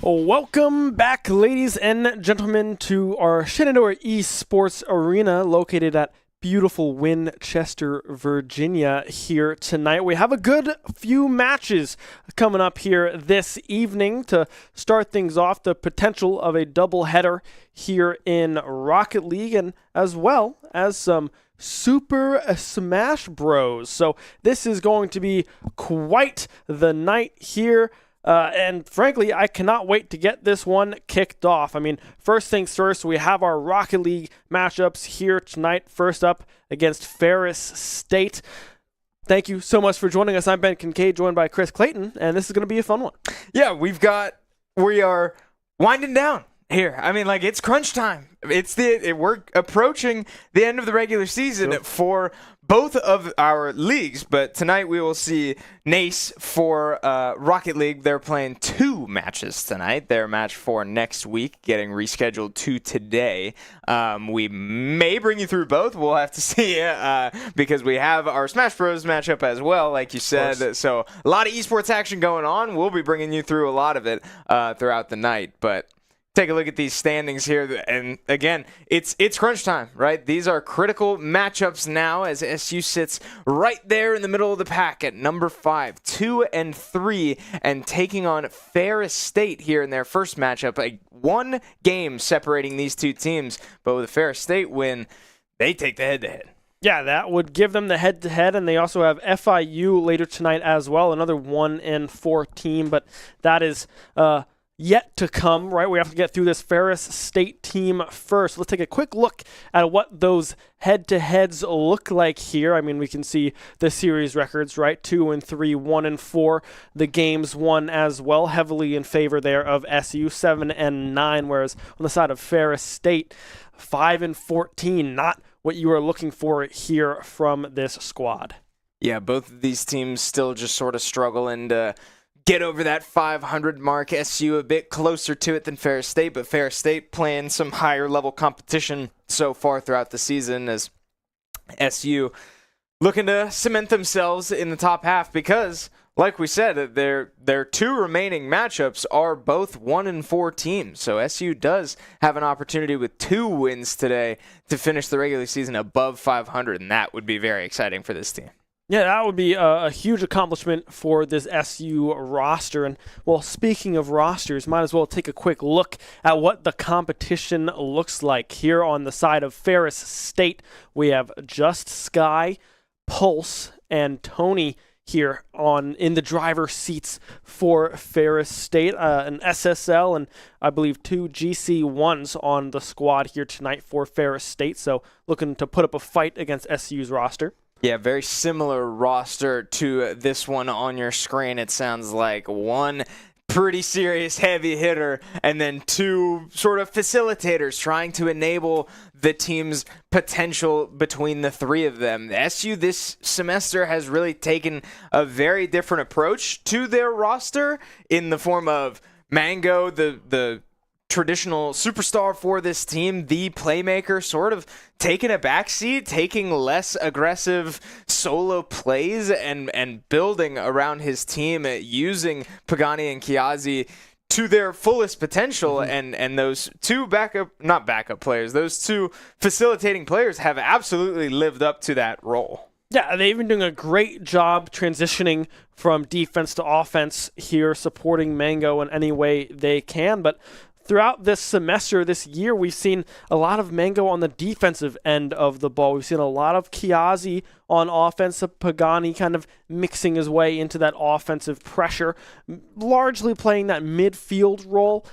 Welcome back, ladies and gentlemen, to our Shenandoah Esports Arena located at beautiful Winchester, Virginia here tonight. We have a good few matches coming up here this evening to start things off, the potential of a doubleheader here in Rocket League, and as well as some Super Smash Bros. So this is going to be quite the night here. And frankly, I cannot wait to get this one kicked off. I mean, first things first, we have our Rocket League matchups here tonight. First up against Ferris State. Thank you so much for joining us. I'm Ben Kincaid, joined by Chris Clayton, and this is going to be a fun one. Yeah, we are winding down here. I mean, like, it's crunch time. We're approaching the end of the regular season for both of our leagues, but tonight we will see NECC for Rocket League. They're playing 2 matches tonight. Their match for next week getting rescheduled to today. We may bring you through both. We'll have to see because we have our Smash Bros matchup as well, like you said. So a lot of esports action going on. We'll be bringing you through a lot of it throughout the night, but take a look at these standings here, and again, it's crunch time, right? These are critical matchups now as SU sits right there in the middle of the pack at number 5, 2-3, and taking on Ferris State here in their first matchup. One game separating these two teams, but with a Ferris State win, they take the head-to-head. Yeah, that would give them the head-to-head, and they also have FIU later tonight as well, another 1-4 team, but that is yet to come, right? We have to get through this Ferris State team first. Let's take a quick look at what those head-to-heads look like here. I mean, we can see the series records, right? 2-3, 1-4. The games won as well, heavily in favor there of SU, 7-9, whereas on the side of Ferris State, 5-14. Not what you are looking for here from this squad. Yeah, both of these teams still just sort of struggling to get over that 500 mark. SU a bit closer to it than Ferris State, but Ferris State playing some higher level competition so far throughout the season as SU looking to cement themselves in the top half because, like we said, their 2 remaining matchups are both 1-4 teams. So SU does have an opportunity with 2 wins today to finish the regular season above 500, and that would be very exciting for this team. Yeah, that would be a huge accomplishment for this SU roster. And, well, speaking of rosters, might as well take a quick look at what the competition looks like. Here on the side of Ferris State, we have Just Sky, Pulse, and Tony here in the driver's seats for Ferris State. An SSL and, I believe, 2 GC1s on the squad here tonight for Ferris State. So looking to put up a fight against SU's roster. Yeah, very similar roster to this one on your screen. It sounds like 1 pretty serious heavy hitter and then 2 sort of facilitators trying to enable the team's potential between the 3 of them. The SU this semester has really taken a very different approach to their roster in the form of Mango, the traditional superstar for this team, the playmaker, sort of taking a backseat, taking less aggressive solo plays and building around his team, using Pagani and Kiazi to their fullest potential, and those 2 those 2 facilitating players have absolutely lived up to that role. Yeah, they've been doing a great job transitioning from defense to offense here, supporting Mango in any way they can, but throughout this semester, this year, we've seen a lot of Mango on the defensive end of the ball. We've seen a lot of Kiazi on offensive, Pagani kind of mixing his way into that offensive pressure, largely playing that midfield role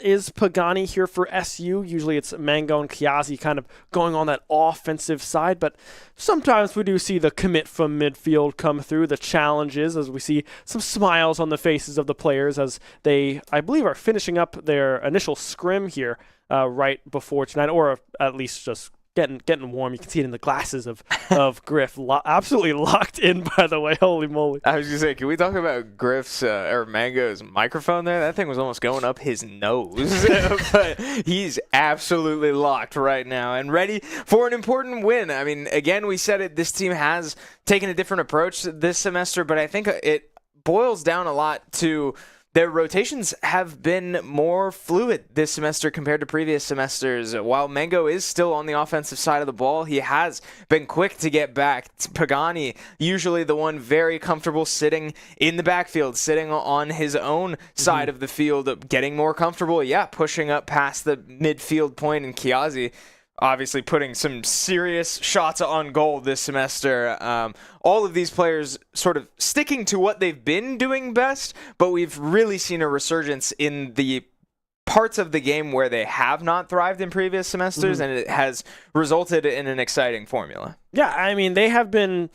is Pagani here for SU. Usually it's Mango and Kiazi kind of going on that offensive side, but sometimes we do see the commit from midfield come through, the challenges, as we see some smiles on the faces of the players as they, I believe, are finishing up their initial scrim here right before tonight, or at least just getting warm. You can see it in the glasses of Griff. Absolutely locked in, by the way. Holy moly. I was going to say, can we talk about Griff's or Mango's microphone there? That thing was almost going up his nose. But he's absolutely locked right now and ready for an important win. I mean, again, we said it. This team has taken a different approach this semester, but I think it boils down a lot to their rotations have been more fluid this semester compared to previous semesters. While Mango is still on the offensive side of the ball, he has been quick to get back. Pagani, usually the one very comfortable sitting in the backfield, sitting on his own side of the field, getting more comfortable, pushing up past the midfield point, and Kiazi obviously putting some serious shots on goal this semester. All of these players sort of sticking to what they've been doing best, but we've really seen a resurgence in the parts of the game where they have not thrived in previous semesters, and it has resulted in an exciting formula. Yeah, I mean, they have been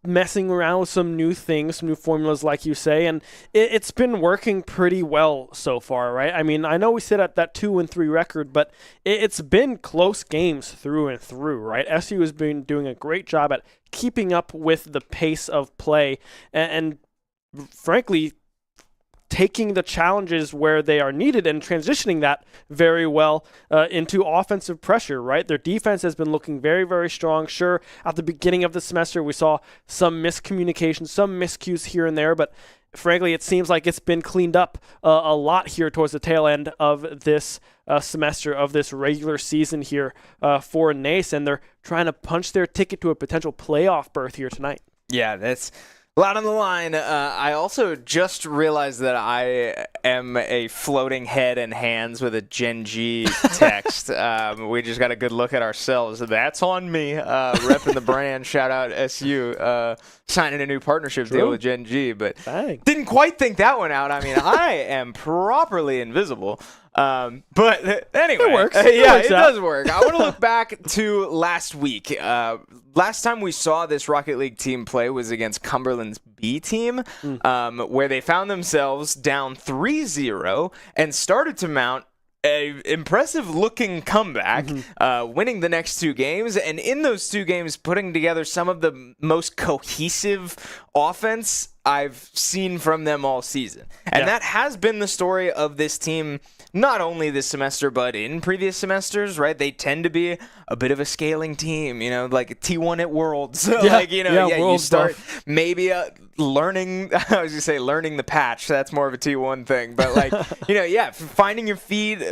messing around with some new things, some new formulas, like you say, and it's been working pretty well so far, right? I mean, I know we sit at that 2-3 record, but it's been close games through and through, right? SU has been doing a great job at keeping up with the pace of play and frankly, taking the challenges where they are needed and transitioning that very well into offensive pressure, right? Their defense has been looking very, very strong. Sure, at the beginning of the semester, we saw some miscommunication, some miscues here and there, but frankly, it seems like it's been cleaned up a lot here towards the tail end of this semester, of this regular season here for NACE, and they're trying to punch their ticket to a potential playoff berth here tonight. Yeah, that's a lot on the line. I also just realized that I am a floating head and hands with a Gen G text. We just got a good look at ourselves. That's on me. Repping the brand. Shout out SU. Signing a new partnership deal with Gen G. But didn't quite think that one out. I mean, I am properly invisible. But anyway, it works. It does work. I want to look back to last week. Last time we saw this Rocket League team play was against Cumberland's B team, where they found themselves down 3-0 and started to mount a impressive looking comeback, winning the next two games, and in those two games putting together some of the most cohesive offense I've seen from them all season. And that has been the story of this team, not only this semester, but in previous semesters, right? They tend to be a bit of a scaling team, you know, like a T1 at Worlds. You start maybe learning the patch. That's more of a T1 thing. But finding your feed,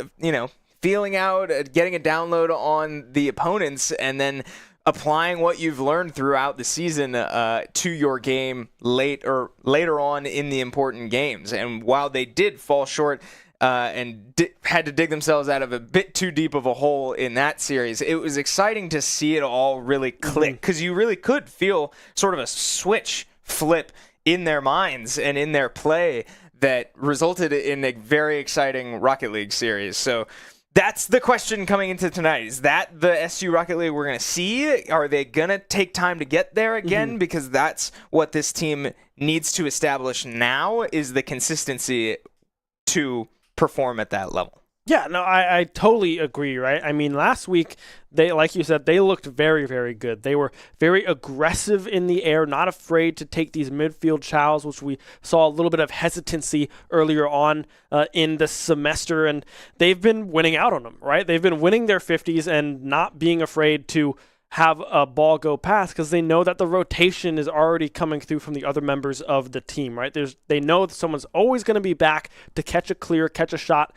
feeling out, getting a download on the opponents, and then applying what you've learned throughout the season to your game later on in the important games. And while they did fall short and had to dig themselves out of a bit too deep of a hole in that series, it was exciting to see it all really click, because you really could feel sort of a switch flip in their minds and in their play that resulted in a very exciting Rocket League series. So that's the question coming into tonight. Is that the SU Rocket League we're going to see? Are they going to take time to get there again? Because that's what this team needs to establish now, is the consistency to perform at that level. Yeah, no, I totally agree, right? I mean, last week, they, like you said, they looked very, very good. They were very aggressive in the air, not afraid to take these midfield chows, which we saw a little bit of hesitancy earlier on in the semester, and they've been winning out on them, right? They've been winning their 50s and not being afraid to have a ball go past, because they know that the rotation is already coming through from the other members of the team, right? They know that someone's always going to be back to catch a clear, catch a shot,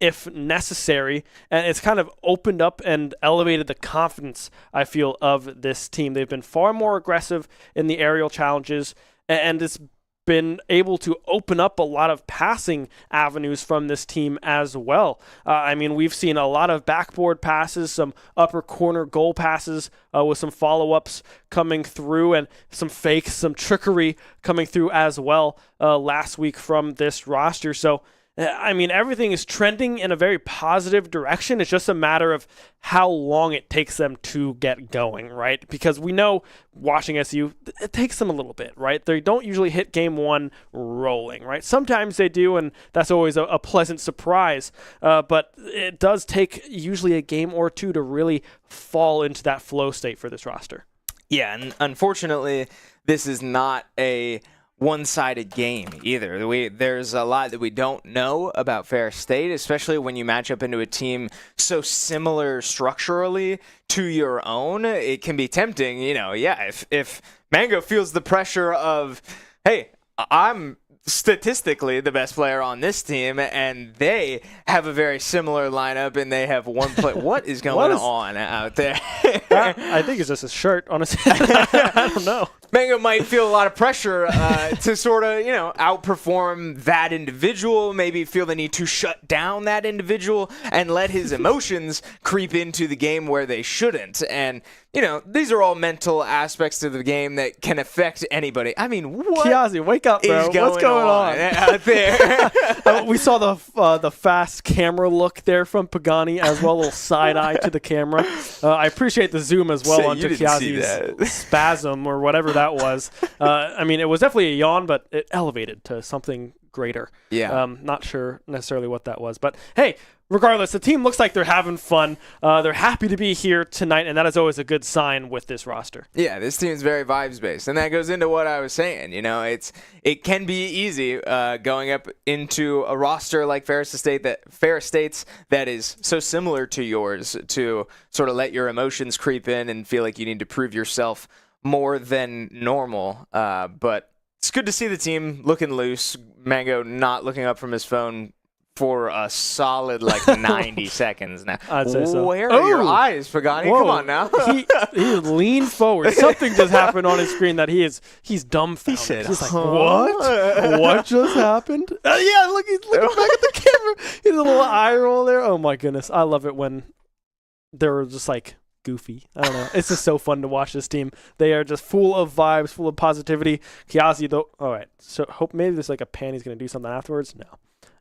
if necessary, and it's kind of opened up and elevated the confidence, I feel, of this team. They've been far more aggressive in the aerial challenges, and it's been able to open up a lot of passing avenues from this team as well. I mean, we've seen a lot of backboard passes, some upper corner goal passes with some follow-ups coming through, and some fakes, some trickery coming through as well last week from this roster. So I mean, everything is trending in a very positive direction. It's just a matter of how long it takes them to get going, right? Because we know, watching SU, it takes them a little bit, right? They don't usually hit game one rolling, right? Sometimes they do, and that's always a pleasant surprise. But it does take usually a game or two to really fall into that flow state for this roster. Yeah, and unfortunately, this is not a one-sided game either. There's a lot that we don't know about Ferris State, especially when you match up into a team so similar structurally to your own. It can be tempting, if Mango feels the pressure of, hey, I'm statistically the best player on this team, and they have a very similar lineup, and they have one play. What is going on out there? I think it's just his shirt, honestly. I don't know. Mango might feel a lot of pressure to sort of, outperform that individual, maybe feel the need to shut down that individual and let his emotions creep into the game where they shouldn't. And, these are all mental aspects to the game that can affect anybody. I mean, what Kiazi, wake up, bro. What's going on out there? We saw the fast camera look there from Pagani as well, a little side eye to the camera. I appreciate the zoom as well onto Kiazi's spasm or whatever that was. It was definitely a yawn, but it elevated to something greater. Yeah. Not sure necessarily what that was, but hey, regardless, the team looks like they're having fun. They're happy to be here tonight, and that is always a good sign with this roster. Yeah, this team's very vibes-based, and that goes into what I was saying. It can be easy going up into a roster like Ferris State's that is so similar to yours to sort of let your emotions creep in and feel like you need to prove yourself more than normal. But it's good to see the team looking loose. Mango not looking up from his phone for a solid 90 seconds now. I'd say so. Where are your eyes, Pagani? Whoa. Come on now. he leaned forward. Something just happened on his screen that he's dumbfounded. He's like, what? What just happened? Yeah, look, he's looking back at the camera. He's a little eye roll there. Oh my goodness. I love it when they're just goofy. I don't know. It's just so fun to watch this team. They are just full of vibes, full of positivity. Kiazi, though. All right. So hope maybe there's a pan. He's going to do something afterwards.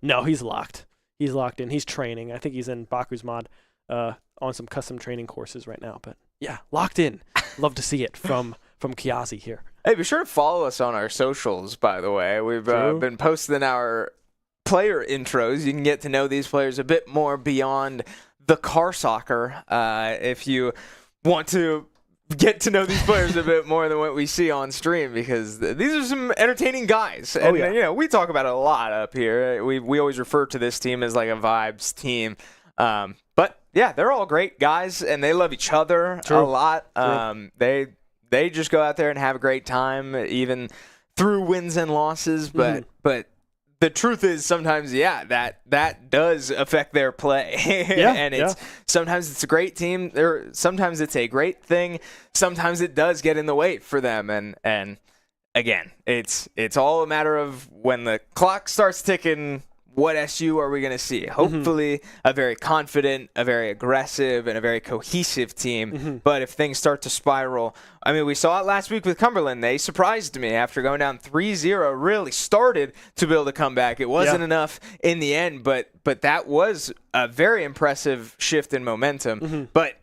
No, he's locked. He's locked in. He's training. I think he's in Baku's mod on some custom training courses right now. But yeah, locked in. Love to see it from Kiazi here. Hey, be sure to follow us on our socials, by the way. We've been posting our player intros. You can get to know these players a bit more beyond the car soccer if you want to get to know these players a bit more than what we see on stream, because these are some entertaining guys. And, we talk about it a lot up here. We always refer to this team as a vibes team. But, yeah, they're all great guys, and they love each other a lot. They just go out there and have a great time, even through wins and losses. But the truth is sometimes, that does affect their play. And sometimes it's a great team. Sometimes it's a great thing. Sometimes it does get in the way for them. And again, it's all a matter of when the clock starts ticking, what SU are we going to see? Hopefully a very confident, a very aggressive, and a very cohesive team. But if things start to spiral, we saw it last week with Cumberland. They surprised me after going down 3-0, really started to build a comeback. It wasn't enough in the end, but that was a very impressive shift in momentum. But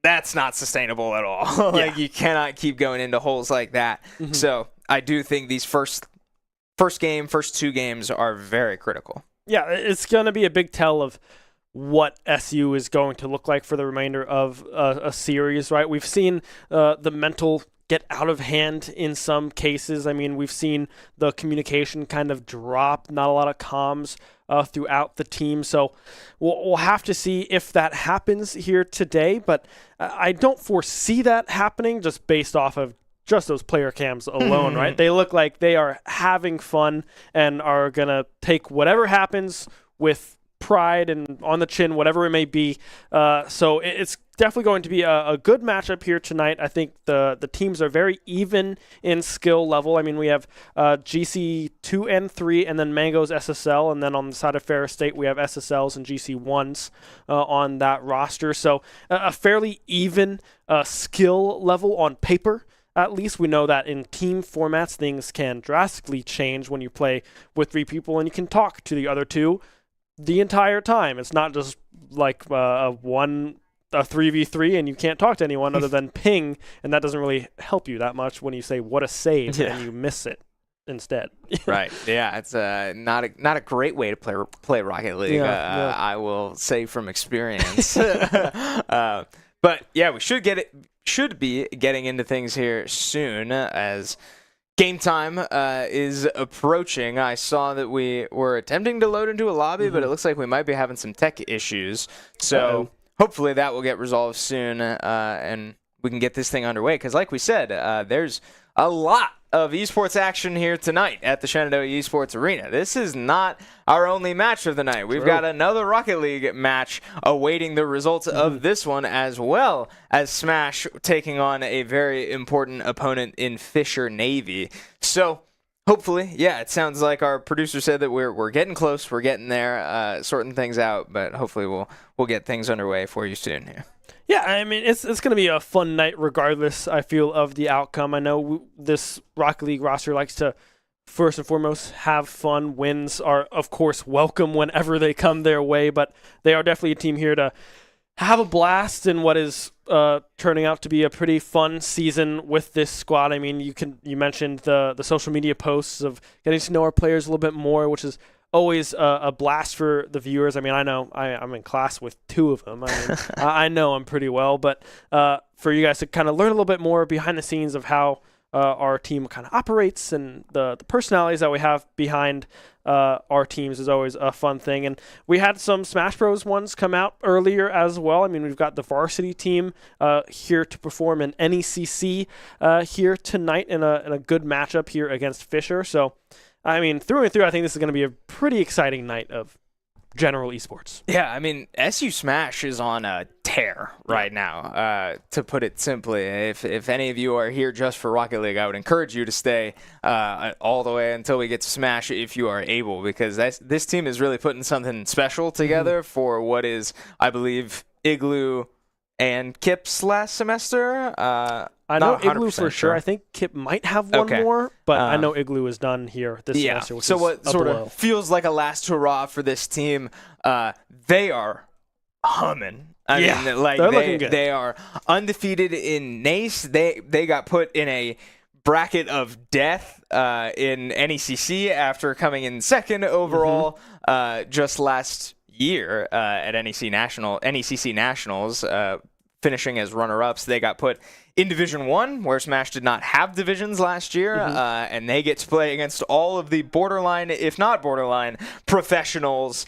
that's not sustainable at all. You cannot keep going into holes like that. So I do think these first two games are very critical. Yeah, it's going to be a big tell of what SU is going to look like for the remainder of a series, right? We've seen the mental get out of hand in some cases. We've seen the communication kind of drop, not a lot of comms throughout the team. So we'll have to see if that happens here today, but I don't foresee that happening just based off of just those player cams alone, right? They look like they are having fun and are going to take whatever happens with pride and on the chin, whatever it may be. So it's definitely going to be a good matchup here tonight. I think the teams are very even in skill level. We have GC 2 and 3, and then Mango's SSL, and then on the side of Ferris State, we have SSLs and GC 1s on that roster. So a fairly even skill level on paper. At least we know that in team formats, things can drastically change when you play with 3 people and you can talk to the other 2 the entire time. It's not just like a 3v3 and you can't talk to anyone other than ping, and that doesn't really help you that much when you say what a save and you miss it instead. Right. Yeah, it's not a great way to play Rocket League. I will say from experience. But yeah, we should be getting into things here soon as game time is approaching. I saw that we were attempting to load into a lobby, but it looks like we might be having some tech issues. So hopefully that will get resolved soon and we can get this thing underway. Because like we said, there's a lot of esports action here tonight at the Shenandoah Esports Arena. This is not our only match of the night. We've got another Rocket League match awaiting the results of this one, as well as Smash taking on a very important opponent in Fisher Navy. So hopefully, yeah, it sounds like our producer said that we're getting close. We're getting there, sorting things out, but hopefully we'll get things underway for you soon here. Yeah, I mean, it's going to be a fun night regardless, I feel, of the outcome. I know this Rocket League roster likes to, first and foremost, have fun. Wins are, of course, welcome whenever they come their way, but they are definitely a team here to have a blast in what is turning out to be a pretty fun season with this squad. I mean, you mentioned the social media posts of getting to know our players a little bit more, which is always a blast for the viewers. I mean, I know I'm in class with two of them. I mean, I know them pretty well, but for you guys to kind of learn a little bit more behind the scenes of how our team kind of operates and the personalities that we have behind our teams is always a fun thing. And we had some Smash Bros. Ones come out earlier as well. I mean, we've got the Varsity team here to perform an NECC here tonight in a good matchup here against Fisher. So, I mean, through and through, I think this is going to be a pretty exciting night of general esports. Yeah, I mean, SU Smash is on a tear right now, to put it simply. If any of you are here just for Rocket League, I would encourage you to stay all the way until we get to Smash if you are able, because this team is really putting something special together for what is, I believe, Igloo and Kip's last semester. I know Igloo for sure. I think Kip might have one more, but I know Igloo is done here this semester. Which so is what sort of feels like a last hurrah for this team, they are humming. I mean, like they're looking good. They are undefeated in NACE. They got put in a bracket of death in NECC after coming in second overall just last year at NECC Nationals, finishing as runner-ups. They got put in Division 1, where Smash did not have divisions last year, and they get to play against all of the borderline, if not borderline, professionals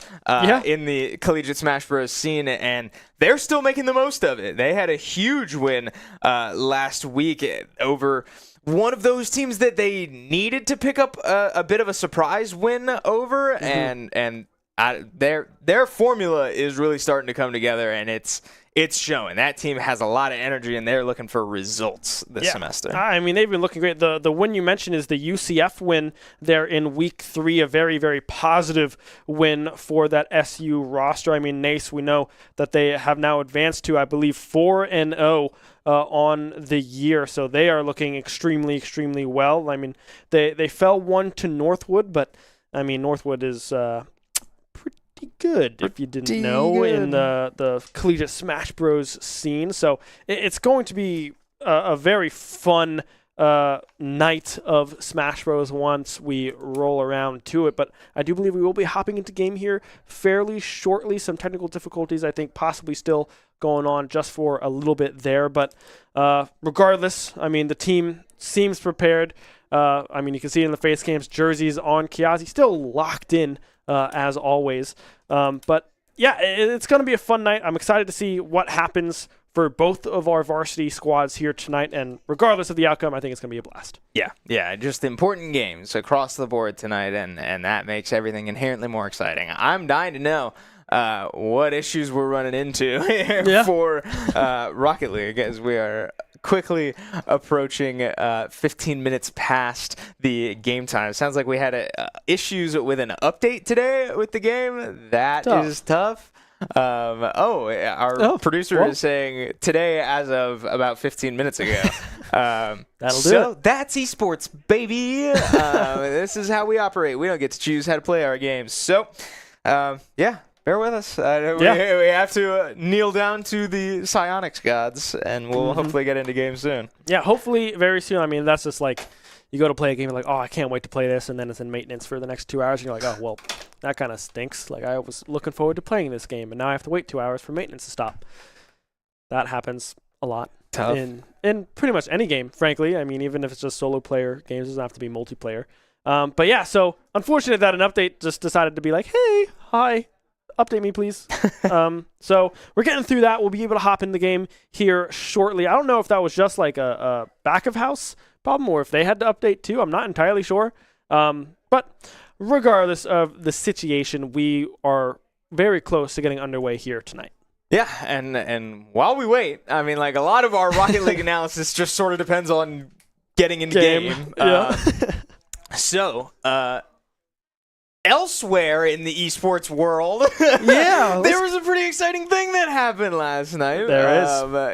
in the collegiate Smash Bros. Scene, and they're still making the most of it. They had a huge win last week over one of those teams that they needed to pick up a bit of a surprise win over, and their formula is really starting to come together, and it's showing. That team has a lot of energy, and they're looking for results this semester. I mean, they've been looking great. The win you mentioned is the UCF win there in Week 3, a very, very positive win for that SU roster. I mean, NACE, we know that they have now advanced to, I believe, 4-0 on the year, so they are looking extremely, extremely well. I mean, they fell 1 to Northwood, but, I mean, Northwood is good if you didn't know in the collegiate Smash Bros scene. So it's going to be a very fun night of Smash Bros once we roll around to it. But I do believe we will be hopping into game here fairly shortly. Some technical difficulties, I think, possibly still going on just for a little bit there. But regardless, I mean, the team seems prepared. I mean, you can see it in the face cams, jerseys on Kiazi, still locked in as always. But yeah, it's going to be a fun night. I'm excited to see what happens for both of our varsity squads here tonight. And regardless of the outcome, I think it's going to be a blast. Yeah, just important games across the board tonight, and that makes everything inherently more exciting. I'm dying to know what issues we're running into here for Rocket League, as we are quickly approaching 15 minutes past the game time. It sounds like we had issues with an update today with the game. That is tough. Our producer is saying today as of about 15 minutes ago. That'll do it. That's esports, baby. This is how we operate. We don't get to choose how to play our games. So, bear with us. We have to kneel down to the psionics gods, and we'll hopefully get into games soon. Yeah, hopefully very soon. I mean, that's just like you go to play a game, you're like, oh, I can't wait to play this, and then it's in maintenance for the next 2 hours, and you're like, oh, well, that kind of stinks. Like, I was looking forward to playing this game, and now I have to wait 2 hours for maintenance to stop. That happens a lot. Tough. In pretty much any game, frankly. I mean, even if it's just solo player games, it doesn't have to be multiplayer. But yeah, so unfortunate that an update just decided to be like, hey, hi, update me, please. So we're getting through that. We'll be able to hop in the game here shortly. I don't know if that was just like a back of house problem, or if they had to update too. I'm not entirely sure. But regardless of the situation, we are very close to getting underway here tonight. Yeah, and while we wait, I mean, like, a lot of our Rocket League analysis just sort of depends on getting into game. Yeah. So, elsewhere in the esports world, Yeah, there was a pretty exciting thing that happened last night. There is.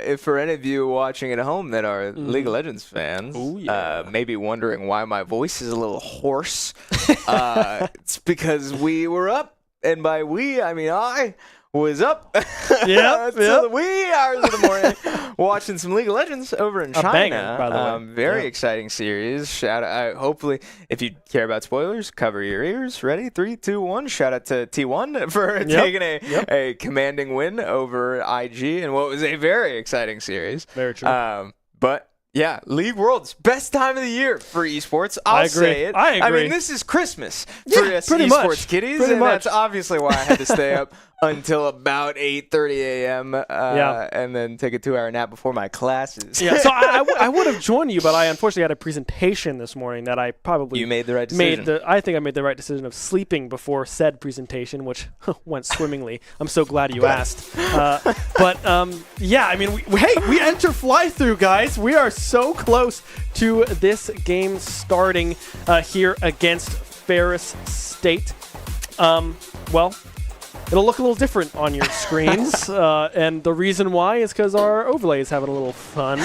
If for any of you watching at home that are League of Legends fans, Ooh, yeah. maybe wondering why my voice is a little hoarse, it's because we were up, and by we, I mean I was up Yep, till the wee hours of the morning watching some League of Legends over in China. Banger, by the way. Very exciting series. Shout out, hopefully, if you care about spoilers, cover your ears. Ready? 3, 2, 1. Shout out to T1 for taking a commanding win over IG in what was a very exciting series. Very true. But yeah, League Worlds, best time of the year for esports. I agree. Say it. I agree. I mean, this is Christmas for us pretty esports much. kiddies, Pretty and much. that's obviously why I had to stay up until about 8:30 a.m. And then take a 2-hour nap before my classes. Yeah, so I would have joined you, but I unfortunately had a presentation this morning that I probably You made the right decision. I think I made the right decision of sleeping before said presentation, which went swimmingly. I'm so glad you asked. Yeah, I mean, we enter fly through, guys. We are so close to this game starting here against Ferris State. Well, it'll look a little different on your screens, and the reason why is because our overlay is having a little fun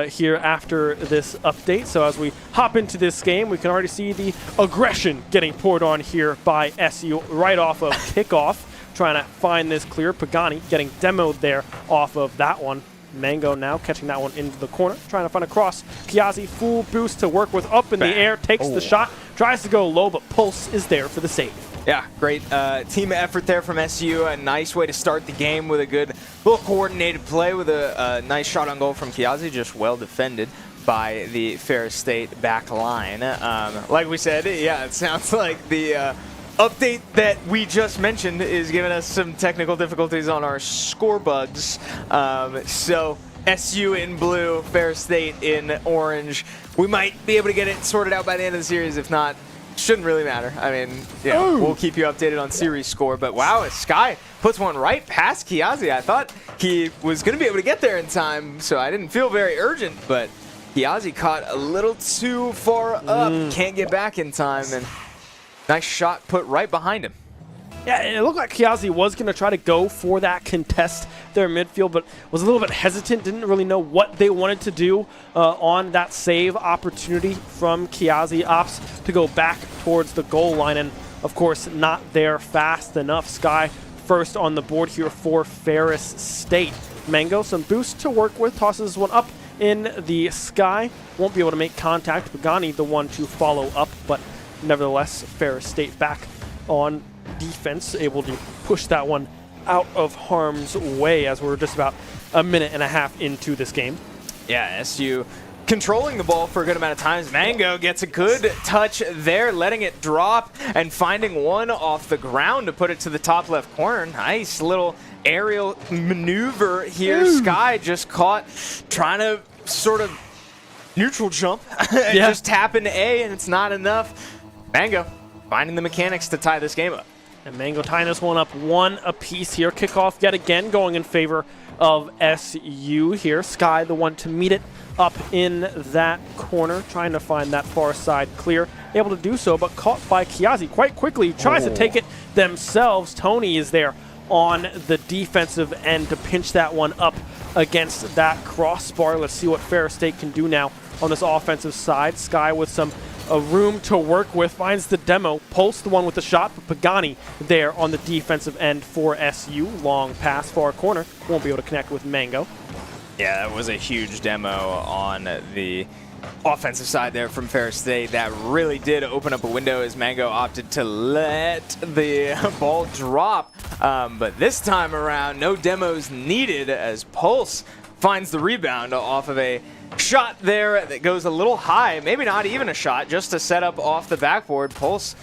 here after this update. So as we hop into this game, we can already see the aggression getting poured on here by SU right off of kickoff, trying to find this clear. Pagani getting demoed there off of that one. Mango now catching that one into the corner, trying to find a cross. Kiazi, full boost to work with up in the air, takes the shot, tries to go low, but Pulse is there for the save. Yeah, great team effort there from SU. A nice way to start the game with a good little coordinated play with a nice shot on goal from Kiazi, just well defended by the Ferris State back line. Like we said, yeah, it sounds like the update that we just mentioned is giving us some technical difficulties on our score bugs. So SU in blue, Ferris State in orange. We might be able to get it sorted out by the end of the series. If not, shouldn't really matter. I mean, yeah, we'll keep you updated on series score. But wow, Sky puts one right past Kiazi. I thought he was going to be able to get there in time, so I didn't feel very urgent. But Kiazi caught a little too far up, can't get back in time, and nice shot put right behind him. Yeah, it looked like Kiazi was going to try to go for that contest there in midfield, but was a little bit hesitant, didn't really know what they wanted to do on that save opportunity from Kiazi. Opts to go back towards the goal line, and of course not there fast enough. Sky first on the board here for Ferris State. Mango, some boost to work with, tosses one up in the sky. Won't be able to make contact. Pagani the one to follow up, but nevertheless, Ferris State back on defense, able to push that one out of harm's way as we're just about a minute and a half into this game. Yeah, SU controlling the ball for a good amount of times. Mango gets a good touch there, letting it drop and finding one off the ground to put it to the top left corner. Nice little aerial maneuver here. Sky just caught trying to sort of neutral jump and just tap into A, and it's not enough. Mango finding the mechanics to tie this game up. And Mango tying this one up one apiece here. Kickoff yet again going in favor of SU here. Sky the one to meet it up in that corner, trying to find that far side clear. Able to do so, but caught by Kiazi quite quickly. Tries to take it themselves. Tony is there on the defensive end to pinch that one up against that crossbar. Let's see what Ferris State can do now on this offensive side. Sky with some room to work with, finds the demo. Pulse the one with the shot, but Pagani there on the defensive end for SU. Long pass, far corner. Won't be able to connect with Mango. Yeah, that was a huge demo on the offensive side there from Ferris State. That really did open up a window as Mango opted to let the ball drop. But this time around, no demos needed as Pulse finds the rebound off of a shot there that goes a little high. Maybe not even a shot, just a setup off the backboard. Pulse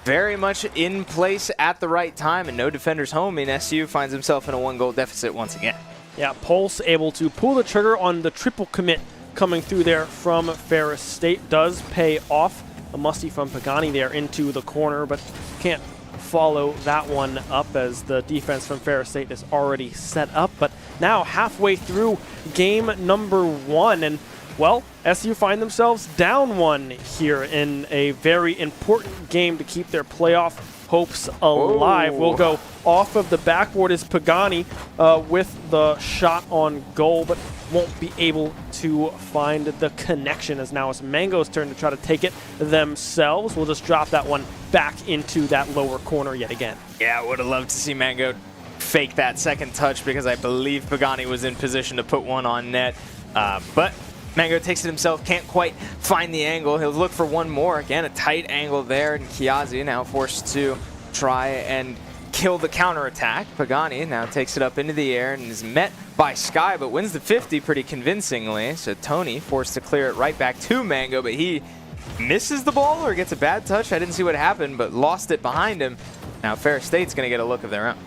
very much in place at the right time, and no defenders home, and SU finds himself in a 1-goal deficit once again. Yeah, Pulse able to pull the trigger on the triple commit coming through there from Ferris State does pay off. A musty from Pagani there into the corner, but can't follow that one up as the defense from Ferris State is already set up. But now halfway through game number 1, and well, SU find themselves down 1 here in a very important game to keep their playoff hopes alive. We'll go off of the backboard is Pagani with the shot on goal, but won't be able to find the connection as now it's Mango's turn to try to take it themselves. We'll just drop that one back into that lower corner yet again. Yeah, I would have loved to see Mango fake that second touch because I believe Pagani was in position to put one on net. But Mango takes it himself, can't quite find the angle. He'll look for one more. Again, a tight angle there, and Kiazi now forced to try and kill the counterattack. Pagani now takes it up into the air and is met by Sky, but wins the 50 pretty convincingly. So Tony forced to clear it right back to Mango, but he misses the ball or gets a bad touch. I didn't see what happened, but lost it behind him. Now Ferris State's going to get a look of their own.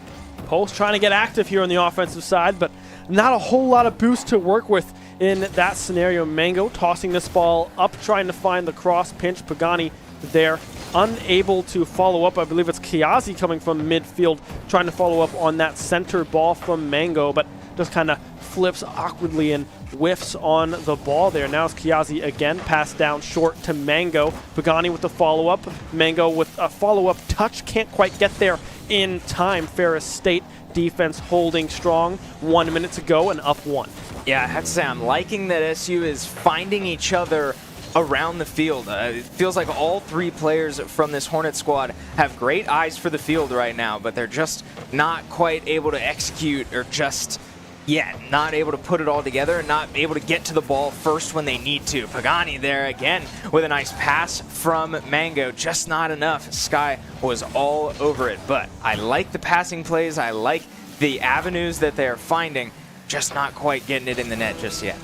Pulse trying to get active here on the offensive side, but not a whole lot of boost to work with in that scenario. Mango tossing this ball up, trying to find the cross pinch. Pagani there, unable to follow up. I believe it's Kiazi coming from midfield, trying to follow up on that center ball from Mango, but just kind of flips awkwardly and whiffs on the ball there. Now it's Kiazi again, passed down short to Mango. Pagani with the follow-up. Mango with a follow-up touch, can't quite get there in time. Ferris State defense holding strong. 1 minute to go and up 1. Yeah, I have to say I'm liking that SU is finding each other around the field. It feels like all 3 players from this Hornet squad have great eyes for the field right now, but they're just not quite able to execute or just yet not able to put it all together and not able to get to the ball first when they need to. Pagani there again with a nice pass from Mango, just not enough. Sky was all over it, but I like the passing plays. I like the avenues that they're finding, just not quite getting it in the net just yet.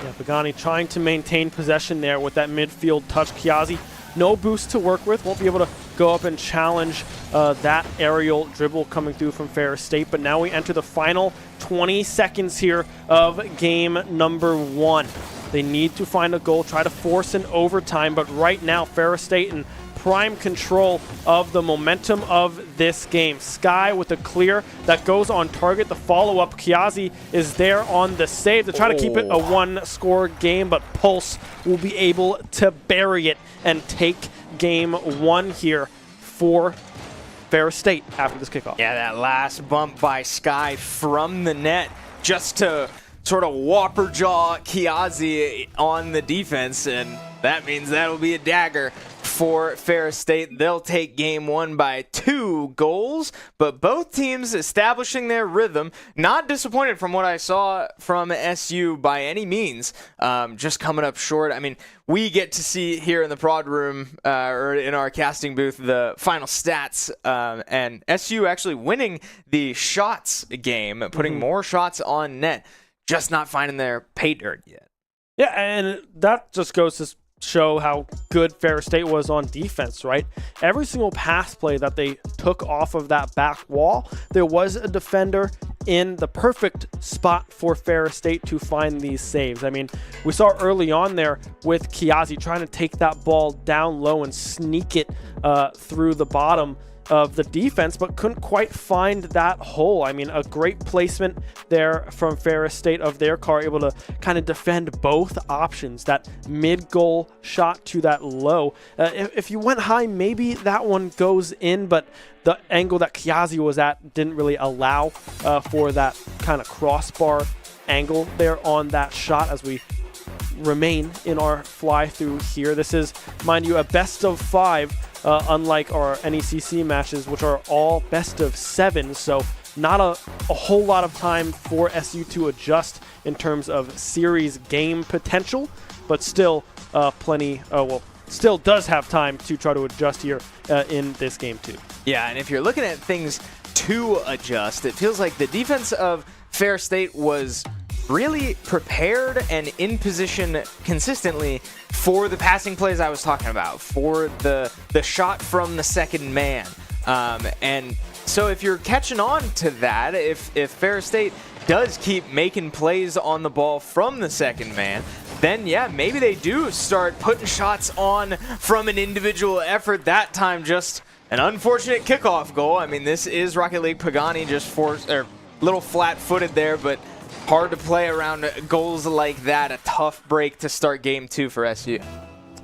Yeah, Pagani trying to maintain possession there with that midfield touch. Kiazi, no boost to work with. Won't be able to go up and challenge that aerial dribble coming through from Ferris State. But now we enter the final 20 seconds here of game number 1. They need to find a goal, try to force an overtime. But right now, Ferris State in prime control of the momentum of this game. Sky with a clear that goes on target. The follow-up, Kiazi is there on the save to try to keep it a 1-score game, but Pulse will be able to bury it and take game 1 here for Ferris State after this kickoff. Yeah, that last bump by Sky from the net just to sort of whopper jaw Kiazi on the defense, and that means that'll be a dagger for Ferris State. They'll take game 1 by 2 goals, but both teams establishing their rhythm. Not disappointed from what I saw from SU by any means, just coming up short. I mean, we get to see here in the prod room or in our casting booth the final stats, and SU actually winning the shots game, putting more shots on net, just not finding their pay dirt yet. Yeah, and that just goes to show how good Ferris State was on defense, right? Every single pass play that they took off of that back wall, there was a defender in the perfect spot for Ferris State to find these saves. I mean, we saw early on there with Kiazi trying to take that ball down low and sneak it through the bottom of the defense, but couldn't quite find that hole. I mean, a great placement there from Ferris State of their car, able to kind of defend both options, that mid-goal shot to that low. If you went high, maybe that one goes in, but the angle that Kiazi was at didn't really allow for that kind of crossbar angle there on that shot as we remain in our fly-through here. This is, mind you, a best of 5, unlike our NECC matches, which are all best of 7, so not a whole lot of time for SU to adjust in terms of series game potential, but still plenty, still does have time to try to adjust here in this game too. Yeah, and if you're looking at things to adjust, it feels like the defense of Ferris State was really prepared and in position consistently for the passing plays I was talking about, for the shot from the second man. And so if you're catching on to that, if Ferris State does keep making plays on the ball from the second man, then yeah, maybe they do start putting shots on from an individual effort. That time, just an unfortunate kickoff goal. I mean, this is Rocket League. Pagani just forced, or little flat-footed there, but hard to play around goals like that. A tough break to start game 2 for SU.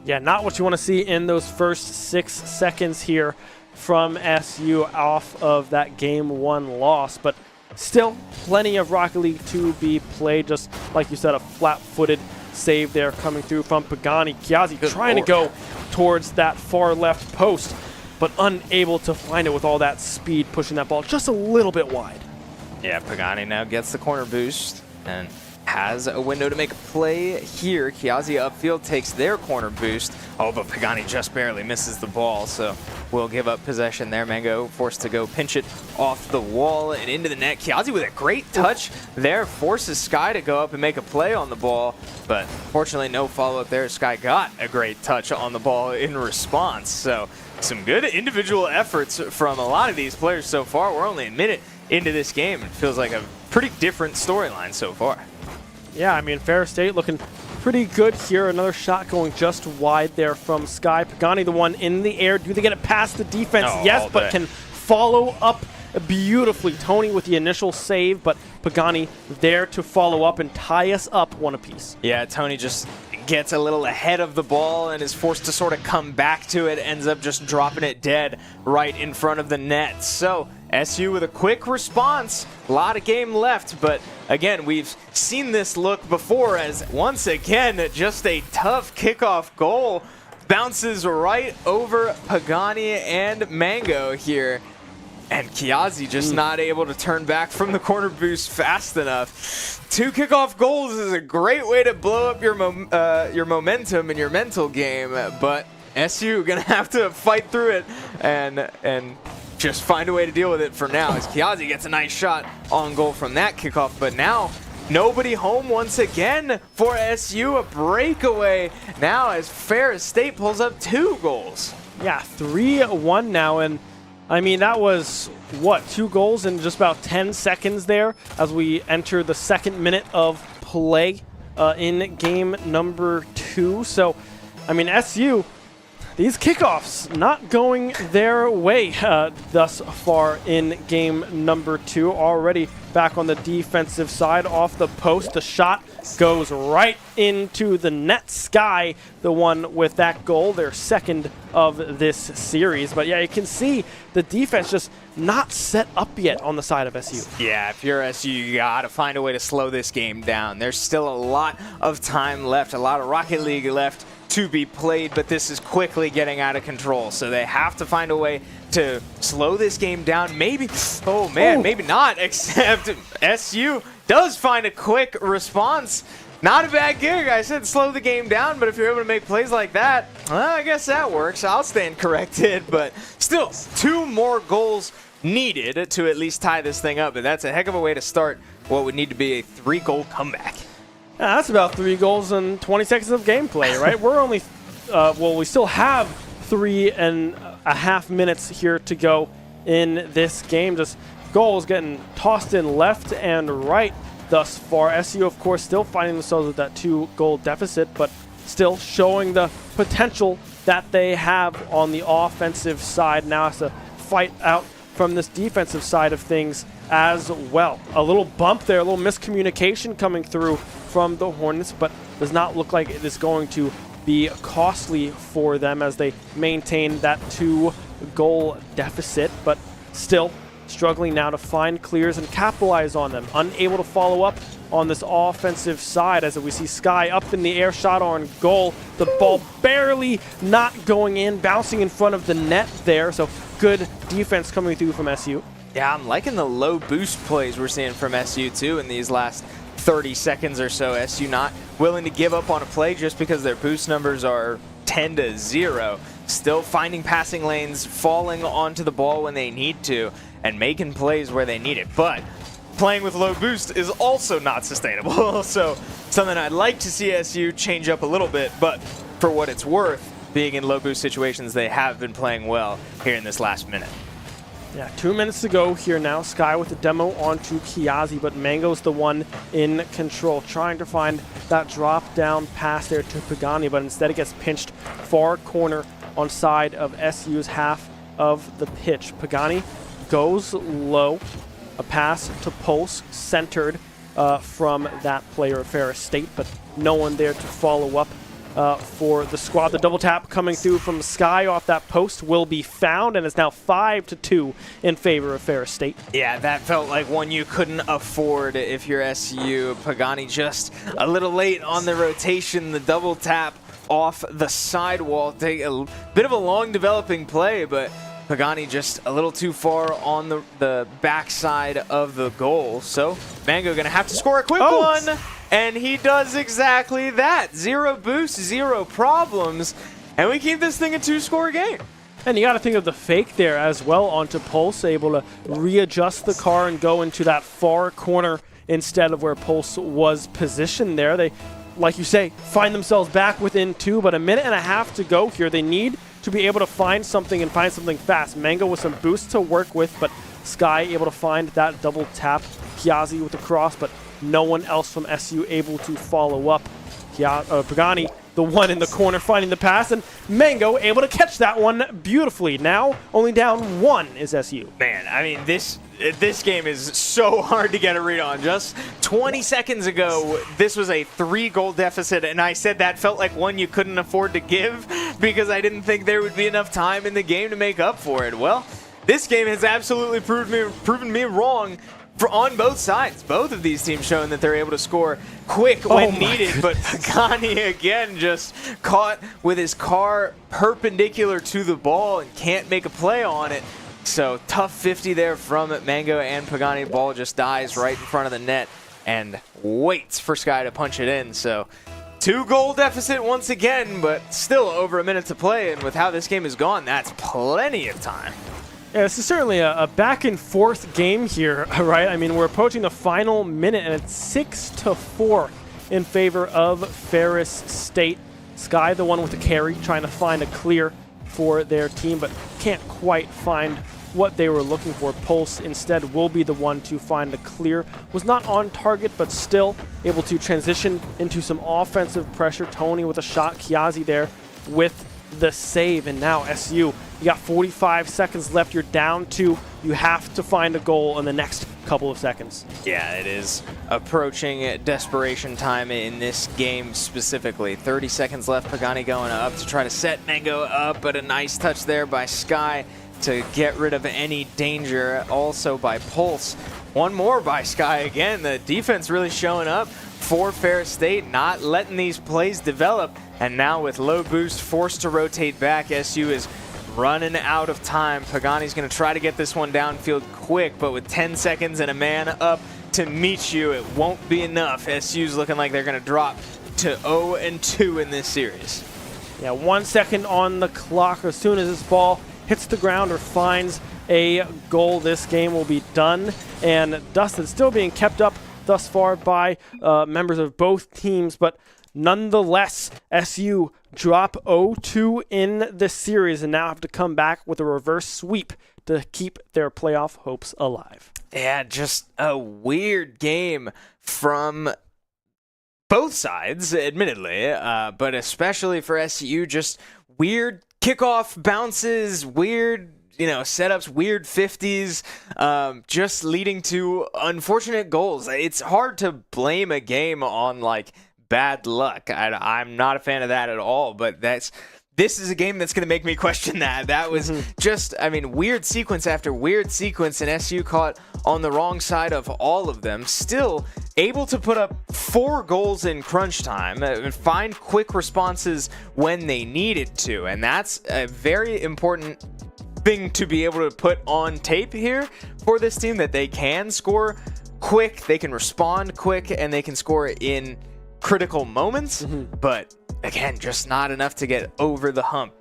Yeah, not what you want to see in those first 6 seconds here from SU off of that game 1 loss, but still plenty of Rocket League to be played. Just like you said, a flat-footed save there coming through from Pagani. Kiazi trying to go towards that far left post, but unable to find it with all that speed, pushing that ball just a little bit wide. Yeah, Pagani now gets the corner boost and has a window to make a play here. Kiazi upfield takes their corner boost. Oh, but Pagani just barely misses the ball, so we'll give up possession there. Mango forced to go pinch it off the wall and into the net. Kiazi with a great touch there forces Sky to go up and make a play on the ball, but fortunately no follow-up there. Sky got a great touch on the ball in response, so some good individual efforts from a lot of these players so far. We're only a minute into this game. It feels like a pretty different storyline so far. Yeah, I mean, Ferris State looking pretty good here. Another shot going just wide there from Sky. Pagani, the one in the air. Do they get it past the defense? Yes, but can follow up beautifully. Tony with the initial save, but Pagani there to follow up and tie us up one apiece. Yeah, Tony just gets a little ahead of the ball and is forced to sort of come back to it. Ends up just dropping it dead right in front of the net. So SU with a quick response. A lot of game left, but again, we've seen this look before as once again, just a tough kickoff goal. Bounces right over Pagani and Mango here. And Kiazi just not able to turn back from the corner boost fast enough. 2 kickoff goals is a great way to blow up your momentum in your mental game, but SU gonna have to fight through it and just find a way to deal with it for now, as Kiazi gets a nice shot on goal from that kickoff. But now nobody home once again for SU. A breakaway now as Ferris State pulls up 2 goals. Yeah, 3-1 now, and I mean, that was, what, 2 goals in just about 10 seconds there as we enter the 2nd minute of play in game number 2. So, I mean, SU, these kickoffs not going their way thus far in game number 2. Already back on the defensive side off the post. The shot goes right into the net. Sky, the one with that goal, their 2nd of this series. But yeah, you can see the defense just not set up yet on the side of SU. Yeah, if you're SU, you gotta find a way to slow this game down. There's still a lot of time left, a lot of Rocket League left to be played, but this is quickly getting out of control. So they have to find a way to slow this game down. Maybe, oh man, maybe not, except SU does find a quick response. Not a bad gig. I said slow the game down, but if you're able to make plays like that, well, I guess that works. I'll stand corrected, but still 2 more goals needed to at least tie this thing up, but that's a heck of a way to start what would need to be a 3-goal comeback. Yeah, that's about 3 goals in 20 seconds of gameplay, right? We're only, well, we still have 3.5 minutes here to go in this game. Just goals getting tossed in left and right thus far. SU, of course, still finding themselves with that 2-goal deficit, but still showing the potential that they have on the offensive side. Now has to fight out from this defensive side of things as well. A little bump there, a little miscommunication coming through from the Hornets, but does not look like it is going to be costly for them as they maintain that 2-goal deficit, but still struggling now to find clears and capitalize on them. Unable to follow up on this offensive side as we see Sky up in the air, shot on goal. The ball barely not going in, bouncing in front of the net there, so good defense coming through from SU. Yeah, I'm liking the low boost plays we're seeing from SU too in these last 30 seconds or so. SU not willing to give up on a play just because their boost numbers are 10-0. Still finding passing lanes, falling onto the ball when they need to, and making plays where they need it. But playing with low boost is also not sustainable. So something I'd like to see SU change up a little bit, but for what it's worth, being in low boost situations, they have been playing well here in this last minute. Yeah, 2 minutes to go here now. Sky with the demo onto Kiazi, but Mango's the one in control, trying to find that drop down pass there to Pagani, but instead it gets pinched far corner on side of SU's half of the pitch. Pagani goes low, a pass to Pulse, centered from that player of Ferris State, but no one there to follow up for the squad. The double tap coming through from Sky off that post will be found, and it's now 5-2 in favor of Ferris State. Yeah, that felt like one you couldn't afford if you're SU. Pagani just a little late on the rotation. The double tap off the sidewall. Take a bit of a long developing play, but Pagani just a little too far on the backside of the goal. So Mango going to have to score a quick one. And he does exactly that. 0 boost, 0 problems. And we keep this thing a 2-score game. And you got to think of the fake there as well onto Pulse, able to readjust the car and go into that far corner instead of where Pulse was positioned there. They, like you say, find themselves back within 2, but a minute and a half to go here. They need to be able to find something and find something fast. Mango with some boosts to work with, but Sky able to find that double tap. Kiazi with the cross, but no one else from SU able to follow up. Pagani, the one in the corner, finding the pass, and Mango able to catch that one beautifully. Now only down 1 is SU. Man, I mean, this game is so hard to get a read on. Just 20 seconds ago, this was a 3-goal deficit, and I said that felt like one you couldn't afford to give because I didn't think there would be enough time in the game to make up for it. Well, this game has absolutely proven me wrong. On both sides, both of these teams showing that they're able to score quick when needed, but Pagani again just caught with his car perpendicular to the ball and can't make a play on it. So tough 50 there from Mango and Pagani. Ball just dies right in front of the net and waits for Sky to punch it in. So 2-goal deficit once again, but still over a minute to play, and with how this game has gone, that's plenty of time. Yeah, this is certainly a back-and-forth game here, right? I mean, we're approaching the final minute, and it's 6-4 in favor of Ferris State. Sky, the one with the carry, trying to find a clear for their team, but can't quite find what they were looking for. Pulse instead will be the one to find a clear. Was not on target, but still able to transition into some offensive pressure. Tony with a shot, Kiazi there with the save, and now SU, you got 45 seconds left. You're down 2. You have to find a goal in the next couple of seconds. Yeah, it is approaching desperation time in this game specifically. 30 seconds left. Pagani going up to try to set Mango up, but a nice touch there by Sky to get rid of any danger. Also by Pulse. One more by Sky again. The defense really showing up for Ferris State, not letting these plays develop. And now with low boost, forced to rotate back, SU is running out of time. Pagani's going to try to get this one downfield quick, but with 10 seconds and a man up to meet you, it won't be enough. SU's looking like they're going to drop to 0-2 in this series. Yeah, 1 second on the clock. As soon as this ball hits the ground or finds a goal, this game will be done. And Dustin still being kept up thus far by members of both teams, but nonetheless, SU drop 0-2 in the series and now have to come back with a reverse sweep to keep their playoff hopes alive. Yeah, just a weird game from both sides, admittedly, but especially for SU, just weird kickoff bounces, weird setups, weird 50s, just leading to unfortunate goals. It's hard to blame a game on, bad luck. I'm not a fan of that at all, but this is a game that's going to make me question that. That was just, weird sequence after weird sequence, and SU caught on the wrong side of all of them. Still able to put up 4 goals in crunch time and find quick responses when they needed to, and that's a very important thing to be able to put on tape here for this team, that they can score quick, they can respond quick, and they can score in critical moments, but again, just not enough to get over the hump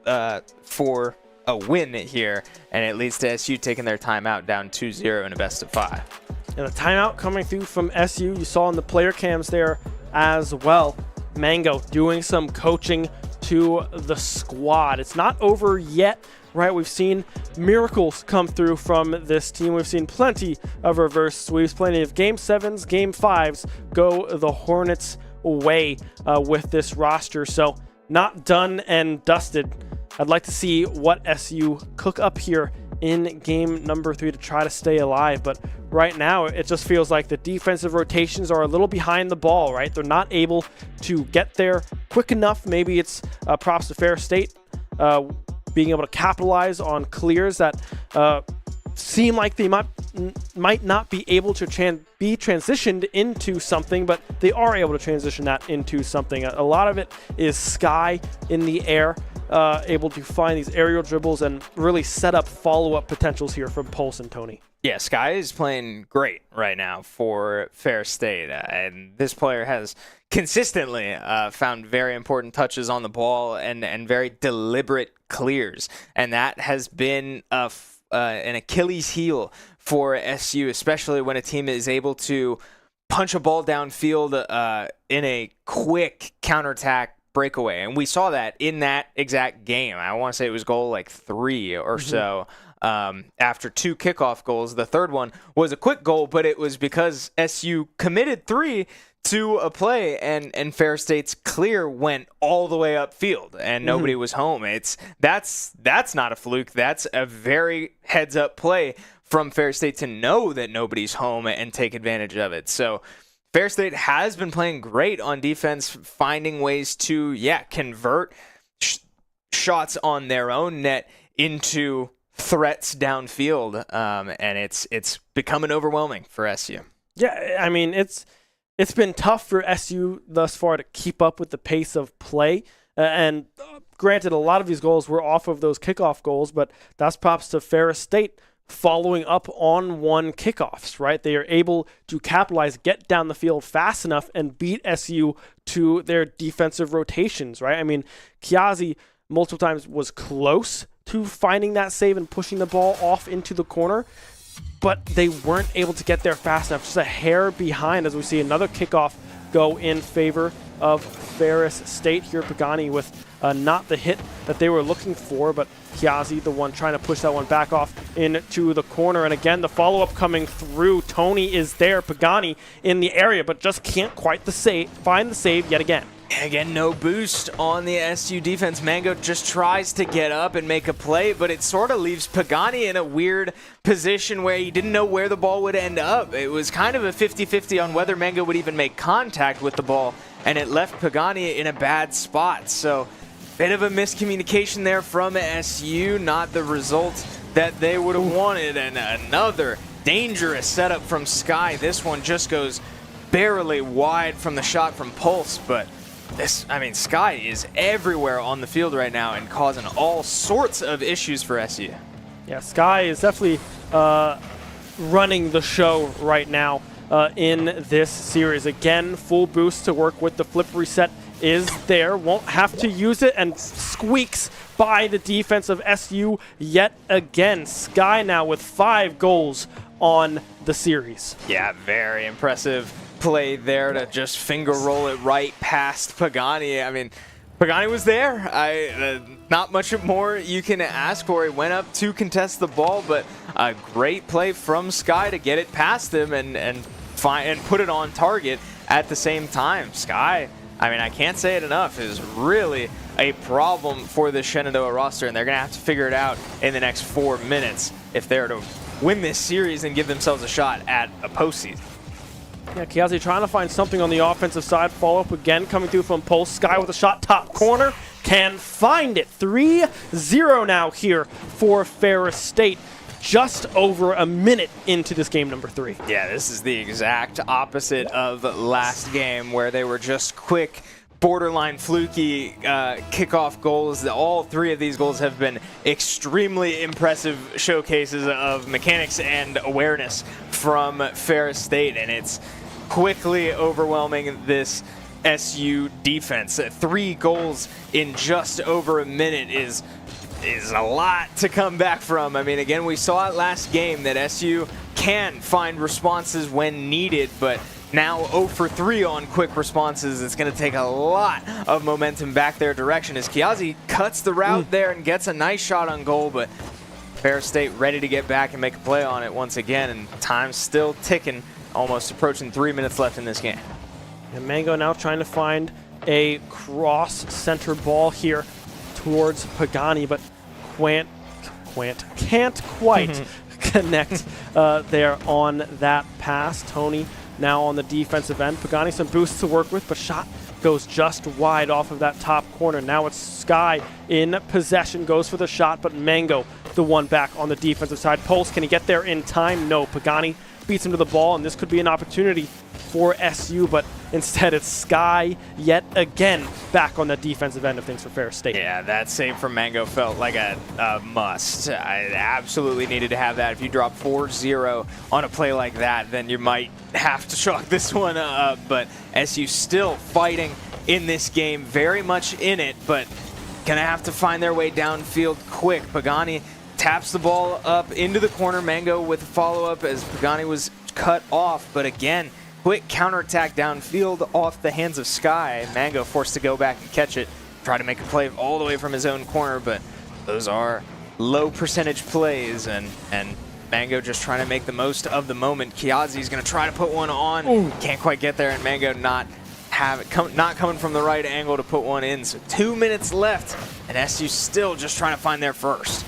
for a win here, and it leads to SU taking their timeout down 2-0 in a best of 5. And a timeout coming through from SU, you saw in the player cams there as well. Mango doing some coaching to the squad. It's not over yet, right? We've seen miracles come through from this team. We've seen plenty of reverse sweeps, plenty of Game 7s, Game 5s go the Hornets' way with this roster. So not done and dusted. I'd like to see what SU cook up here in game number 3 to try to stay alive. But right now, it just feels like the defensive rotations are a little behind the ball, right? They're not able to get there quick enough. Maybe it's props to Fair State being able to capitalize on clears that seem like they might not be able to be transitioned into something, but they are able to transition that into something. A lot of it is Sky in the air, able to find these aerial dribbles and really set up follow-up potentials here from Pulse and Tony. Yeah, Sky is playing great right now for Fair State, and this player has consistently found very important touches on the ball and very deliberate clears, and that has been an Achilles heel for SU, especially when a team is able to punch a ball downfield in a quick counterattack breakaway. And we saw that in that exact game. I want to say it was goal like 3 or so. After 2 kickoff goals. The third one was a quick goal, but it was because SU committed 3 to a play, and Fair State's clear went all the way upfield, and nobody was home. That's not a fluke. That's a very heads-up play from Fair State to know that nobody's home and take advantage of it. So Fair State has been playing great on defense, finding ways to, convert shots on their own net into threats downfield, and it's becoming overwhelming for SU. Yeah, I mean, it's been tough for SU thus far to keep up with the pace of play. And granted, a lot of these goals were off of those kickoff goals, but that's props to Ferris State following up on 1 kickoffs, right? They are able to capitalize, get down the field fast enough, and beat SU to their defensive rotations, right? I mean, Kiazi multiple times was close to finding that save and pushing the ball off into the corner, but they weren't able to get there fast enough, just a hair behind, as we see another kickoff go in favor of Ferris State here. Pagani with not the hit that they were looking for, but Kiazi, the one trying to push that one back off into the corner. And again, the follow-up coming through. Tony is there, Pagani in the area, but just can't quite find the save yet again. Again, no boost on the SU defense. Mango just tries to get up and make a play, but it sort of leaves Pagani in a weird position where he didn't know where the ball would end up. It was kind of a 50-50 on whether Mango would even make contact with the ball, and it left Pagani in a bad spot. So, bit of a miscommunication there from SU, not the result that they would have wanted, and another dangerous setup from Sky. This one just goes barely wide from the shot from Pulse, but Sky is everywhere on the field right now and causing all sorts of issues for SU. Yeah, Sky is definitely running the show right now in this series. Again, full boost to work with. The flip reset is there. Won't have to use it, and squeaks by the defense of SU yet again. Sky now with 5 goals on the series. Yeah, very impressive play there to just finger roll it right past Pagani. I mean, Pagani was there. Not much more you can ask for. He went up to contest the ball, but a great play from Sky to get it past him and put it on target at the same time. Sky, I can't say it enough, is really a problem for the Shenandoah roster, and they're going to have to figure it out in the next 4 minutes if they're to win this series and give themselves a shot at a postseason. Yeah, Kiazi trying to find something on the offensive side. Follow-up again coming through from Pulse. Sky with a shot top corner. Can find it. 3-0 now here for Ferris State. Just over a minute into this game number 3. Yeah, this is the exact opposite of last game where they were just quick, borderline fluky kickoff goals. All 3 of these goals have been extremely impressive showcases of mechanics and awareness from Ferris State, and it's quickly overwhelming this SU defense. 3 goals in just over a minute is a lot to come back from. Again, we saw it last game that SU can find responses when needed, but now 0 for 3 on quick responses. It's going to take a lot of momentum back their direction as Kiazi cuts the route there and gets a nice shot on goal, but Ferris State ready to get back and make a play on it once again, and time's still ticking, almost approaching 3 minutes left in this game. And Mango now trying to find a cross-center ball here towards Pagani, but can't quite connect there on that pass. Tony now on the defensive end. Pagani some boosts to work with, but shot goes just wide off of that top corner. Now it's Sky in possession, goes for the shot, but Mango the one back on the defensive side. Pulse, can he get there in time? No. Pagani beats him to the ball, and this could be an opportunity for SU, but instead it's Sky yet again back on the defensive end of things for Ferris State. Yeah, that save from Mango felt like a must. I absolutely needed to have that. If you drop 4-0 on a play like that, then you might have to chalk this one up, but SU still fighting in this game, very much in it, but gonna have to find their way downfield quick. Pagani taps the ball up into the corner. Mango with a follow-up as Pagani was cut off, but again, quick counterattack downfield off the hands of Sky. Mango forced to go back and catch it, try to make a play all the way from his own corner, but those are low percentage plays, and Mango just trying to make the most of the moment. Kiazi's going to try to put one on. Ooh. Can't quite get there, and Mango not coming from the right angle to put one in. So 2 minutes left, and SU still just trying to find their first.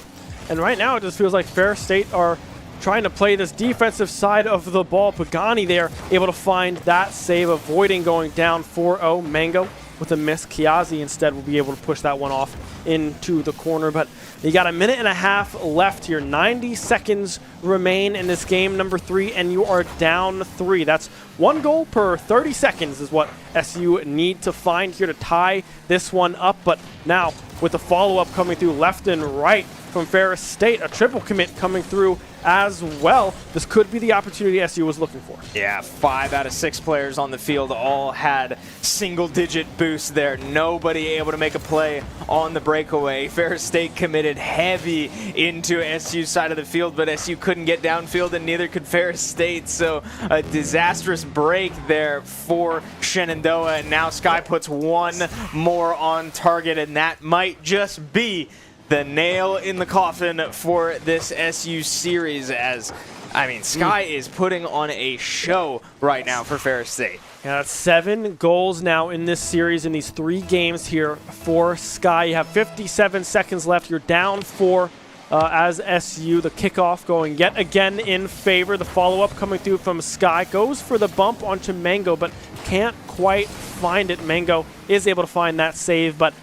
And right now it just feels like Ferris State are trying to play this defensive side of the ball. Pagani there able to find that save, avoiding going down 4-0. Mango with a miss. Kiazi instead will be able to push that one off into the corner. But you got a minute and a half left here. 90 seconds remain in this game number 3, and you are down 3. That's 1 goal per 30 seconds is what SU need to find here to tie this one up. But now with the follow-up coming through left and right from Ferris State, a triple commit coming through as well. This could be the opportunity SU was looking for. Yeah, 5 out of 6 players on the field all had single-digit boosts there. Nobody able to make a play on the breakaway. Ferris State committed heavy into SU's side of the field, but SU couldn't get downfield, and neither could Ferris State. So a disastrous break there for Shenandoah, and now Sky puts one more on target, and that might just be the nail in the coffin for this SU series, as, I mean, Sky is putting on a show right now for Ferris State. Yeah, that's 7 goals now in this series in these 3 games here for Sky. You have 57 seconds left. You're down 4 as SU. The kickoff going yet again in favor. The follow-up coming through from Sky. Goes for the bump onto Mango, but can't quite find it. Mango is able to find that save, but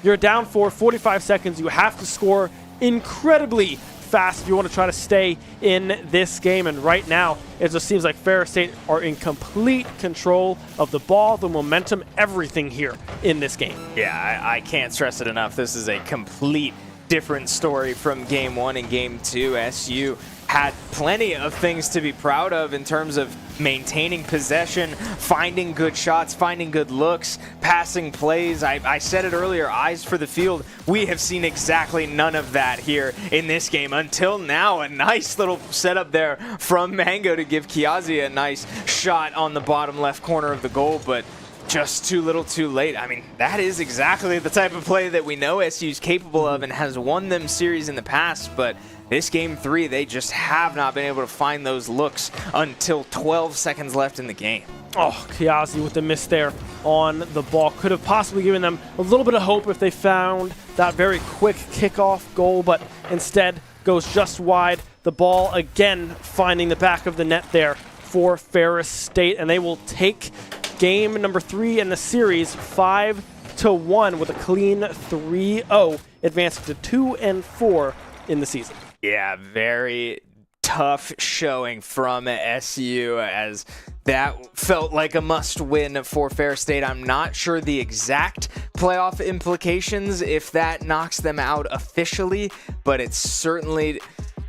you're down 4, 45 seconds. You have to score incredibly fast if you want to try to stay in this game. And right now, it just seems like Ferris State are in complete control of the ball, the momentum, everything here in this game. Yeah, I can't stress it enough. This is a complete different story from Game 1 and Game 2. SU had plenty of things to be proud of in terms of maintaining possession, finding good shots, finding good looks, passing plays. I said it earlier, eyes for the field. We have seen exactly none of that here in this game until now. A nice little setup there from Mango to give Kiazi a nice shot on the bottom left corner of the goal, but just too little too late. I mean, that is exactly the type of play that we know SU's capable of and has won them series in the past, but this Game 3, they just have not been able to find those looks until 12 seconds left in the game. Oh, Kiazi with the miss there on the ball. Could have possibly given them a little bit of hope if they found that very quick kickoff goal, but instead goes just wide. The ball again finding the back of the net there for Ferris State, and they will take game number 3 in the series 5-1 with a clean 3-0, advancing to 2-4 in the season. Yeah, very tough showing from SU, as that felt like a must-win for Ferris State. I'm not sure the exact playoff implications if that knocks them out officially, but it certainly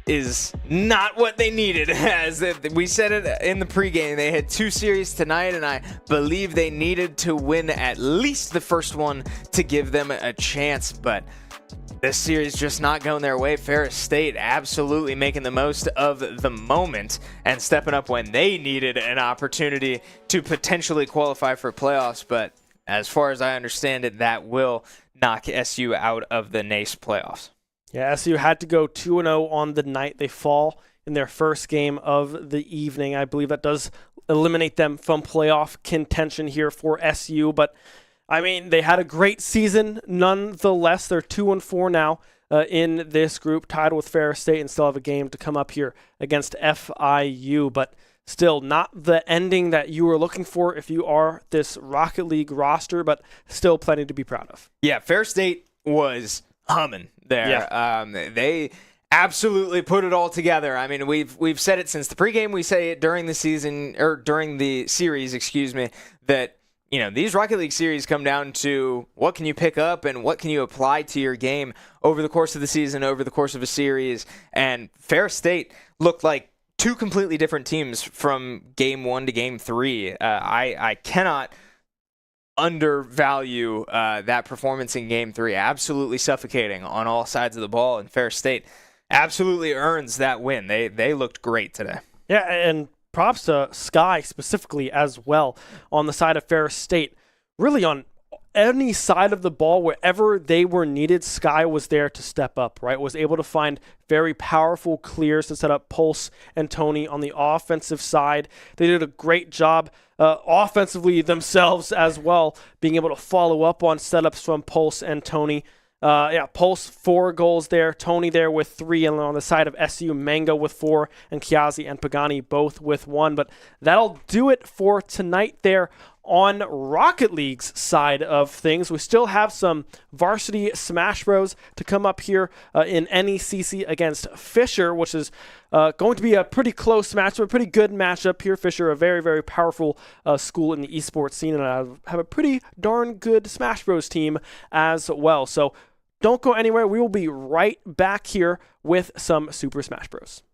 is not what they needed. As we said it in the pregame, they had 2 series tonight, and I believe they needed to win at least the first one to give them a chance, but this series just not going their way. Ferris State absolutely making the most of the moment and stepping up when they needed an opportunity to potentially qualify for playoffs. But as far as I understand it, that will knock SU out of the NECC playoffs. Yeah, SU had to go 2-0 on the night. They fall in their first game of the evening. I believe that does eliminate them from playoff contention here for SU. But, I mean, they had a great season nonetheless. They're 2-4 now in this group, tied with Ferris State, and still have a game to come up here against FIU. But still not the ending that you were looking for if you are this Rocket League roster, but still plenty to be proud of. Yeah, Ferris State was humming there. Yeah. They absolutely put it all together. I mean, we've said it since the pregame. We say it during the season, or during the series, that, you know, these Rocket League series come down to what can you pick up and what can you apply to your game over the course of the season, over the course of a series. And Ferris State looked like two completely different teams from game 1 to game 3. I cannot undervalue that performance in game 3. Absolutely suffocating on all sides of the ball, and Ferris State absolutely earns that win. They looked great today. Yeah, and props to Sky specifically as well on the side of Ferris State. Really on any side of the ball, wherever they were needed, Sky was there to step up, right? Was able to find very powerful clears to set up Pulse and Tony on the offensive side. They did a great job offensively themselves as well, being able to follow up on setups from Pulse and Tony. Pulse 4 goals there, Tony there with 3, and on the side of SU, Mango with 4, and Kiazi and Pagani both with 1. But that'll do it for tonight there on Rocket League's side of things. We still have some Varsity Smash Bros to come up here in NECC against Fisher, which is going to be a pretty close matchup, a pretty good matchup here. Fisher, a very, very powerful school in the esports scene, and I have a pretty darn good Smash Bros team as well. So don't go anywhere. We will be right back here with some Super Smash Bros.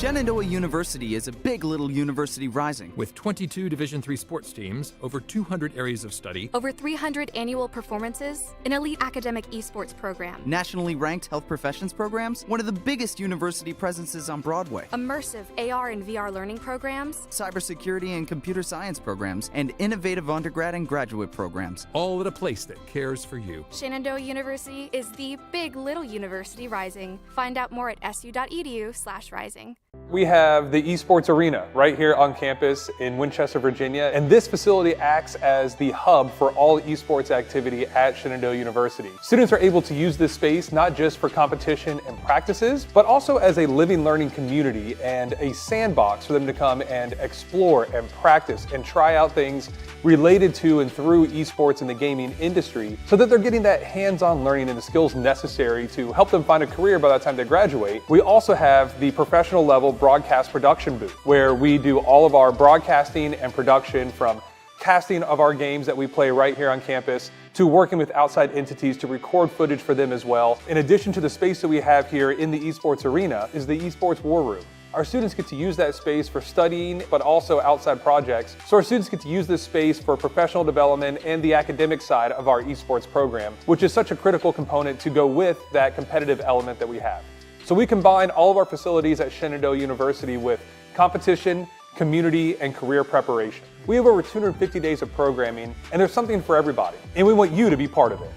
Shenandoah University is a big little university rising. With 22 Division III sports teams, over 200 areas of study, over 300 annual performances, an elite academic esports program, nationally ranked health professions programs, one of the biggest university presences on Broadway, immersive AR and VR learning programs, cybersecurity and computer science programs, and innovative undergrad and graduate programs. all at a place that cares for you. Shenandoah University is the big little university rising. Find out more at su.edu/rising. We have the Esports Arena right here on campus in Winchester, Virginia, and this facility acts as the hub for all esports activity at Shenandoah University. Students are able to use this space not just for competition and practices, but also as a living learning community and a sandbox for them to come and explore and practice and try out things related to and through esports in the gaming industry, so that they're getting that hands-on learning and the skills necessary to help them find a career by the time they graduate. We also have the professional level broadcast production booth, where we do all of our broadcasting and production, from casting of our games that we play right here on campus to working with outside entities to record footage for them as well. In addition to the space that we have here in the Esports Arena is the Esports War Room. Our students get to use that space for studying, but also outside projects. So our students get to use this space for professional development and the academic side of our esports program, which is such a critical component to go with that competitive element that we have. So we combine all of our facilities at Shenandoah University with competition, community, and career preparation. We have over 250 days of programming, and there's something for everybody, and we want you to be part of it.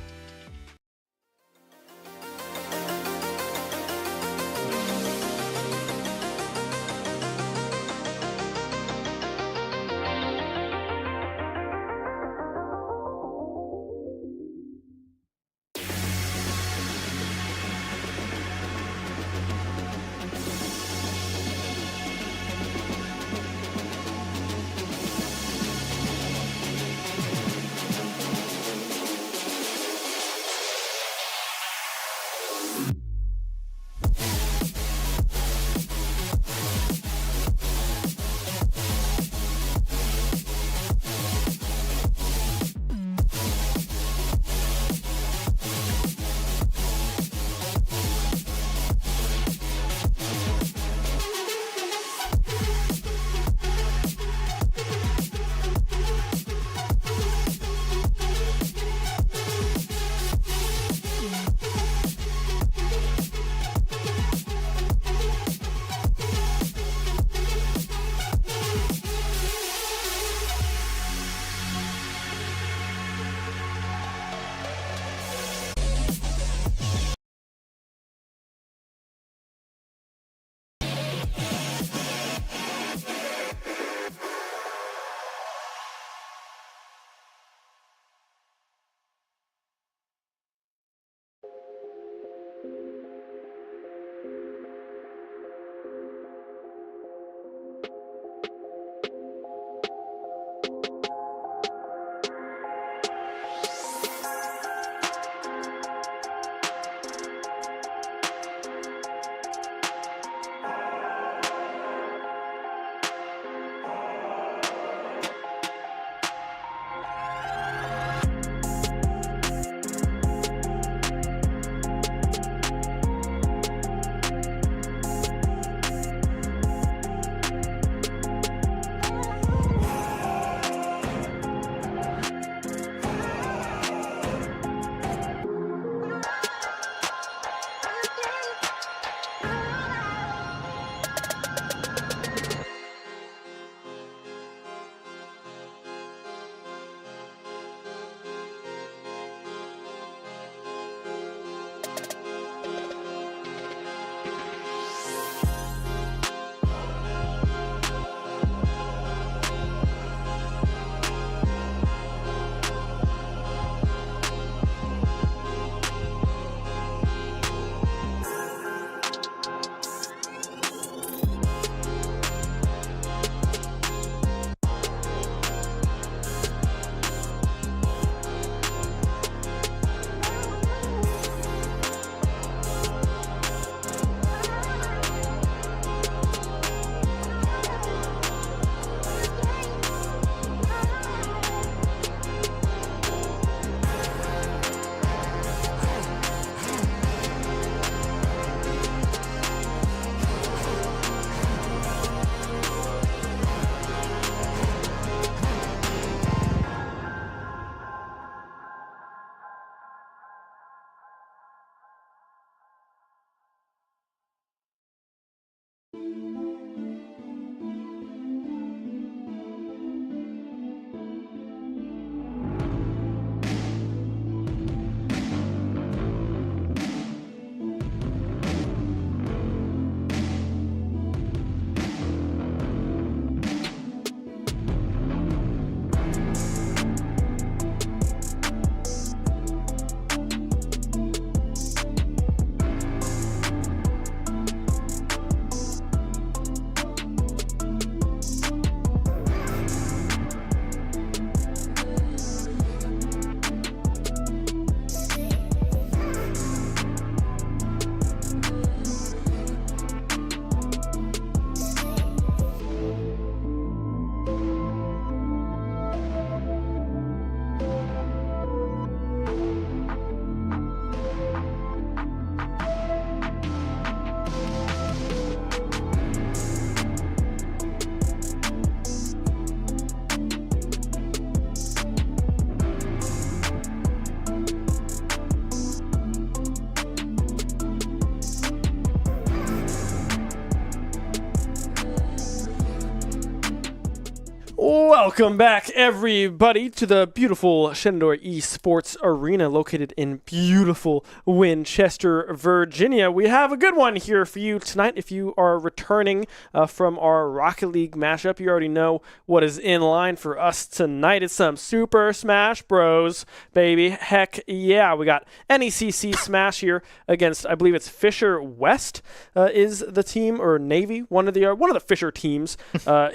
Welcome back, everybody, to the beautiful Shenandoah Esports Arena located in beautiful Winchester, Virginia. We have a good one here for you tonight. If you are returning from our Rocket League matchup, you already know what is in line for us tonight. It's some Super Smash Bros, baby. Heck yeah. We got NECC Smash here against, I believe it's Fisher West is the team, or Navy, one of the Fisher teams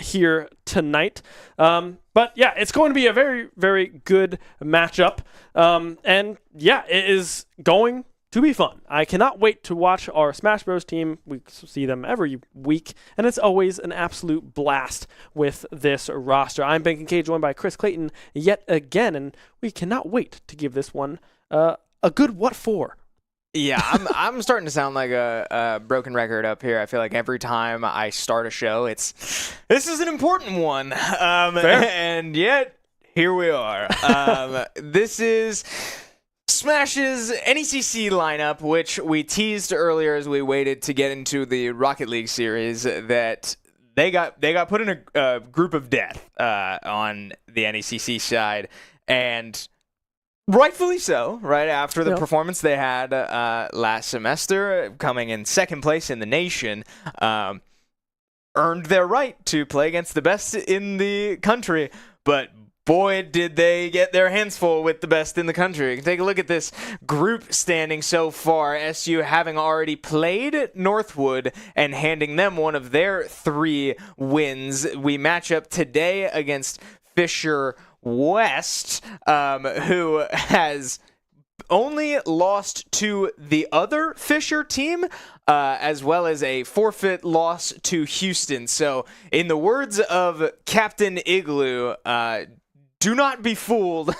here tonight. But yeah, it's going to be a very, very good matchup. And yeah, it is going to be fun. I cannot wait to watch our Smash Bros team. We see them every week, and it's always an absolute blast with this roster. I'm Ben Kincaid, joined by Chris Clayton yet again, and we cannot wait to give this one a good what for. Yeah, I'm starting to sound like a broken record up here. I feel like every time I start a show, this is an important one. And yet, here we are. This is Smash's NECC lineup, which we teased earlier as we waited to get into the Rocket League series, that they got put in a group of death on the NECC side, and rightfully so, right after the performance they had last semester, coming in second place in the nation, earned their right to play against the best in the country. But boy, did they get their hands full with the best in the country. You can take a look at this group standing so far. SU having already played Northwood and handing them one of their 3 wins. We match up today against Fisher West, who has only lost to the other Fisher team, as well as a forfeit loss to Houston. So, in the words of Captain Igloo, do not be fooled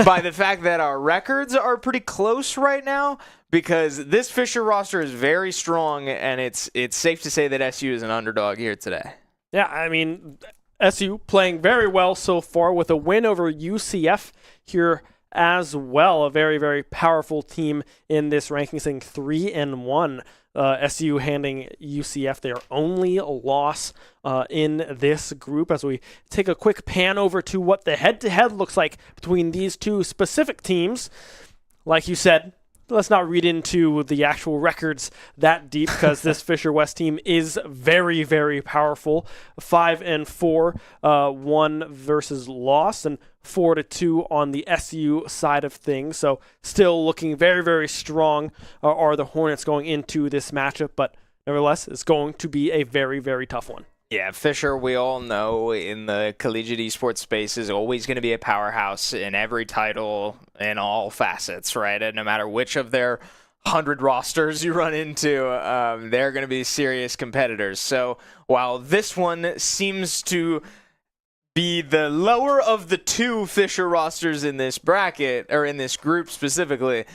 by the fact that our records are pretty close right now, because this Fisher roster is very strong, and it's safe to say that SU is an underdog here today. Yeah, I mean, SU playing very well so far with a win over UCF here as well. A very, very powerful team in this ranking, sitting 3-1. SU handing UCF their only loss in this group. As we take a quick pan over to what the head-to-head looks like between these two specific teams. Like you said, let's not read into the actual records that deep, because this Fisher West team is very, very powerful. 5-4, 1 versus loss, and 4-2 on the SU side of things. So still looking very, very strong are the Hornets going into this matchup, but nevertheless, it's going to be a very, very tough one. Yeah, Fisher, we all know in the collegiate esports space, is always going to be a powerhouse in every title in all facets, right? And no matter which of their 100 rosters you run into, they're going to be serious competitors. So while this one seems to be the lower of the 2 Fisher rosters in this bracket, or in this group specifically,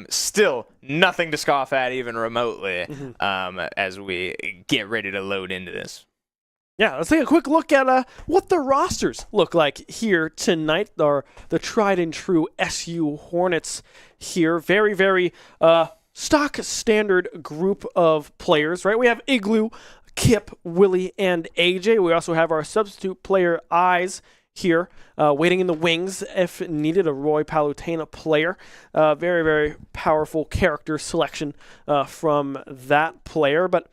still nothing to scoff at even remotely, as we get ready to load into this. Yeah, let's take a quick look at what the rosters look like here tonight. The tried and true SU Hornets here. Very, very stock standard group of players, right? We have Igloo, Kip, Willie, and AJ. We also have our substitute player, Eyes, here, waiting in the wings if needed, a Roy Palutena player. Very, very powerful character selection from that player. But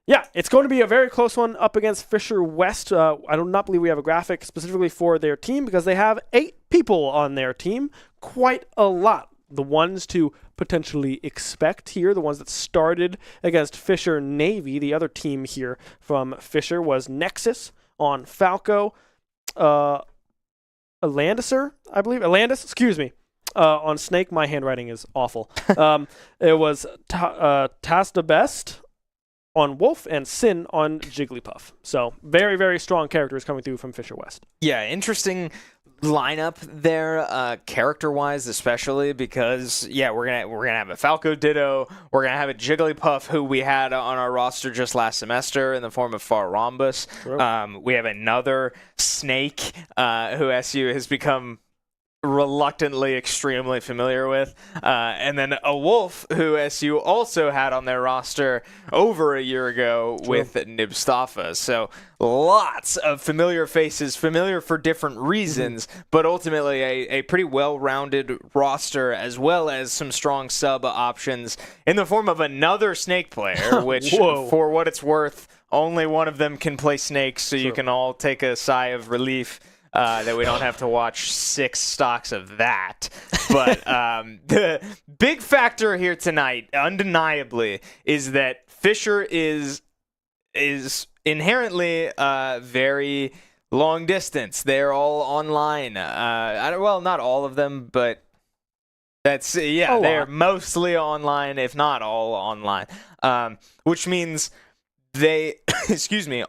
yeah, it's going to be a very close one up against Fisher West. I do not believe we have a graphic specifically for their team, because they have 8 people on their team. Quite a lot. The ones to potentially expect here, the ones that started against Fisher Navy. The other team here from Fisher was Nexus on Falco. Alandiser, I believe. Alandis, excuse me. On Snake, my handwriting is awful. It was Tasda Best on Wolf, and Sin on Jigglypuff. So very, very strong characters coming through from Fisher West. Yeah, interesting lineup there, character-wise especially, because yeah, we're gonna have a Falco Ditto, we're gonna have a Jigglypuff who we had on our roster just last semester in the form of Far Rhombus. We have another Snake who SU has become reluctantly extremely familiar with, and then a Wolf who SU also had on their roster over a year ago with Nibstafa. So lots of familiar faces, familiar for different reasons, but ultimately a pretty well-rounded roster, as well as some strong sub options in the form of another Snake player, which for what it's worth, only one of them can play Snake, so you can all take a sigh of relief that we don't have to watch 6 stocks of that. But the big factor here tonight, undeniably, is that Fisher is inherently very long distance. They're all online. Well, not all of them, but that's they're mostly online, if not all online. Which means they,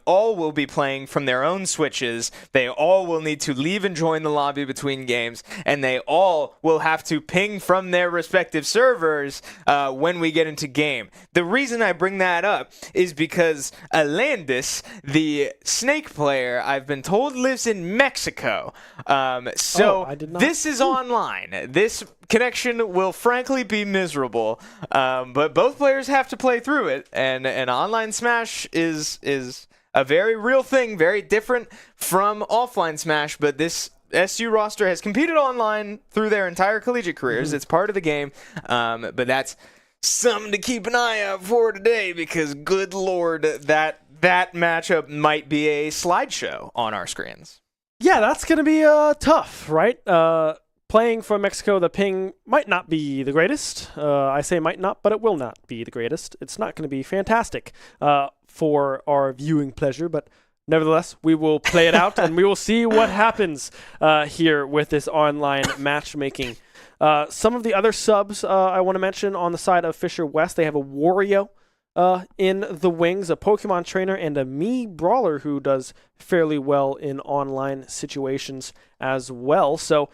all will be playing from their own switches. They all will need to leave and join the lobby between games, and they all will have to ping from their respective servers when we get into game. The reason I bring that up is because Alandis, the Snake player, I've been told lives in Mexico. This is online. This connection will frankly be miserable, but both players have to play through it, and online Smash is a very real thing, very different from offline Smash, but this SU roster has competed online through their entire collegiate careers. It's part of the game, but that's something to keep an eye out for today, because good lord, that matchup might be a slideshow on our screens. Yeah, that's going to be tough, right? Playing from Mexico, the ping might not be the greatest. I say might not, but it will not be the greatest. It's not going to be fantastic for our viewing pleasure, but nevertheless, we will play it out, and we will see what happens here with this online matchmaking. Some of the other subs I want to mention on the side of Fisher West, they have a Wario in the wings, a Pokemon trainer, and a Mii brawler who does fairly well in online situations as well. So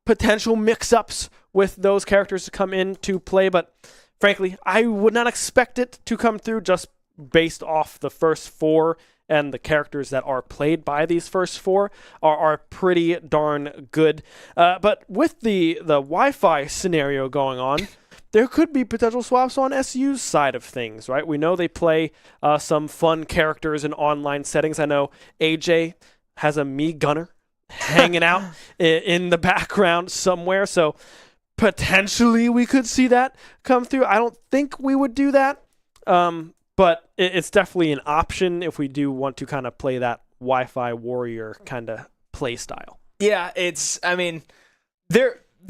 potential mix-ups with those characters to come into play, but frankly, I would not expect it to come through just based off the first 4, and the characters that are played by these first 4 are pretty darn good. But with the Wi-Fi scenario going on, there could be potential swaps on SU's side of things, right? We know they play some fun characters in online settings. I know AJ has a Mii Gunner hanging out in the background somewhere, so potentially we could see that come through. I don't think we would do that, but it's definitely an option if we do want to kind of play that Wi-Fi warrior kind of play style. Yeah,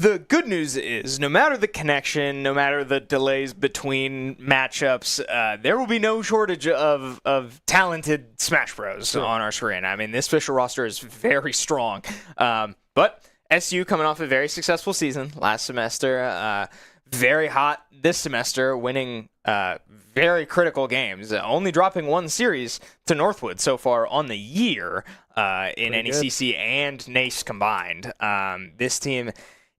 the good news is, no matter the connection, no matter the delays between matchups, there will be no shortage of talented Smash Bros on our screen. I mean, this Fisher roster is very strong. But SU coming off a very successful season last semester, very hot this semester, winning very critical games, only dropping 1 series to Northwood so far on the year in NECC and NACE combined. This team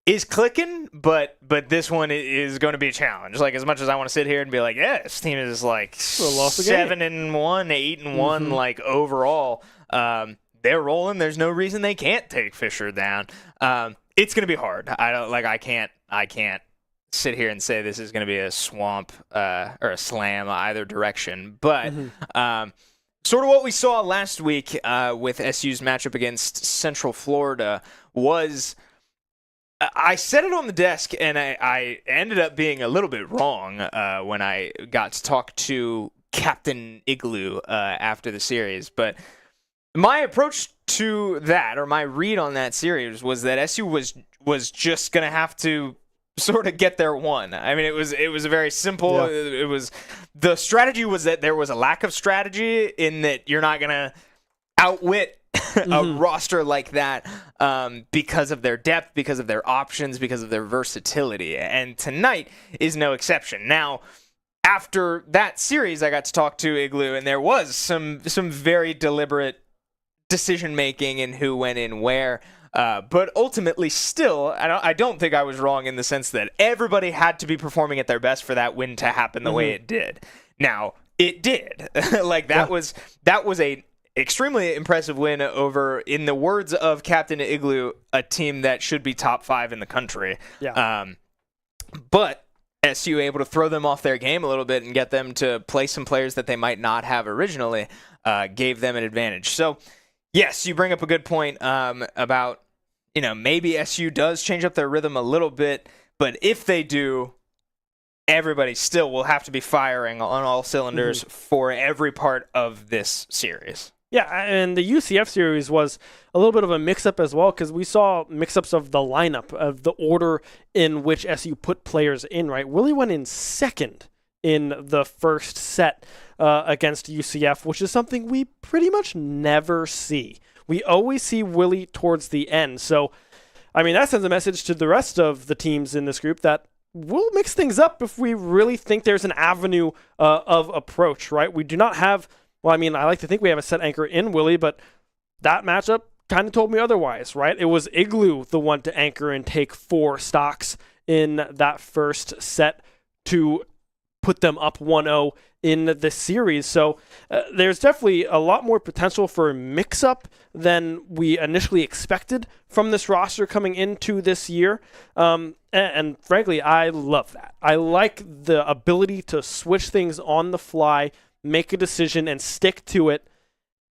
is clicking, but this one is going to be a challenge. Like, as much as I want to sit here and be like, yeah, this team is like 7-1, 8-1, like overall, they're rolling. There's no reason they can't take Fisher down. It's going to be hard. I can't sit here and say this is going to be a swamp or a slam either direction, but sort of what we saw last week with SU's matchup against Central Florida was, I said it on the desk, and I ended up being a little bit wrong when I got to talk to Captain Igloo after the series. But my approach to that, or my read on that series, was that SU was just going to have to sort of get their one. I mean, it was a very simple. Yeah. It was, the strategy was that there was a lack of strategy in that you're not going to outwit a roster like that because of their depth, because of their options, because of their versatility. And tonight is no exception. Now, after that series, I got to talk to Igloo, and there was some very deliberate decision-making in who went in where. But ultimately, still, I don't think I was wrong in the sense that everybody had to be performing at their best for that win to happen the way it did. Now, it did. Like, that was extremely impressive win over, in the words of Captain Igloo, a team that should be top 5 in the country. Yeah. But SU able to throw them off their game a little bit and get them to play some players that they might not have originally, gave them an advantage. So, yes, you bring up a good point about, maybe SU does change up their rhythm a little bit, but if they do, everybody still will have to be firing on all cylinders for every part of this series. Yeah, and the UCF series was a little bit of a mix-up as well, because we saw mix-ups of the lineup, of the order in which SU put players in, right? Willie went in second in the first set against UCF, which is something we pretty much never see. We always see Willie towards the end. So, I mean, that sends a message to the rest of the teams in this group that we'll mix things up if we really think there's an avenue of approach, right? We do not have, well, I mean, I like to think we have a set anchor in Willie, but that matchup kind of told me otherwise, right? It was Igloo the one to anchor and take 4 stocks in that first set to put them up 1-0 in the series. So there's definitely a lot more potential for mix-up than we initially expected from this roster coming into this year. And frankly, I love that. I like the ability to switch things on the fly, make a decision, and stick to it,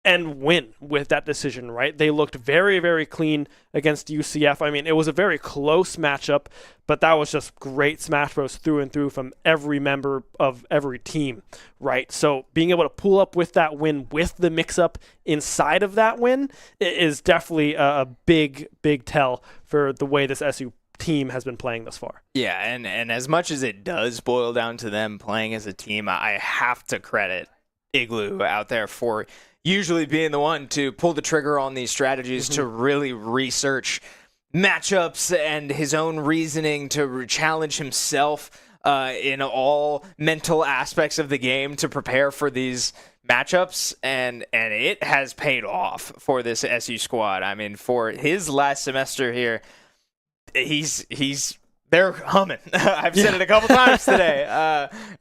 and win with that decision, right? They looked very, very clean against UCF. I mean, it was a very close matchup, but that was just great Smash Bros. Through and through from every member of every team, right? So being able to pull up with that win with the mix-up inside of that win is definitely a big, big tell for the way this SU team has been playing thus far. Yeah, and as much as it does boil down to them playing as a team, I have to credit Igloo out there for usually being the one to pull the trigger on these strategies, to really research matchups and his own reasoning, to challenge himself in all mental aspects of the game to prepare for these matchups, and it has paid off for this SU squad. I mean, for his last semester here, they're humming. I've said it a couple times today,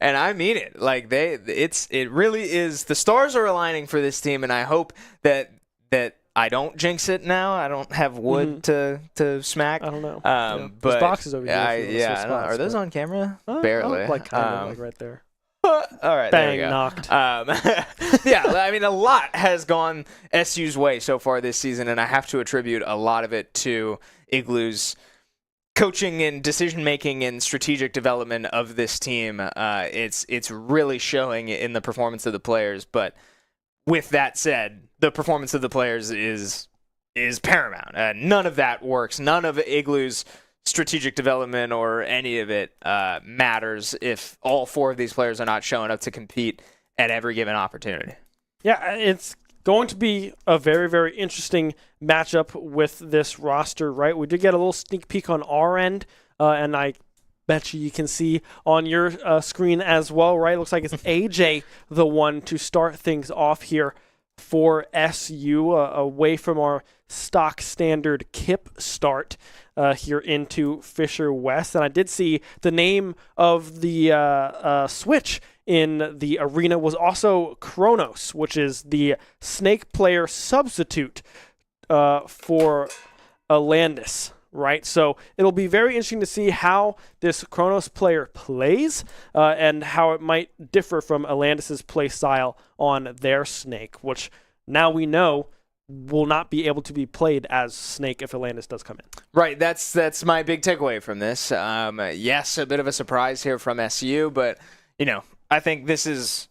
and I mean it. Like it really is. The stars are aligning for this team, and I hope that I don't jinx it now. I don't have wood to smack. I don't know. But there's boxes over here. Are those on camera? Barely. Like kind of right there. All right, Bang, there we go. knocked. Yeah, I mean, a lot has gone SU's way so far this season, and I have to attribute a lot of it to Igloo's coaching and decision-making and strategic development of this team. It's really showing in the performance of the players. But with that said, the performance of the players is paramount. None of that works. None of Igloo's strategic development or any of it matters if all 4 of these players are not showing up to compete at every given opportunity. Yeah, it's going to be a very, very interesting matchup with this roster, right? We did get a little sneak peek on our end, and I bet you can see on your screen as well, right? It looks like it's AJ the one to start things off here for SU, away from our stock standard Kip start here into Fisher West. And I did see the name of the switch in the arena was also Kronos, which is the Snake player substitute for Alandis, right? So it'll be very interesting to see how this Kronos player plays and how it might differ from Alandis' play style on their Snake, which now we know will not be able to be played as Snake if Alandis does come in. Right, that's my big takeaway from this. Yes, a bit of a surprise here from SU, but, I think this is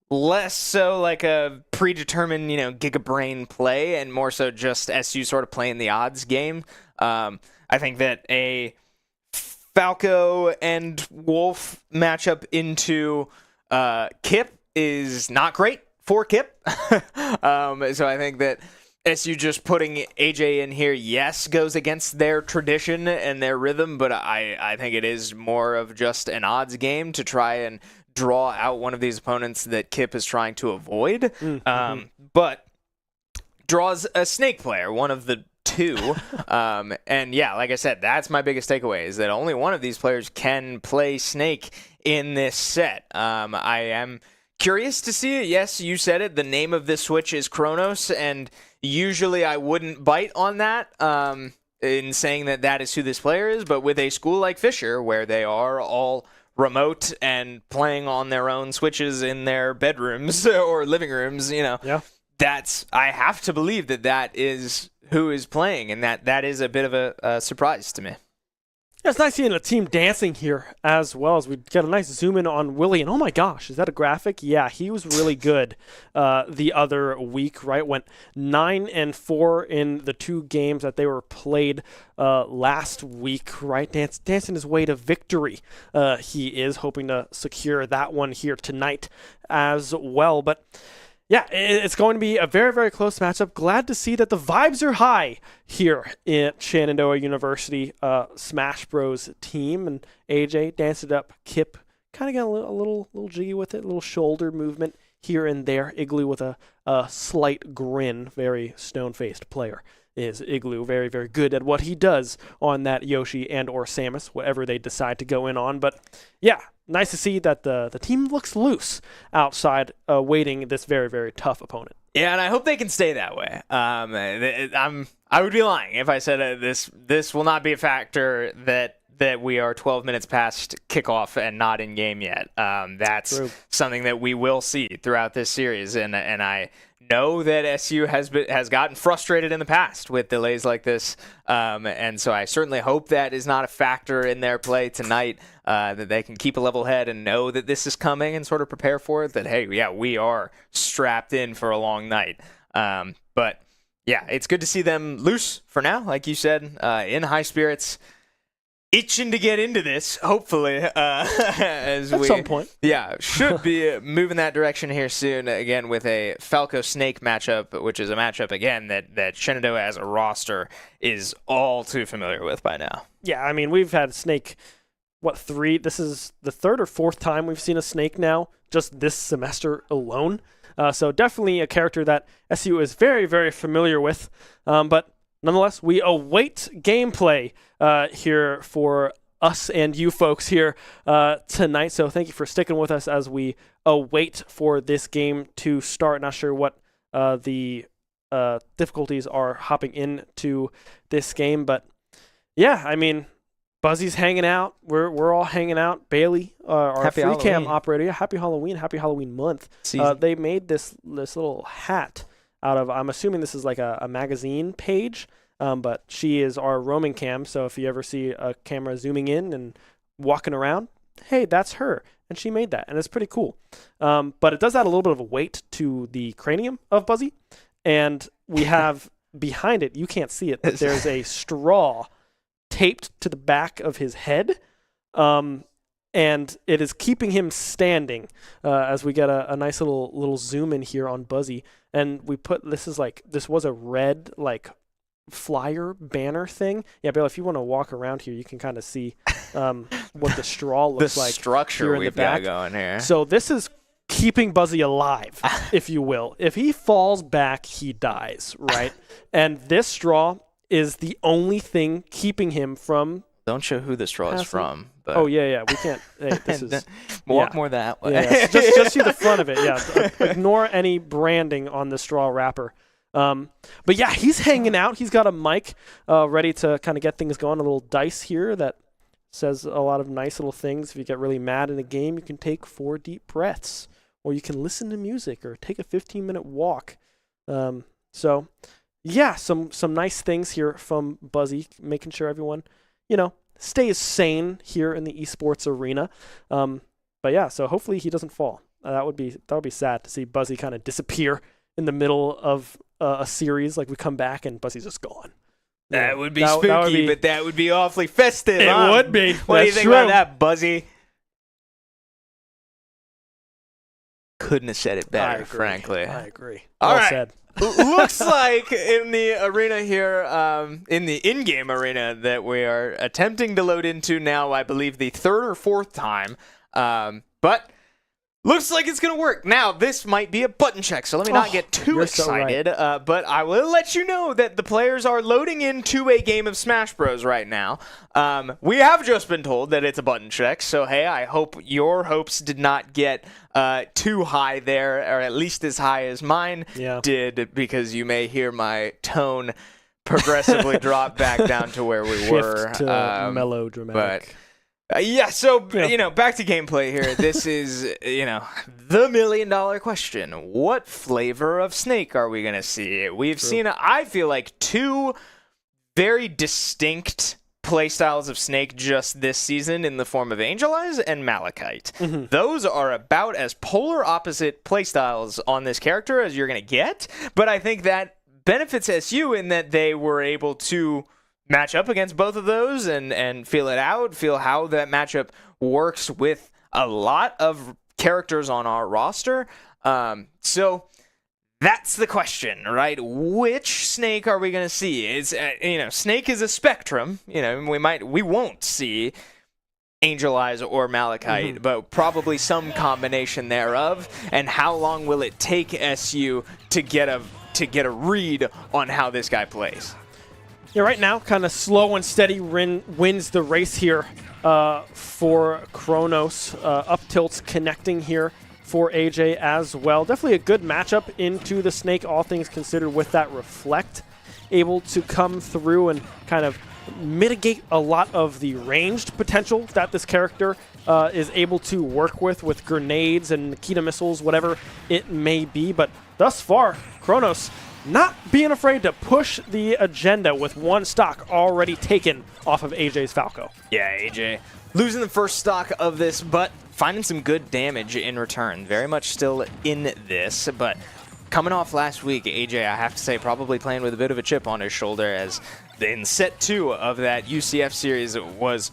less so like a predetermined, gigabrain play and more so just SU sort of playing the odds game. I think that a Falco and Wolf matchup into Kip is not great for Kip. So I think that SU just putting AJ in here, yes, goes against their tradition and their rhythm, but I think it is more of just an odds game to try and draw out one of these opponents that Kip is trying to avoid. But draws a Snake player, one of the 2. And yeah, like I said, that's my biggest takeaway, is that only one of these players can play Snake in this set. I am curious to see it. Yes, you said it. The name of this switch is Kronos, and usually I wouldn't bite on that in saying that that is who this player is, but with a school like Fisher, where they are all remote and playing on their own switches in their bedrooms or living rooms, Yeah. I have to believe that that is who is playing, and that is a bit of a surprise to me. Yeah, it's nice seeing a team dancing here as well, as we get a nice zoom in on Willie. And oh my gosh, is that a graphic? Yeah, he was really good the other week, right? Went 9-4 in the 2 games that they were played last week, right? Dancing his way to victory. He is hoping to secure that one here tonight as well. But yeah, it's going to be a very, very close matchup. Glad to see that the vibes are high here at Shenandoah University Smash Bros team. And AJ danced it up. Kip kind of got a little jiggy with it, a little shoulder movement here and there. Igloo with a slight grin. Very stone-faced player is Igloo. Very, very good at what he does on that Yoshi and or Samus, whatever they decide to go in on. But yeah, nice to see that the team looks loose outside, waiting this very, very tough opponent. Yeah, and I hope they can stay that way. I would be lying if I said this will not be a factor that we are 12 minutes past kickoff and not in game yet. That's True. something that we will see throughout this series, and I know that SU has gotten frustrated in the past with delays like this, and so I certainly hope that is not a factor in their play tonight. That they can keep a level head and know that this is coming and sort of prepare for it. That hey, yeah, we are strapped in for a long night. But yeah, it's good to see them loose for now, like you said, in high spirits. Itching to get into this, hopefully, as At some point. Yeah, should be moving that direction here soon. Again, with a Falco Snake matchup, which is a matchup again that Shenandoah as a roster is all too familiar with by now. Yeah, I mean, we've had Snake, 3? This is the 3rd or 4th time we've seen a Snake now, just this semester alone. So definitely a character that SU is very, very familiar with. But nonetheless, we await gameplay here for us and you folks here tonight. So thank you for sticking with us as we await for this game to start. Not sure what the difficulties are hopping into this game, but yeah, I mean, Buzzy's hanging out. We're all hanging out. Bailey, our Happy free cam Halloween. operator, yeah, happy Halloween month. They made this little hat out of, I'm assuming this is like a magazine page, but she is our roaming cam, so if you ever see a camera zooming in and walking around, hey, that's her, and she made that, and it's pretty cool. But it does add a little bit of a weight to the cranium of Buzzy, and we have behind it, you can't see it, but there's a straw taped to the back of his head, and it is keeping him standing as we get a nice little zoom in here on Buzzy. And we put, this was a red, flyer banner thing. Yeah, Bill, if you want to walk around here, you can kind of see what the straw looks the like. structure here in we've the back. got going here. So this is keeping Buzzy alive, if you will. If he falls back, he dies, right? And this straw is the only thing keeping him from... Don't show who the straw is passing. from. But Oh, yeah, we can't... Hey, this is... walk yeah. more that way. Yeah, just see the front of it. Yeah, ignore any branding on the straw wrapper. But yeah, he's hanging out. He's got a mic ready to kind of get things going. A little dice here that says a lot of nice little things. If you get really mad in a game, you can take 4 deep breaths, or you can listen to music, or take a 15-minute walk. So yeah, some nice things here from Buzzy, making sure everyone, stays sane here in the esports arena. But yeah, so hopefully he doesn't fall. That would be sad to see Buzzy kind of disappear in the middle of a series. Like we come back and Buzzy's just gone. That would be spooky, but that would be awfully festive. It huh? would be. What do you That's think true. about that, Buzzy? Couldn't have said it I better, agree. frankly. I agree. All Well right. said. Looks like in the arena here, in the in-game arena that we are attempting to load into now, I believe the 3rd or 4th time. But Looks like it's going to work. Now, this might be a button check, so let me not get too you're so right. excited. But I will let you know that the players are loading into a game of Smash Bros. Right now. We have just been told that it's a button check, so hey, I hope your hopes did not get too high there, or at least as high as mine did, because you may hear my tone progressively drop back down to where we were. To melodramatic. But back to gameplay here. This is, the $1,000,000 question. What flavor of Snake are we going to see? We've seen, I feel like, two very distinct playstyles of Snake just this season in the form of Angel Eyes and Malachite. Mm-hmm. Those are about as polar opposite playstyles on this character as you're going to get, but I think that benefits SU in that they were able to match up against both of those and feel it out, feel how that matchup works with a lot of characters on our roster. So that's the question, right? Which Snake are we going to see? It's Snake is a spectrum. We won't see Angel Eyes or Malachite, but probably some combination thereof. And how long will it take SU to get a read on how this guy plays? Yeah, right now, kind of slow and steady wins the race here for Kronos. Up tilts connecting here for AJ as well. Definitely a good matchup into the Snake, all things considered, with that Reflect. Able to come through and kind of mitigate a lot of the ranged potential that this character is able to work with grenades and Nikita missiles, whatever it may be. But thus far, Kronos not being afraid to push the agenda with one stock already taken off of AJ's Falco. Yeah, AJ losing the first stock of this, but finding some good damage in return. Very much still in this, but coming off last week, AJ, I have to say, probably playing with a bit of a chip on his shoulder, as in set 2 of that UCF series was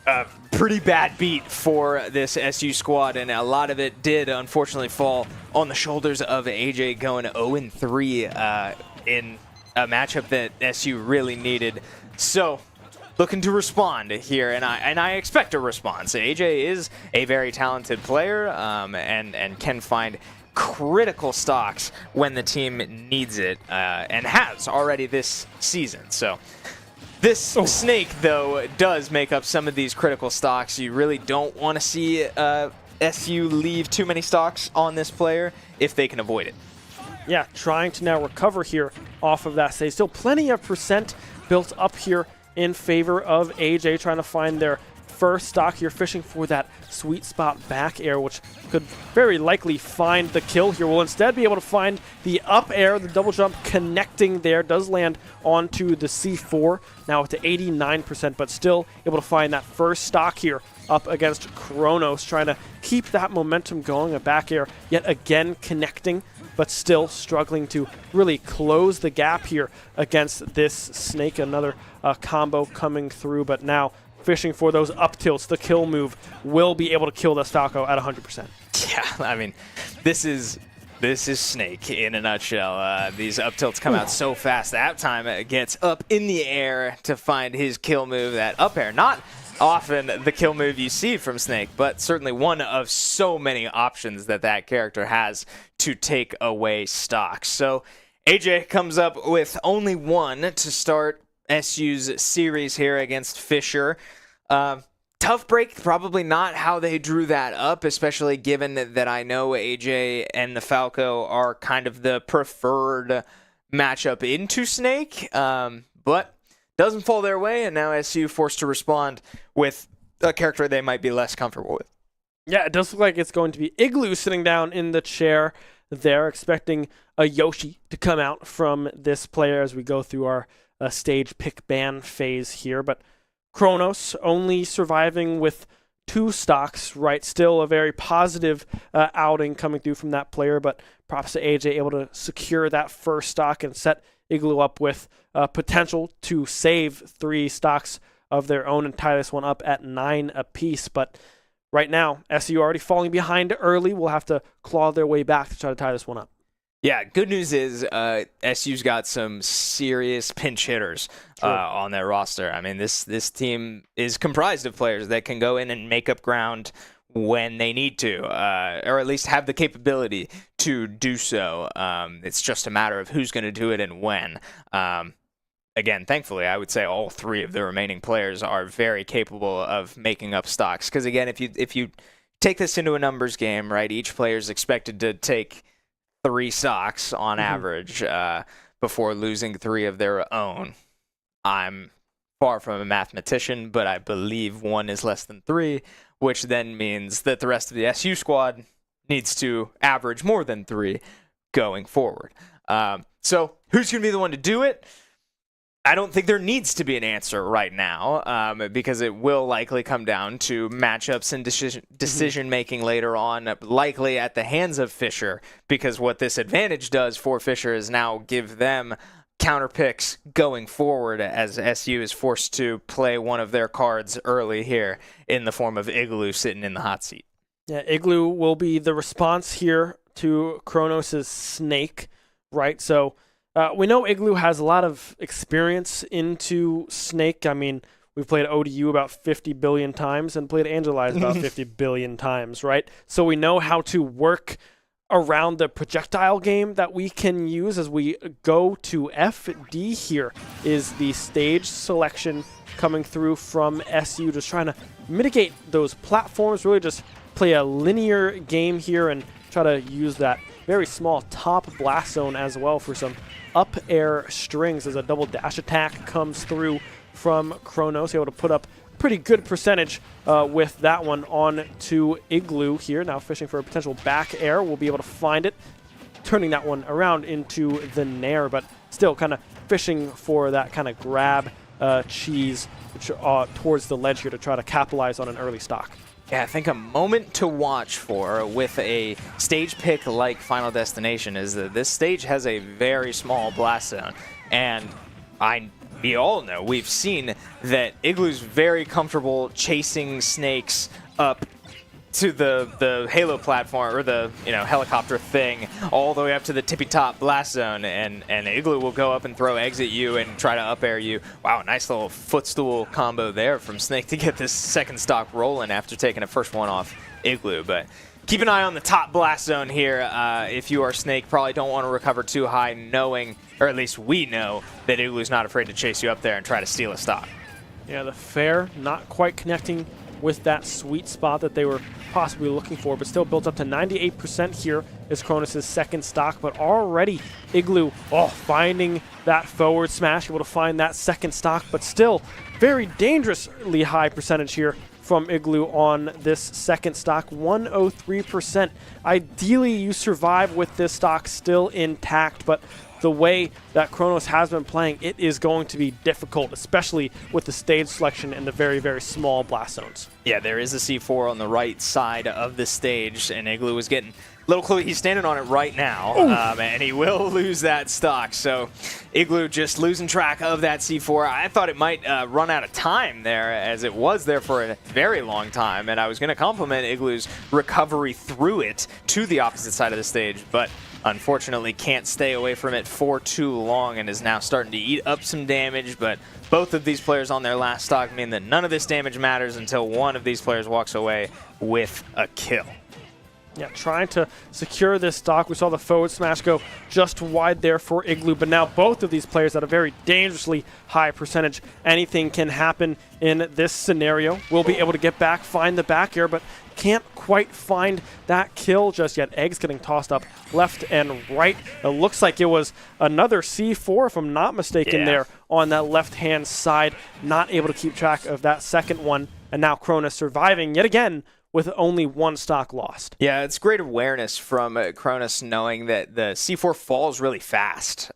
a pretty bad beat for this SU squad, and a lot of it did unfortunately fall on the shoulders of AJ, going 0-3 in a matchup that SU really needed. So looking to respond here, and I expect a response. AJ is a very talented player and can find critical stocks when the team needs it, and has already this season. So this Snake, though, does make up some of these critical stocks. You really don't want to see SU leave too many stocks on this player if they can avoid it. Yeah, trying to now recover here off of that save. Still plenty of percent built up here in favor of AJ, trying to find their first stock here, fishing for that sweet spot back air, which could very likely find the kill here. Will instead be able to find the up air, the double jump connecting there, does land onto the C4, now to 89%, but still able to find that first stock here up against Kronos, trying to keep that momentum going. A back air yet again connecting, but still struggling to really close the gap here against this Snake. Another combo coming through, but now fishing for those up tilts. The kill move will be able to kill this Falco at 100%. Yeah, I mean, this is Snake in a nutshell. These up tilts come out so fast. That time it gets up in the air to find his kill move, that up air. Not often the kill move you see from Snake, but certainly one of so many options that character has to take away stocks. So AJ comes up with only one to start SU's series here against Fisher. Tough break, probably not how they drew that up, especially given that I know AJ and the Falco are kind of the preferred matchup into Snake, but doesn't fall their way, and now SU forced to respond with a character they might be less comfortable with. Yeah, it does look like it's going to be Igloo sitting down in the chair there, expecting a Yoshi to come out from this player as we go through our stage pick ban phase here. But Kronos only surviving with 2 stocks, right? Still a very positive outing coming through from that player, but props to AJ, able to secure that first stock and set Igloo up with potential to save 3 stocks of their own and tie this one up at 9 apiece. But right now, SU already falling behind early. Will have to claw their way back to try to tie this one up. Yeah, good news is SU's got some serious pinch hitters on their roster. I mean, this team is comprised of players that can go in and make up ground when they need to, or at least have the capability to do so. It's just a matter of who's going to do it and when. Again, thankfully, I would say all three of the remaining players are very capable of making up stocks. Because again, if you take this into a numbers game, right, each player is expected to take 3 stocks on average before losing 3 of their own. I'm far from a mathematician, but I believe 1 is less than 3, which then means that the rest of the SU squad needs to average more than 3 going forward. So who's going to be the one to do it? I don't think there needs to be an answer right now, because it will likely come down to matchups and decision-making later on, likely at the hands of Fisher, because what this advantage does for Fisher is now give them counter picks going forward as SU is forced to play one of their cards early here in the form of Igloo sitting in the hot seat. Yeah, Igloo will be the response here to Kronos' Snake, right? So we know Igloo has a lot of experience into Snake. I mean, we've played ODU about 50 billion times and played Angelize about 50 billion times, right? So we know how to work around the projectile game that we can use as we go to FD. Here is the stage selection coming through from SU, just trying to mitigate those platforms, really just play a linear game here and try to use that very small top blast zone as well for some up air strings as a double dash attack comes through from Kronos, able to put up pretty good percentage with that one on to Igloo here. Now fishing for a potential back air. We'll be able to find it, turning that one around into the Nair, but still kind of fishing for that kind of grab cheese towards the ledge here to try to capitalize on an early stock. Yeah, I think a moment to watch for with a stage pick like Final Destination is that this stage has a very small blast zone, and we all know, we've seen that Igloo's very comfortable chasing snakes up to the Halo platform, or the helicopter thing, all the way up to the tippy top blast zone, and Igloo will go up and throw eggs at you and try to up air you. Wow, nice little footstool combo there from Snake to get this second stock rolling after taking a first one off Igloo. But keep an eye on the top blast zone here. If you are Snake, probably don't want to recover too high, knowing, or at least we know, that Igloo's not afraid to chase you up there and try to steal a stock. Yeah, the fair not quite connecting with that sweet spot that they were possibly looking for, but still built up to 98% here is Kronos' second stock. But already Igloo finding that forward smash, able to find that second stock, but still very dangerously high percentage here from Igloo on this second stock, 103%. Ideally, you survive with this stock still intact, but the way that Kronos has been playing, it is going to be difficult, especially with the stage selection and the very, very small blast zones. Yeah, there is a C4 on the right side of the stage, and Igloo is getting a little close. He's standing on it right now, and he will lose that stock. So Igloo just losing track of that C4. I thought it might run out of time there, as it was there for a very long time, and I was going to compliment Igloo's recovery through it to the opposite side of the stage, but unfortunately can't stay away from it for too long and is now starting to eat up some damage. But both of these players on their last stock mean that none of this damage matters until one of these players walks away with a kill. Yeah, trying to secure this stock. We saw the forward smash go just wide there for Igloo, but now both of these players at a very dangerously high percentage. Anything can happen in this scenario. We'll be able to get back, find the back air, but can't quite find that kill just yet. Eggs getting tossed up left and right. It looks like it was another C4, if I'm not mistaken, there on that left-hand side. Not able to keep track of that second one, and now Kronos surviving yet again with only one stock lost. Yeah, it's great awareness from Kronos, knowing that the C4 falls really fast.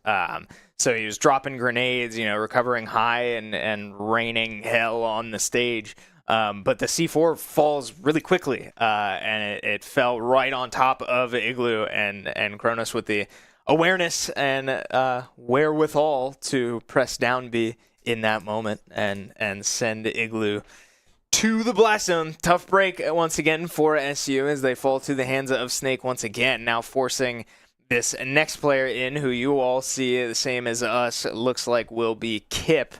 So he was dropping grenades, recovering high and raining hell on the stage. But the C4 falls really quickly, and it fell right on top of Igloo, and Kronos with the awareness and wherewithal to press down B in that moment and send Igloo to the blast zone. Tough break once again for SU as they fall to the hands of Snake once again, now forcing this next player in, who you all see the same as us, looks like will be Kip,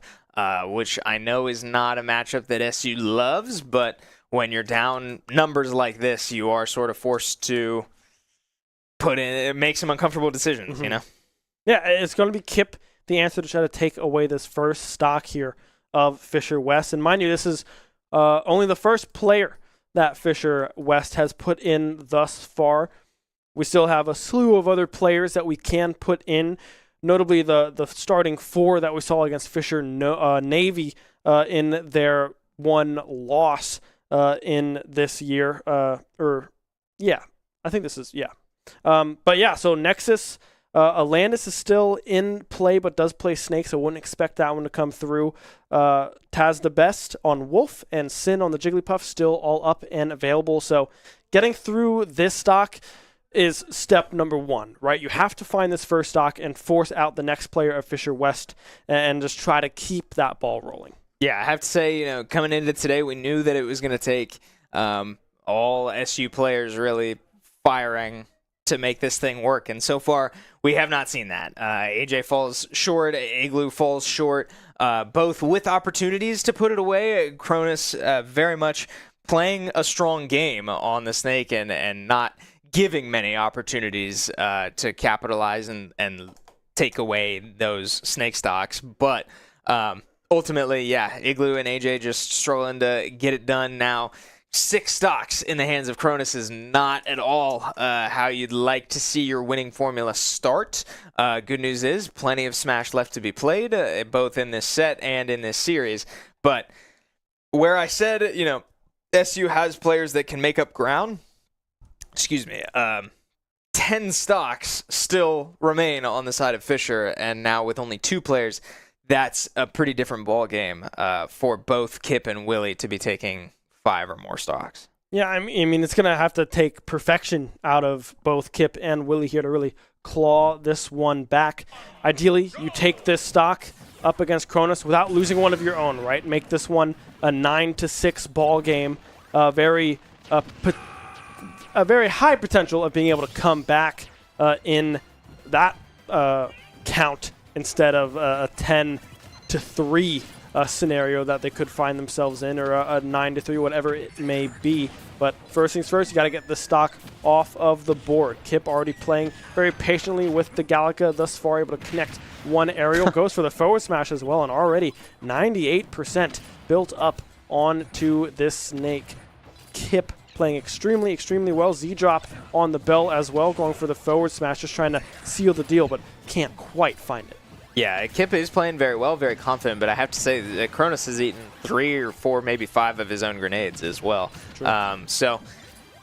which I know is not a matchup that SU loves, but when you're down numbers like this, you are sort of forced to make some uncomfortable decisions, you know? Yeah, it's going to be Kip the answer to try to take away this first stock here of Fisher West. And mind you, this is only the first player that Fisher West has put in thus far. We still have a slew of other players that we can put in, notably the starting 4 that we saw against Fisher Navy in their one loss in this year. I think this is, so Nexus, Alandis is still in play, but does play Snake, so wouldn't expect that one to come through. Taz the Best on Wolf and Sin on the Jigglypuff still all up and available. So getting through this stock is step number 1, right? You have to find this first stock and force out the next player of Fisher West and just try to keep that ball rolling. Yeah, I have to say, coming into today, we knew that it was going to take all SU players really firing to make this thing work. And so far, we have not seen that. AJ falls short, Igloo falls short, both with opportunities to put it away. Cronus very much playing a strong game on the Snake and not giving many opportunities to capitalize and take away those Snake stocks. But ultimately, Igloo and AJ just struggling to get it done now. 6 stocks in the hands of Cronus is not at all how you'd like to see your winning formula start. Good news is plenty of Smash left to be played, both in this set and in this series. But where I said, SU has players that can make up ground, 10 stocks still remain on the side of Fisher, and now with only 2 players, that's a pretty different ball game for both Kip and Willie to be taking 5 or more stocks. Yeah, I mean, it's going to have to take perfection out of both Kip and Willie here to really claw this one back. Ideally, you take this stock up against Cronus without losing one of your own, right? Make this one a 9-6 ball game. A very high potential of being able to come back in that count instead of a 10-3 scenario that they could find themselves in, or a 9-3, whatever it may be. But first things first, you got to get the stock off of the board. Kip already playing very patiently with the Gallica thus far, able to connect one aerial. Goes for the forward smash as well, and already 98% built up onto this Snake. Kip playing extremely, extremely well. Z-drop on the bell as well, going for the forward smash, just trying to seal the deal, but can't quite find it. Yeah, Kip is playing very well, very confident, but I have to say that Cronus has eaten 3 or 4, maybe 5 of his own grenades as well. So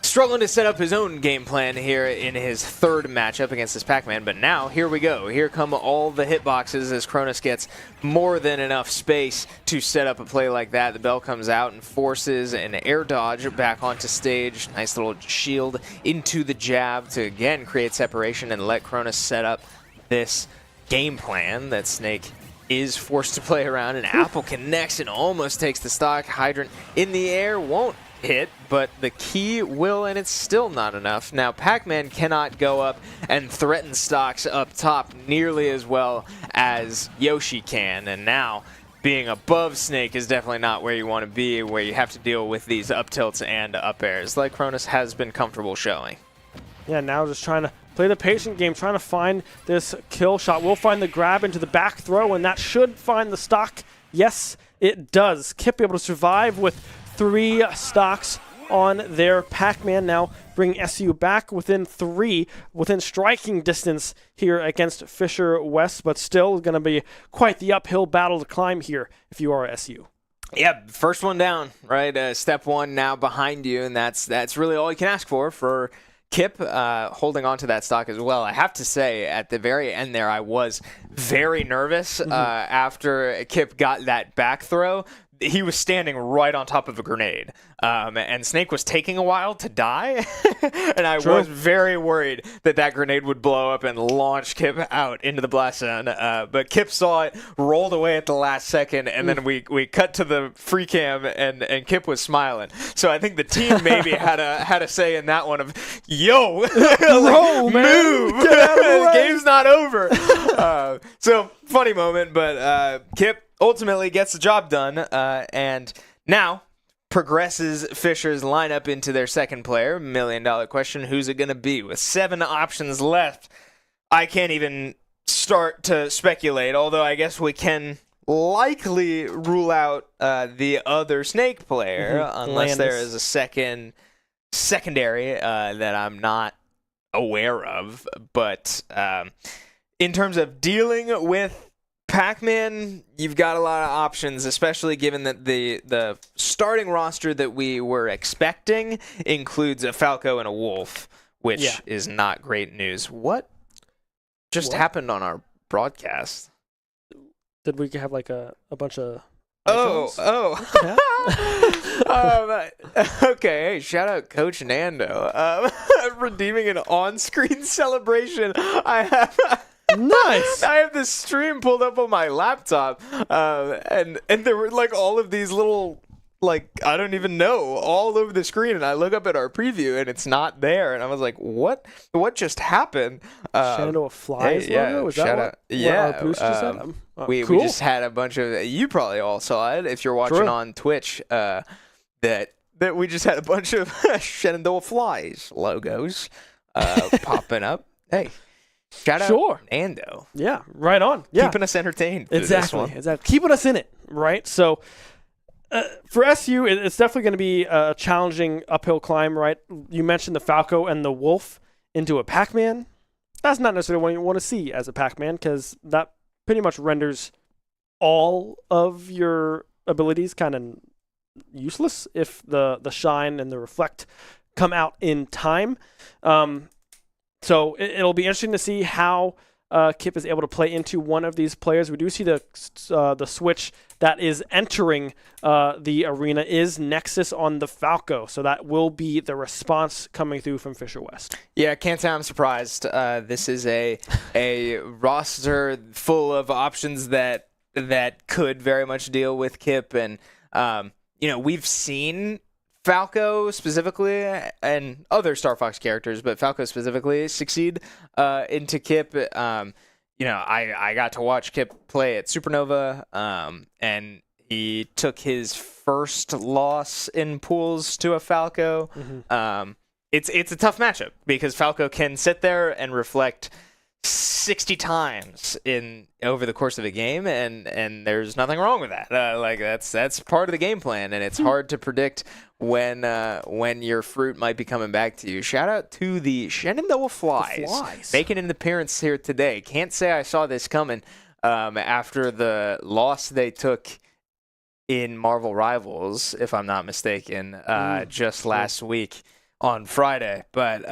struggling to set up his own game plan here in his 3rd matchup against this Pac-Man, but now here we go. Here come all the hitboxes as Cronus gets more than enough space to set up a play like that. The bell comes out and forces an air dodge back onto stage. Nice little shield into the jab to again create separation and let Cronus set up this game plan that Snake is forced to play around. And Apple connects and almost takes the stock. Hydrant in the air won't hit, but the key will, and it's still not enough. Now Pac-Man cannot go up and threaten stocks up top nearly as well as Yoshi can, and now being above Snake is definitely not where you want to be, where you have to deal with these up tilts and up airs like Cronus has been comfortable showing. Yeah, now just trying to play the patient game, trying to find this kill shot. We'll find the grab into the back throw, and that should find the stock. Yes, it does. Kip able to survive with 3 stocks on their Pac-Man. Now bring SU back within 3, within striking distance here against Fisher West, but still going to be quite the uphill battle to climb here if you are SU. Yeah, first one down, right? Step 1 now behind you, and that's really all you can ask for Kip holding on to that stock as well. I have to say, at the very end there, I was very nervous after Kip got that back throw. He was standing right on top of a grenade, and Snake was taking a while to die, and I was very worried that grenade would blow up and launch Kip out into the blast zone. But Kip saw it, rolled away at the last second, and then we cut to the free cam, and Kip was smiling. So I think the team maybe had a say in that one of, yo, Bro, move, get out of the way. The game's not over. So funny moment, but Kip ultimately gets the job done, and now progresses Fisher's lineup into their second player. $1 million question, who's it going to be? With 7 options left, I can't even start to speculate, although I guess we can likely rule out the other Snake player, unless there is a secondary that I'm not aware of. But in terms of dealing with Pac-Man, you've got a lot of options, especially given that the starting roster that we were expecting includes a Falco and a Wolf, which is not great news. What just happened on our broadcast? Did we have like a bunch of icons? Okay, hey, shout out Coach Nando. Redeeming an on-screen celebration. Nice. I have this stream pulled up on my laptop, and there were like all of these little, like, I don't even know, all over the screen, and I look up at our preview and it's not there, and I was like, what just happened? Shenandoah Flies logo? Is that what our producer said? We just had a bunch of, you probably all saw it if you're watching on Twitch, that we just had a bunch of Shenandoah Flies logos popping up. Hey. Shout out Nando. Yeah, right on. Yeah. Keeping us entertained. Exactly. Keeping us in it, right? So for SU, it's definitely going to be a challenging uphill climb, right? You mentioned the Falco and the Wolf into a Pac-Man. That's not necessarily what you want to see as a Pac-Man, because that pretty much renders all of your abilities kind of useless if the Shine and the Reflect come out in time. So it'll be interesting to see how Kip is able to play into one of these players. We do see the switch that is entering the arena is Nexus on the Falco. So that will be the response coming through from Fisher West. Yeah, can't say I'm surprised. This is a roster full of options that could very much deal with Kip. And, we've seen Falco specifically, and other Star Fox characters, but Falco specifically succeed into Kip. I got to watch Kip play at Supernova, and he took his first loss in pools to a Falco. Mm-hmm. It's a tough matchup because Falco can sit there and reflect 60 times over the course of a game, and there's nothing wrong with that. That's part of the game plan, and it's hard to predict when your fruit might be coming back to you. Shout out to the Shenandoah Flies. Making an appearance here today. Can't say I saw this coming after the loss they took in Marvel Rivals, if I'm not mistaken, just last week on Friday. But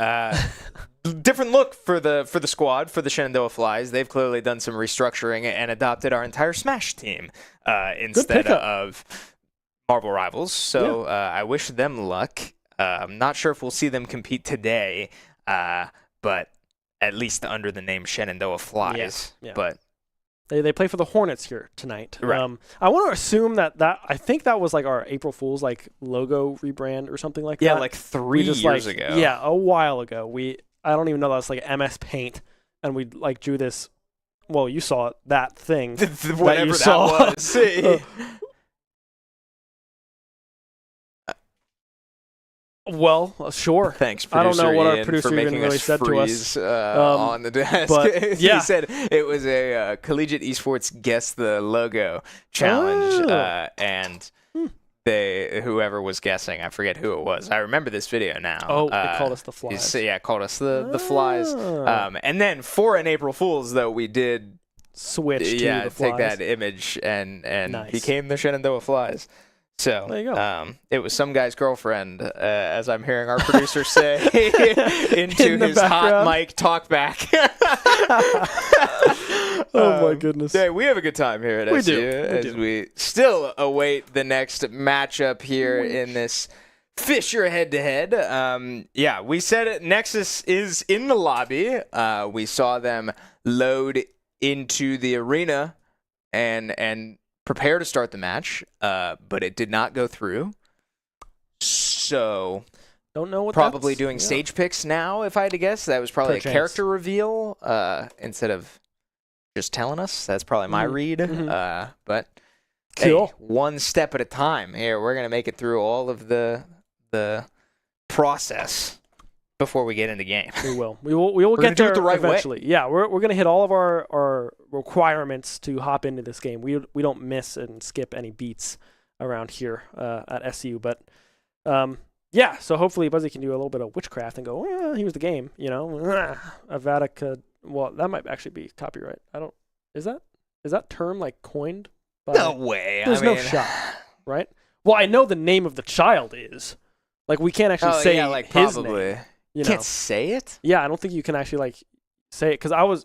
different look for the squad, for the Shenandoah Flies. They've clearly done some restructuring and adopted our entire Smash team instead of Marvel Rivals. So I wish them luck. I'm not sure if we'll see them compete today, but at least under the name Shenandoah Flies. Yeah. But they play for the Hornets here tonight. Right. I want to assume that I think that was like our April Fool's logo rebrand or something like that. Yeah, like 3 years ago. Yeah, a while ago. I don't even know that was like MS Paint, and we drew this. Well, you saw it, that thing. Whatever that was. Well, sure. Thanks, producer. I don't know what our Ian, producer for making even really us said freeze, to us on the desk. But, yeah. He said it was a Collegiate Esports Guess the Logo challenge, and whoever was guessing, I forget who it was. I remember this video now. Oh, they called us the Flies. Called us the Flies. And then for an April Fool's, though, we did switch to the Flies. Take that image and nice. became the Shenandoah Flies. So there you go. It was some guy's girlfriend, as I'm hearing our producer say, into his hot mic talk back. Oh my goodness! Yeah, we have a good time here at SU as we still await the next matchup here in this Fisher head-to-head. We said it. Nexus is in the lobby. We saw them load into the arena and prepare to start the match, but it did not go through. So don't know what. Probably doing stage picks now, if I had to guess. That was probably a character reveal instead of just telling us. That's probably my read. Mm-hmm. But Cool. Hey, one step at a time. Here, we're going to make it through all of the process before we get into game. We will. We will gonna get do it there the right way. eventually. Yeah, we're going to hit all of our requirements to hop into this game. We don't miss and skip any beats around here at SU. But yeah, so hopefully Buzzy can do a little bit of witchcraft and go, here's the game. Avada. Well, that might actually be copyright. Is that term like coined? By, No way. There's no shot, right? Well, I know the name of the child is. Like, we can't actually say his probably. name. You can't say it? Yeah, I don't think you can actually say it, because I was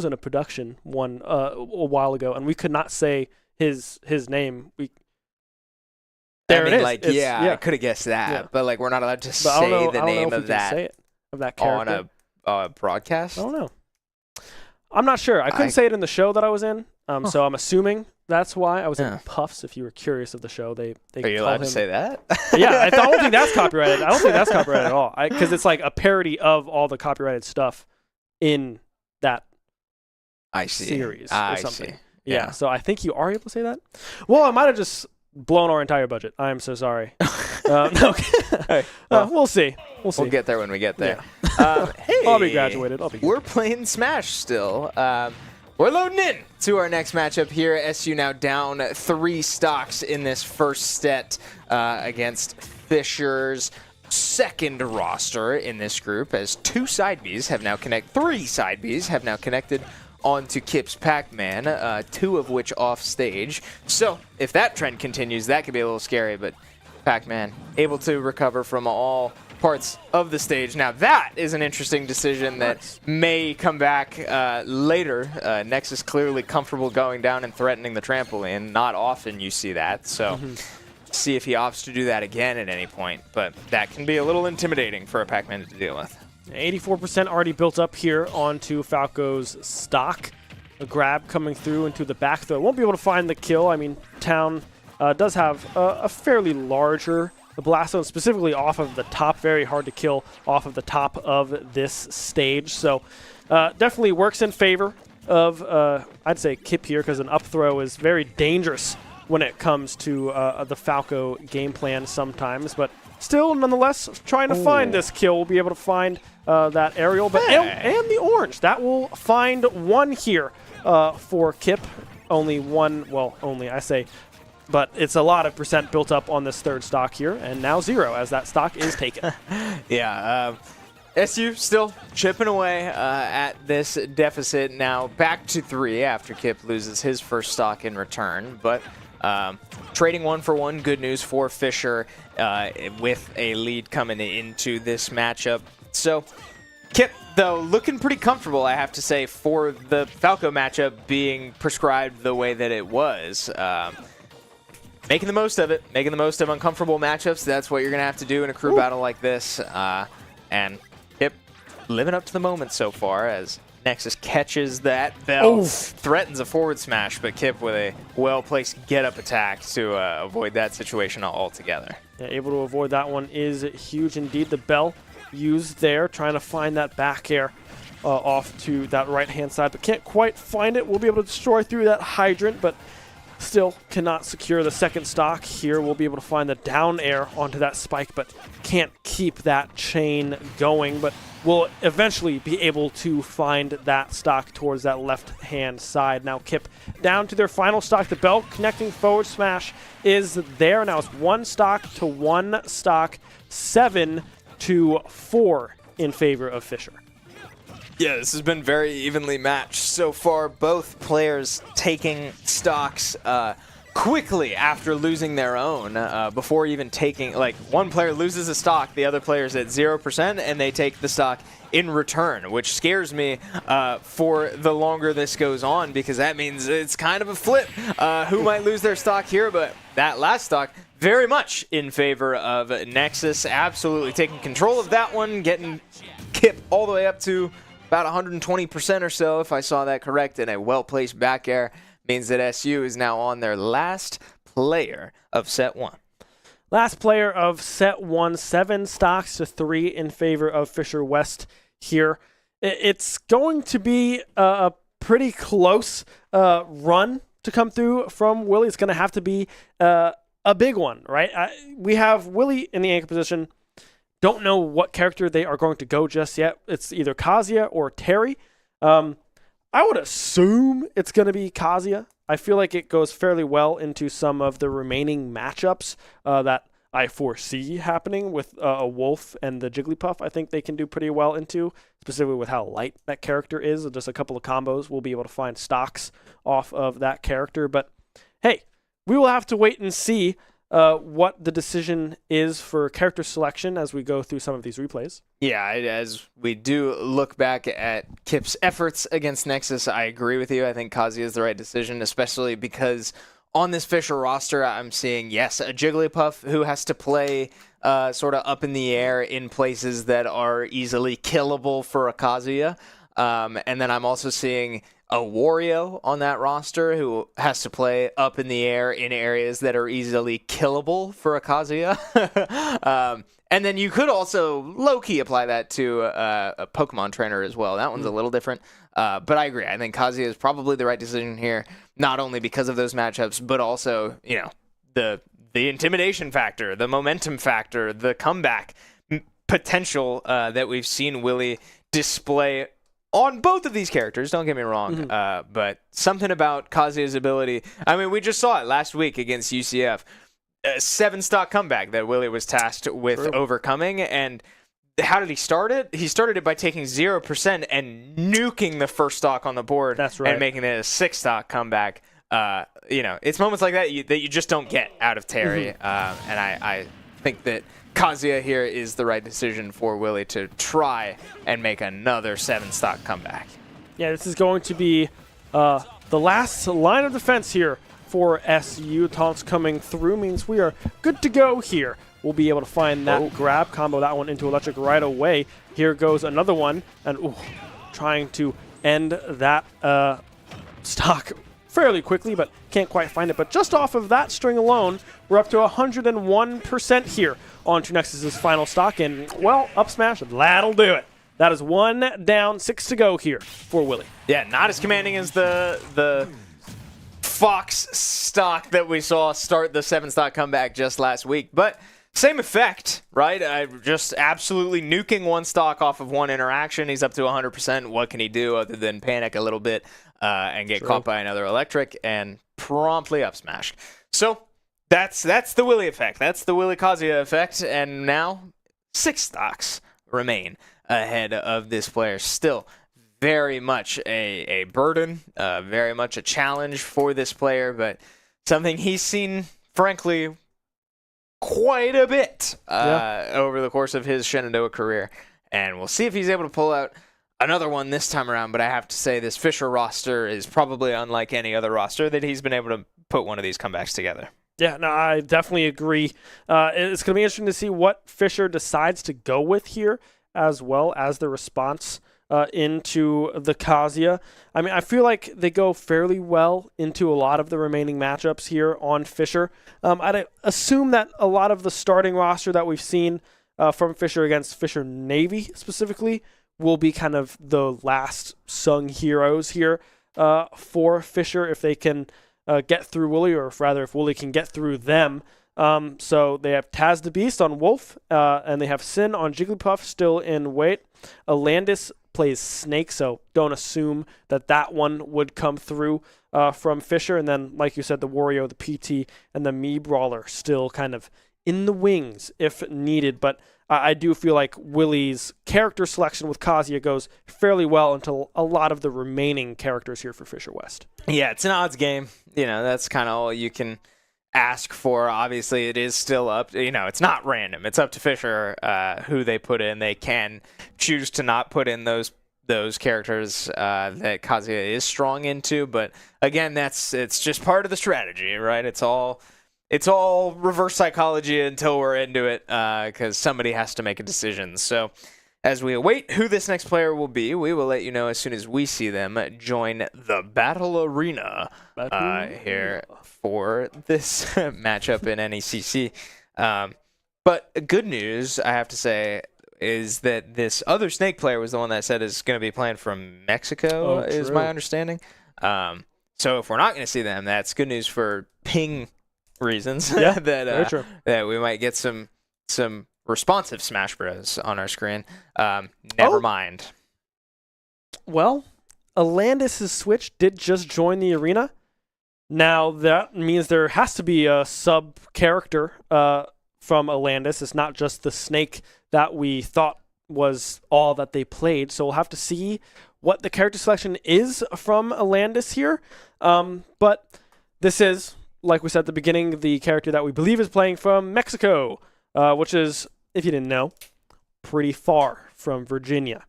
in a production one a while ago, and we could not say his name. It is. I could have guessed that, but we're not allowed to But say the name of that character on a broadcast. I don't know. I'm not sure. I couldn't say it in the show that I was in, so I'm assuming that's why I was in Puffs. If you were curious of the show, they Are you allowed to say that? Yeah, I don't think that's copyrighted. I don't think that's copyrighted at all, because it's like a parody of all the copyrighted stuff in that series or something. See. Yeah, so I think you are able to say that. Well, I might have just blown our entire budget. I am so sorry. No. Hey, we'll see. We'll get there when we get there. Yeah. Hey, I'll be graduated. We're playing Smash still. We're loading in to our next matchup here. SU now down 3 stocks in this first set against Fisher's second roster in this group, as 3 side Bs have now connected onto Kip's Pac-Man, 2 of which off stage. So if that trend continues, that could be a little scary, but Pac-Man able to recover from all parts of the stage. Now that is an interesting decision that may come back later. Nexus clearly comfortable going down and threatening the trampoline. Not often you see that, so see if he opts to do that again at any point. But that can be a little intimidating for a Pac-Man to deal with. 84% already built up here onto Falco's stock. A grab coming through into the back throw. Won't be able to find the kill. I mean, Town does have a fairly larger blast zone, specifically off of the top. Very hard to kill off of the top of this stage. So definitely works in favor of, I'd say, Kip here, because an up throw is very dangerous when it comes to the Falco game plan sometimes. But still, nonetheless, trying to find this kill. We'll be able to find that aerial. But and the orange. That will find 1 here for Kip. Only 1, well, only, I say. But it's a lot of percent built up on this third stock here, and now 0 as that stock is taken. Yeah, SU still chipping away at this deficit, now back to 3 after Kip loses his first stock in return. But trading 1 for 1, good news for Fisher with a lead coming into this matchup. So Kip, though, looking pretty comfortable, I have to say, for the Falco matchup being prescribed the way that it was. Making the most of it, making the most of uncomfortable matchups. That's what you're going to have to do in a crew battle like this. And Kip living up to the moment so far, as Nexus catches that bell, threatens a forward smash, but Kip with a well-placed get-up attack to avoid that situation altogether. Yeah, able to avoid that one is huge indeed. The bell used there, trying to find that back air off to that right-hand side, but can't quite find it. We'll be able to destroy through that hydrant, but still cannot secure the second stock here. We'll be able to find the down air onto that spike, but can't keep that chain going. But we'll eventually be able to find that stock towards that left-hand side. Now Kip down to their final stock. The bell connecting forward smash is there. Now it's 1 stock to 1 stock, 7 to 4 in favor of Fisher. Yeah, this has been very evenly matched so far. Both players taking stocks quickly after losing their own, before even taking, one player loses a stock, the other player's at 0%, and they take the stock in return, which scares me for the longer this goes on, because that means it's kind of a flip. Who might lose their stock here, but that last stock very much in favor of Nexus, absolutely taking control of that one, getting Kip all the way up to about 120% or so, if I saw that correct, and a well-placed back air means that SU is now on their last player of set 1. Last player of set 1, 7 stocks to 3 in favor of Fisher West here. It's going to be a pretty close run to come through from Willie, it's going to have to be a big one, right? We have Willie in the anchor position. Don't know what character they are going to go just yet. It's either Kazuya or Terry. I would assume it's going to be Kazuya. I feel like it goes fairly well into some of the remaining matchups that I foresee happening with a Wolf and the Jigglypuff. I think they can do pretty well into, specifically with how light that character is. Just a couple of combos, we'll be able to find stocks off of that character. But hey, we will have to wait and see what the decision is for character selection as we go through some of these replays. Yeah, as we do look back at Kip's efforts against Nexus, I agree with you. I think Kazuya is the right decision, especially because on this Fisher roster, I'm seeing, yes, a Jigglypuff who has to play sort of up in the air in places that are easily killable for a Kazuya. And then I'm also seeing a Wario on that roster who has to play up in the air in areas that are easily killable for a Kazuya. And then you could also low-key apply that to a Pokemon trainer as well. That one's a little different. But I agree. I think Kazuya is probably the right decision here, not only because of those matchups, but also, you know, the intimidation factor, the momentum factor, the comeback potential that we've seen Willie display on both of these characters. Don't get me wrong, but something about Kazuya's ability. I mean, we just saw it last week against UCF. A 7-stock comeback that Willie was tasked with overcoming. And how did he start it? He started it by taking 0% and nuking the first stock on the board. That's right. And making it a 6-stock comeback. You know, it's moments like that that you just don't get out of Terry. And I think that Kazuya here is the right decision for Willie to try and make another 7-stock comeback. Yeah, this is going to be the last line of defense here for SU. Taunts coming through means we are good to go here. We'll be able to find that grab, combo that one into electric right away. Here goes another one, and trying to end that stock fairly quickly, but can't quite find it. But just off of that string alone, we're up to 101% here on Nexus's final stock, and, well, up smash, that'll do it. That is 1 down, 6 to go here for Willie. Yeah, not as commanding as the Fox stock that we saw start the 7-stock comeback just last week, but same effect, right? Just absolutely nuking one stock off of one interaction. He's up to 100%. What can he do other than panic a little bit and get caught by another electric and promptly up smashed? So that's the Willie effect. That's the Willie Kazuya effect, and now 6 stocks remain ahead of this player. Still very much a burden, very much a challenge for this player, but something he's seen, frankly, quite a bit over the course of his Shenandoah career. And we'll see if he's able to pull out another one this time around, but I have to say this Fisher roster is probably unlike any other roster that he's been able to put one of these comebacks together. Yeah, no, I definitely agree. It's going to be interesting to see what Fisher decides to go with here, as well as the response into the Kazuya. I mean, I feel like they go fairly well into a lot of the remaining matchups here on Fisher. I'd assume that a lot of the starting roster that we've seen from Fisher against Fisher Navy specifically will be kind of the last sung heroes here for Fisher if they can get through Willie, or rather if Willie can get through them. So they have Taz the Beast on Wolf, and they have Sin on Jigglypuff still in wait. Alandis plays Snake, so don't assume that one would come through from Fisher. And then, like you said, the Wario, the PT, and the Mii Brawler still kind of in the wings if needed. But I do feel like Willie's character selection with Kazuya goes fairly well into a lot of the remaining characters here for Fisher West. Yeah, it's an odds game. You know, that's kind of all you can ask for. Obviously, it is still up. You know, it's not random. It's up to Fisher who they put in. They can choose to not put in those characters that Kazuya is strong into. But again, it's just part of the strategy, right? It's all reverse psychology until we're into it, because somebody has to make a decision. So as we await who this next player will be, we will let you know as soon as we see them join the Battle Arena here for this matchup in NECC. But good news, I have to say, is that this other Snake player was the one that said is going to be playing from Mexico, is my understanding. So if we're not going to see them, that's good news for ping reasons. Yeah, very true. That we might get some responsive Smash Bros on our screen. Never mind. Well, Alandis' Switch did just join the arena. Now, that means there has to be a sub-character from Alandis. It's not just the snake that we thought was all that they played. So we'll have to see what the character selection is from Alandis here. But this is, like we said at the beginning, the character that we believe is playing from Mexico, which is, if you didn't know, pretty far from Virginia.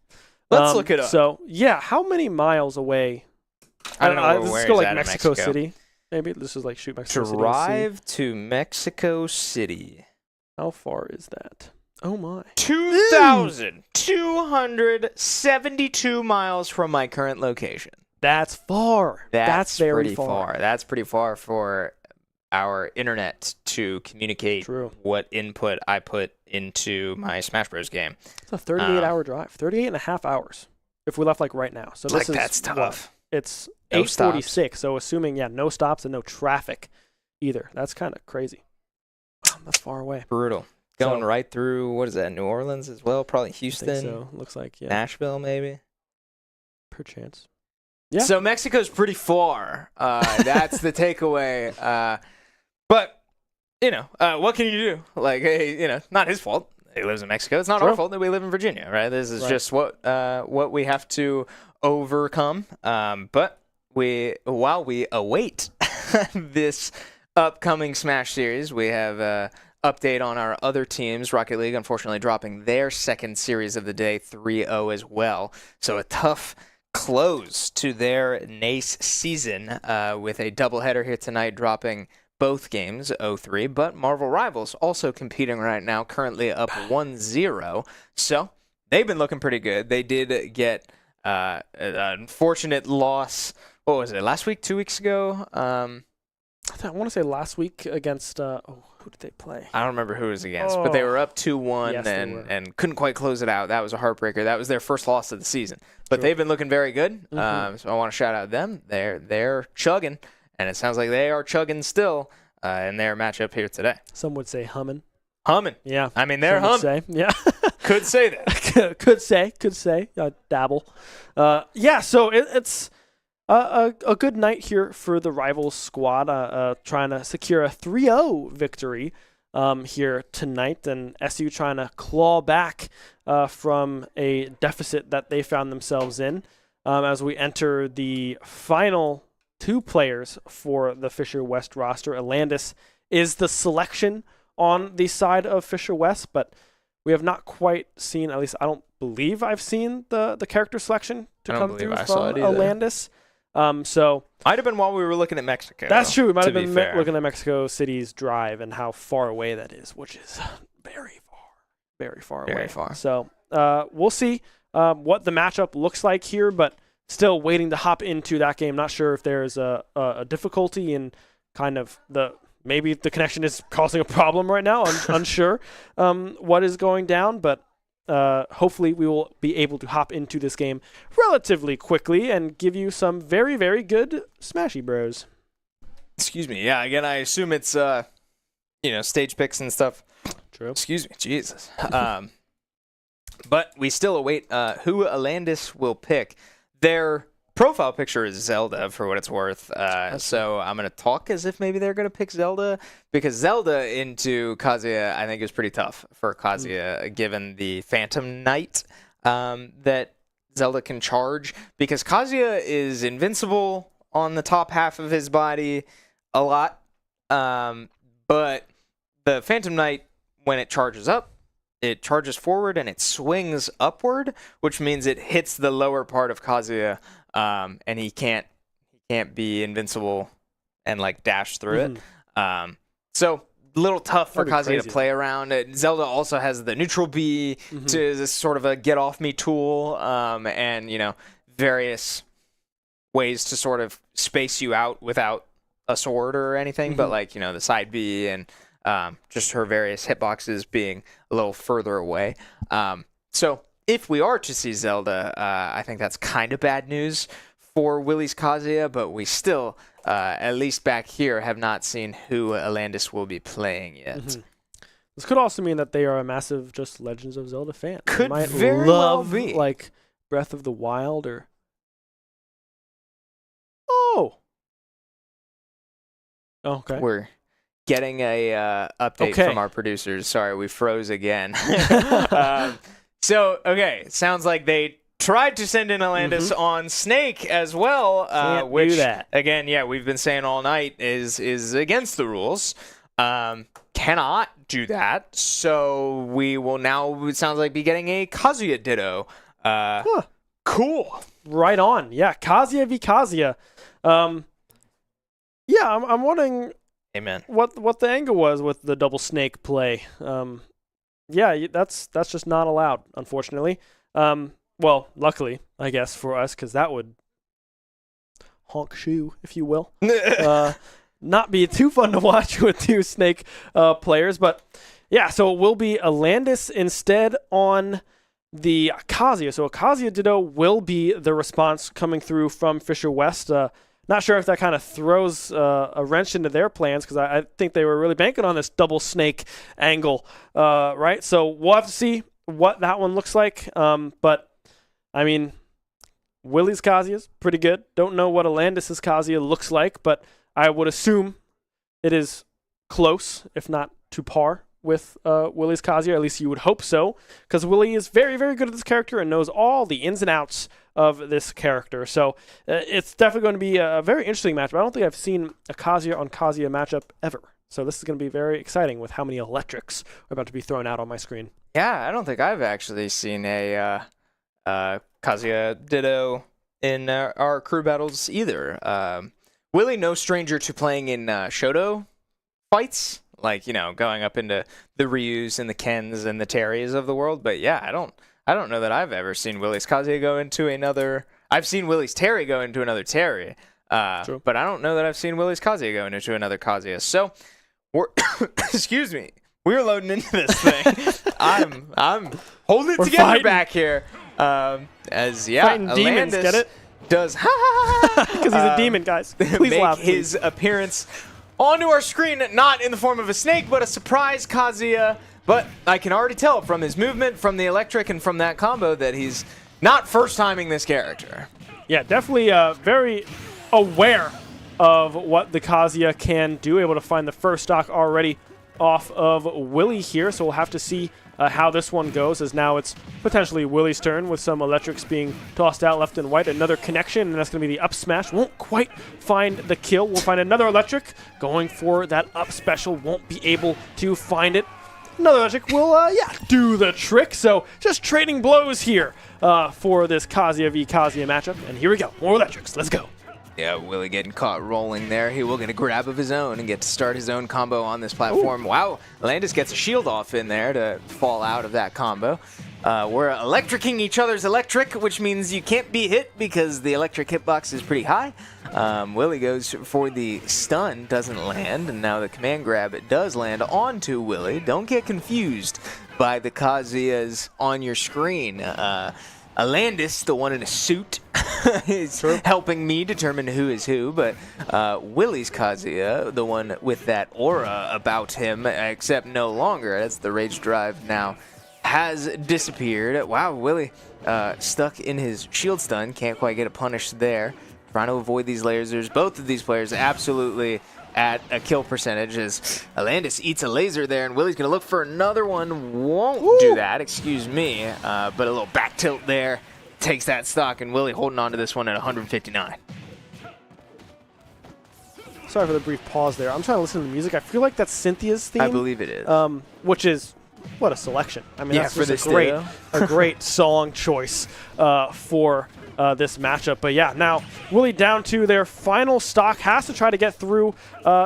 Let's look it up. So, yeah, how many miles away? I don't know Let's where go he's like at in Mexico Mexico. City. Maybe this is like shoot Mexico City. Drive to Mexico City. How far is that? Oh my. 2,272 miles from my current location. That's far. That's very pretty far. That's pretty far for our internet to communicate True. what input I put into my Smash Bros. Game. It's a 38-hour drive. 38 and a half hours if we left like right now. So this is That's tough. what? It's No 8:46. So assuming, no stops and no traffic either. That's kind of crazy. Wow, that's far away. Brutal. Going So- right through, what is that, New Orleans as well? Probably I think Houston, so. Looks like, Nashville maybe? perchance. Yeah. So Mexico's pretty far. That's the takeaway. But, what can you do? Like, hey, not his fault. He lives in Mexico. It's not our True. fault that we live in Virginia, right? This is Right. just what we have to overcome. But while we await this upcoming Smash series, we have update on our other teams. Rocket League, unfortunately, dropping their second series of the day 3-0 as well. So a tough close to their NECC season with a doubleheader here tonight, dropping both games 0-3. But Marvel Rivals also competing right now, currently up 1-0. So they've been looking pretty good. They did get an unfortunate loss. What was it, last week, 2 weeks ago? I want to say last week against, who did they play? I don't remember who it was against, but they were up 2-1 Yes, they were. and couldn't quite close it out. That was a heartbreaker. That was their first loss of the season. But True. they've been looking very good, Mhm. so I want to shout out them. They're chugging, and it sounds like they are chugging still in their matchup here today. Some would say humming. Humming. Yeah. I mean, they're Some would humming. say. Yeah. Could say that. could say. Dabble. So it's a good night here for the Rivals squad, trying to secure a 3-0 victory here tonight, and SU trying to claw back from a deficit that they found themselves in as we enter the final two players for the Fisher West roster. Alandis is the selection on the side of Fisher West, but we have not quite seen, at least I don't believe I've seen the character selection to I don't come believe through I saw from it either. Alandis. So Might have been while we were looking at Mexico. that's true. We might to have be been fair. looking at Mexico City's drive and how far away that is, which is very far away. Very far. So we'll see what the matchup looks like here, but still waiting to hop into that game. Not sure if there's a difficulty in kind of maybe the connection is causing a problem right now. I'm unsure what is going down, but hopefully we will be able to hop into this game relatively quickly and give you some very, very good Smashy Bros. Excuse me. Yeah, again, I assume it's, stage picks and stuff. True. Excuse me. Jesus. But we still await who Alandis will pick. Their profile picture is Zelda, for what it's worth. So I'm going to talk as if maybe they're going to pick Zelda, because Zelda into Kazuya, I think, is pretty tough for Kazuya, given the Phantom Knight that Zelda can charge. Because Kazuya is invincible on the top half of his body a lot. But the Phantom Knight, when it charges up, it charges forward and it swings upward, which means it hits the lower part of Kazuya, and he can't be invincible and like dash through it. So a little tough for That'd be Kazuya to crazy. play around. Zelda also has the neutral B to this sort of a get off me tool, and various ways to sort of space you out without a sword or anything, but like the side B and just her various hitboxes being a little further away. So if we are to see Zelda, I think that's kind of bad news for Willie's Kazuya, but we still, at least back here, have not seen who Alandis will be playing yet. Mm-hmm. This could also mean that they are a massive just Legends of Zelda fan. Could they might very love, well be. like Breath of the Wild or. Oh. Okay. We're getting a update from our producers. Sorry, we froze again. Okay, sounds like they tried to send in Alandis on Snake as well, Can't which do that. again, we've been saying all night is against the rules. Cannot do that. So we will now, it sounds like, be getting a Kazuya Ditto. Cool. Right on. Yeah, Kazuya v Kazuya. Yeah, I'm wondering Amen. what the angle was with the double Snake play. Yeah, that's just not allowed, unfortunately. Well, luckily, I guess, for us, because that would honk shoe, if you will. Not be too fun to watch with two Snake players. But, yeah, so it will be Alandis instead on the Kazuya. So a Kazuya Ditto will be the response coming through from Fisher West. Not sure if that kind of throws a wrench into their plans, because I think they were really banking on this double Snake angle, right? So we'll have to see what that one looks like. But, I mean, Willie's Kazuya is pretty good. Don't know what Alandis' Kazuya looks like, but I would assume it is close, if not to par, with Willie's Kazuya. At least you would hope so, because Willie is very, very good at this character and knows all the ins and outs of this character. So it's definitely going to be a very interesting matchup. I don't think I've seen a Kazuya on Kazuya matchup ever. So this is going to be very exciting with how many electrics are about to be thrown out on my screen. Yeah, I don't think I've actually seen a Kazuya Ditto in our crew battles either. Willie, no stranger to playing in Shoto fights, like, going up into the Ryus and the Kens and the Terrys of the world. But yeah, I don't know that I've ever seen Willie's Kazuya go into another. I've seen Willie's Terry go into another Terry, but I don't know that I've seen Willie's Kazuya go into another Kazuya. So we're excuse me, we're loading into this thing. I'm holding it together fighting. back here. As Fighting demons, Alandis get it? does Because he's a demon, guys. Please make laugh, his please. appearance onto our screen, not in the form of a snake, but a surprise Kazuya. But I can already tell from his movement, from the electric, and from that combo that he's not first-timing this character. Yeah, definitely very aware of what the Kazuya can do. Able to find the first stock already off of Willie here, so we'll have to see how this one goes, as now it's potentially Willie's turn with some electrics being tossed out left and right. Another connection, and that's going to be the up smash. Won't quite find the kill. We'll find another electric going for that up special. Won't be able to find it. Another electric will, do the trick. So just trading blows here for this Kazuya v Kazuya matchup. And here we go. More electrics. Let's go. Yeah, Willie getting caught rolling there. He will get a grab of his own and get to start his own combo on this platform. Ooh. Wow, Alandis gets a shield off in there to fall out of that combo. We're electricking each other's electric, which means you can't be hit because the electric hitbox is pretty high. Willie goes for the stun, doesn't land, and now the command grab does land onto Willie. Don't get confused by the Kazuyas on your screen. Alandis, the one in a suit, is helping me determine who is who, but Willie's Kazuya, the one with that aura about him, except no longer, that's the Rage Drive now, has disappeared. Wow, Willie stuck in his shield stun, can't quite get it punished there. Trying to avoid these lasers. Both of these players absolutely at a kill percentage as Alandis eats a laser there, and Willie's going to look for another one. Won't do that, excuse me, but a little back tilt there. Takes that stock, and Willie holding on to this one at 159. Sorry for the brief pause there. I'm trying to listen to the music. I feel like that's Cynthia's theme. I believe it is. Which is, what a selection. I mean, Yeah, that's for just this a great song choice for this matchup. But yeah, now Willie down to their final stock, has to try to get through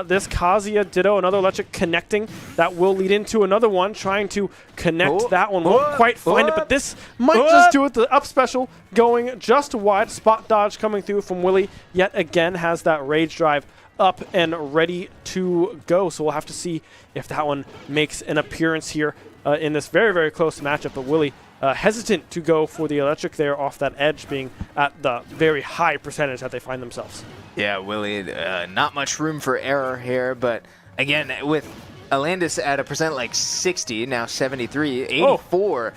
this Kazuya Ditto, another electric connecting. That will lead into another one, trying to connect that one. Won't quite find it, but this might just do it. The up special going just wide. Spot dodge coming through from Willie. Yet again has that Rage Drive up and ready to go. So we'll have to see if that one makes an appearance here in this very, very close matchup. But Willie hesitant to go for the electric there off that edge, being at the very high percentage that they find themselves. Yeah, Willie, not much room for error here, but again, with Alandis at a percent like 60, now 73, 84,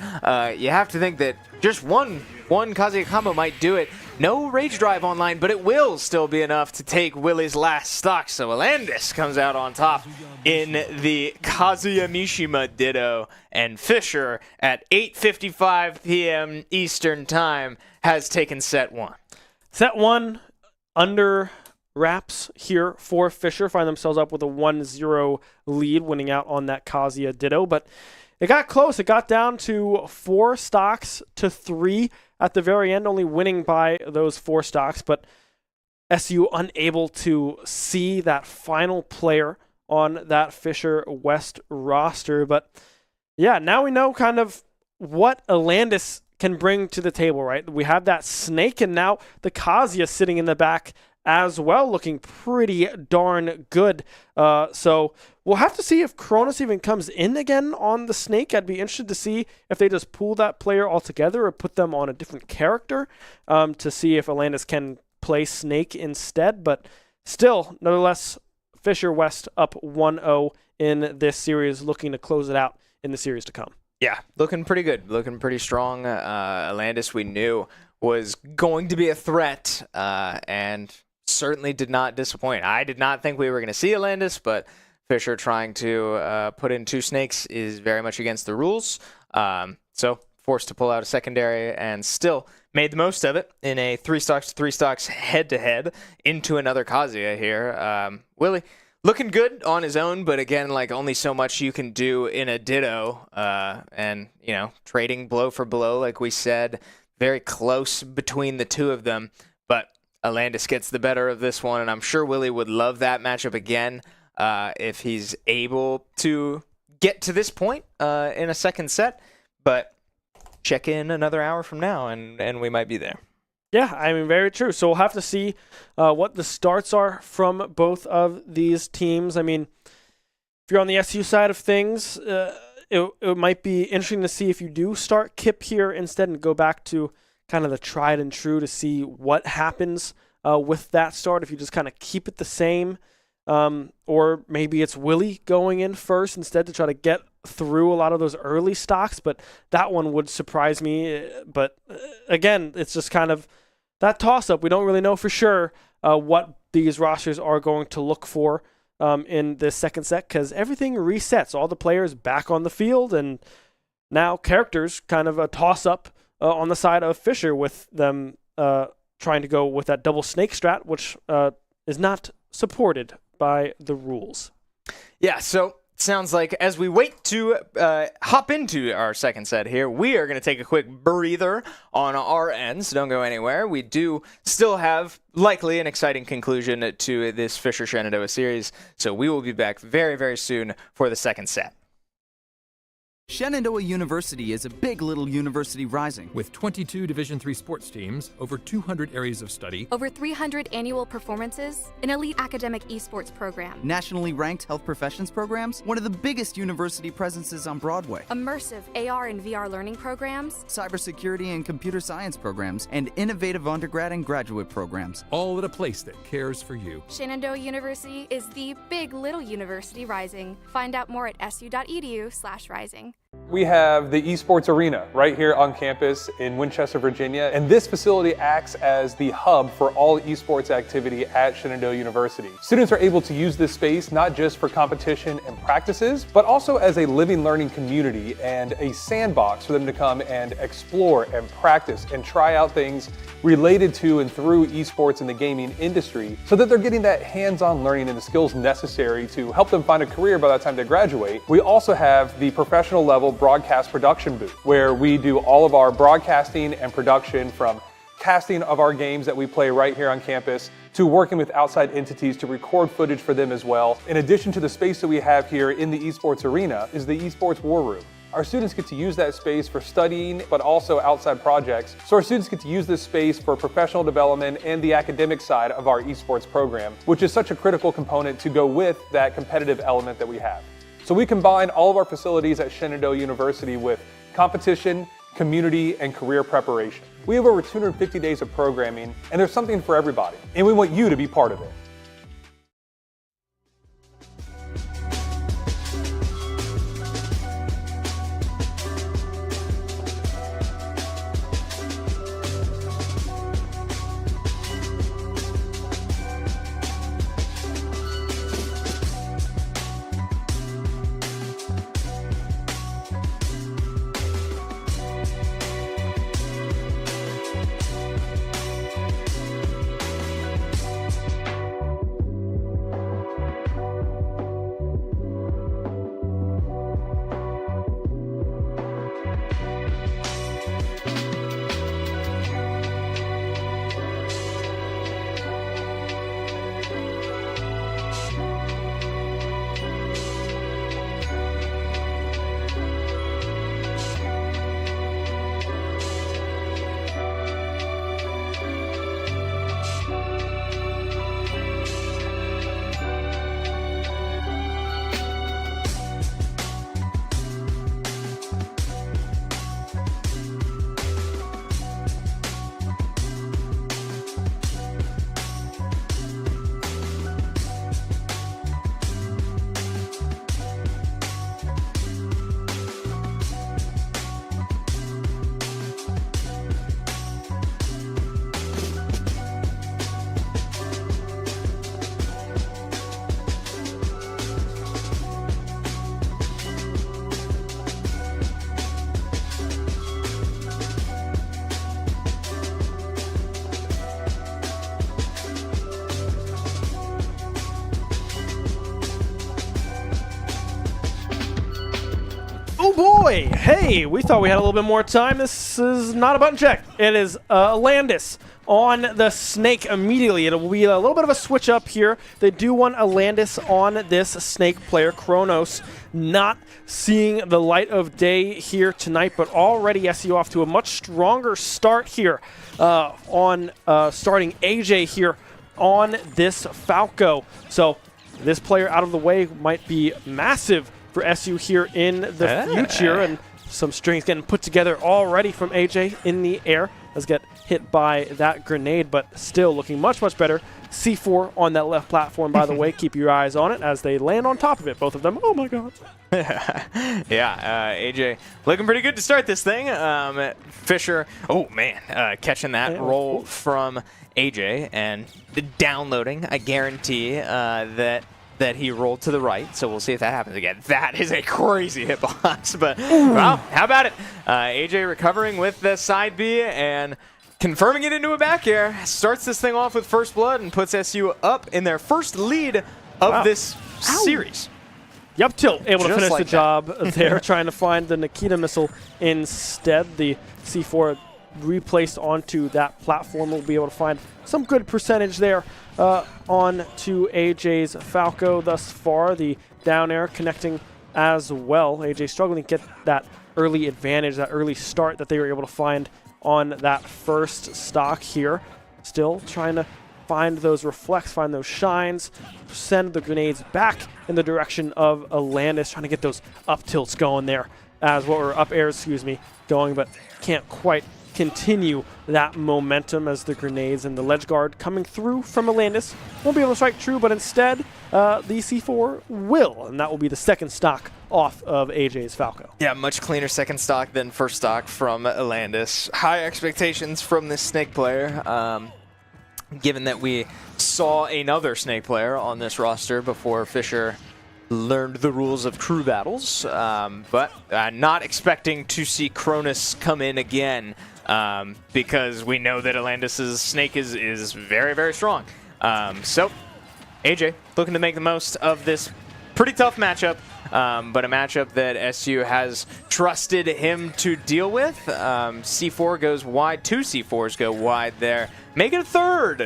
you have to think that just one Kazuya combo might do it. No Rage Drive online, but it will still be enough to take Willie's last stock. So Alandis comes out on top in the Kazuya Mishima Ditto, and Fisher at 8:55 p.m. Eastern Time has taken set 1. Set 1 under wraps here for Fisher, find themselves up with a 1-0 lead, winning out on that Kazuya Ditto, but it got close. It got down to 4 stocks to 3 at the very end, only winning by those 4 stocks, but SU unable to see that final player on that Fisher West roster. But yeah, now we know kind of what Alandis can bring to the table, right? We have that Snake, and now the Kazuya sitting in the back as well, looking pretty darn good. So we'll have to see if Kronos even comes in again on the Snake. I'd be interested to see if they just pull that player altogether or put them on a different character to see if Alandis can play Snake instead. But still, nonetheless, Fisher West up 1-0 in this series, looking to close it out in the series to come. Yeah, looking pretty good, looking pretty strong. Alandis, we knew, was going to be a threat, and certainly did not disappoint. I did not think we were going to see Alandis, but Fisher trying to put in 2 snakes is very much against the rules. So forced to pull out a secondary and still made the most of it in a 3 stocks head-to-head into another Kazuya here. Willie, looking good on his own, but again, like only so much you can do in a Ditto. And, you know, trading blow for blow, like we said, very close between the two of them. But Alandis gets the better of this one, and I'm sure Willie would love that matchup again if he's able to get to this point in a second set. But check in another hour from now, and we might be there. Yeah, I mean, very true. So we'll have to see what the starts are from both of these teams. I mean, if you're on the SU side of things, it might be interesting to see if you do start Kip here instead and go back to kind of the tried and true to see what happens with that start, if you just kind of keep it the same. Or maybe it's Willie going in first instead to try to get through a lot of those early stocks, but that one would surprise me. But again, it's just kind of that toss-up. We don't really know for sure what these rosters are going to look for in this second set, because everything resets. All the players back on the field, and now characters kind of a toss-up on the side of Fisher, with them trying to go with that double snake strat, which is not supported by the rules. Yeah, so sounds like as we wait to hop into our second set here, we are going to take a quick breather on our end, so don't go anywhere. We do still have likely an exciting conclusion to this Fisher Shenandoah series, so we will be back very, very soon for the second set. Shenandoah University is a big little university rising. With 22 Division III sports teams, over 200 areas of study, Over 300 annual performances, an elite academic esports program, Nationally ranked health professions programs, one of the biggest university presences on Broadway. immersive AR and VR learning programs, Cybersecurity and computer science programs, and innovative undergrad and graduate programs. all at a place that cares for you. Shenandoah University is the big little university rising. Find out more at su.edu/rising. We have the Esports Arena right here on campus in Winchester, Virginia, and this facility acts as the hub for all esports activity at Shenandoah University. Students are able to use this space not just for competition and practices, but also as a living learning community and a sandbox for them to come and explore and practice and try out things related to and through esports in the gaming industry, so that they're getting that hands-on learning and the skills necessary to help them find a career by the time they graduate. We also have the professional level broadcast production booth, where we do all of our broadcasting and production, from casting of our games that we play right here on campus to working with outside entities to record footage for them as well. In addition to the space that we have here in the Esports Arena is the Esports War Room. Our students get to use that space for studying, but also outside projects. So our students get to use this space for professional development and the academic side of our esports program, which is such a critical component to go with that competitive element that we have. So we combine all of our facilities at Shenandoah University with competition, community, and career preparation. We have over 250 days of programming, and there's something for everybody, and we want you to be part of it. Oh boy! Hey, we thought we had a little bit more time. This is not a button check. It is Landis on the Snake immediately. It will be a little bit of a switch up here. They do want a Landis on this Snake player. Kronos not seeing the light of day here tonight, but already SU off to a much stronger start here on starting AJ here on this Falco. So this player out of the way might be massive for SU here in the future, and some strings getting put together already from AJ in the air. Let's get hit by that grenade, but still looking much, much better. C4 on that left platform, by the way. Keep your eyes on it as they land on top of it, both of them. Oh my god. Yeah, AJ looking pretty good to start this thing. Fisher, oh man, catching that roll from AJ and downloading. I guarantee that he rolled to the right, so we'll see if that happens again. That is a crazy hitbox, but well, how about it? AJ recovering with the side B and confirming it into a back air. Starts this thing off with first blood and puts SU up in their first lead of this series. Yup, Tilt able to Just finish like the job there, trying to find the Nikita missile instead. The C4 replaced onto that platform will be able to find some good percentage there on to AJ's Falco thus far. The down air connecting as well. AJ struggling to get that early advantage, that early start that they were able to find on that first stock here. Still trying to find those reflects, find those shines, send the grenades back in the direction of Landis, trying to get those up tilts going there, up airs, excuse me, going, but can't quite continue that momentum as the grenades and the ledge guard coming through from Landis won't be able to strike true, but instead the C4 will, and that will be the second stock off of AJ's Falco. Yeah, much cleaner second stock than first stock from Landis. High expectations from this Snake player. Given that we saw another Snake player on this roster before Fisher learned the rules of crew battles, but not expecting to see Cronus come in again because we know that Landis' Snake is very, very strong. So AJ looking to make the most of this pretty tough matchup, but a matchup that SU has trusted him to deal with. C4 goes wide, two C4s go wide there. Make it a third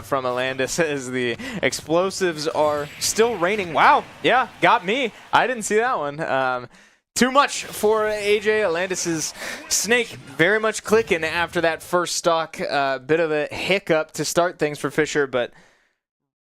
from Landis as the explosives are still raining. Wow, yeah, got me. I didn't see that one. Too much for AJ. Landis' Snake very much clicking after that first stock. Bit of a hiccup to start things for Fisher, but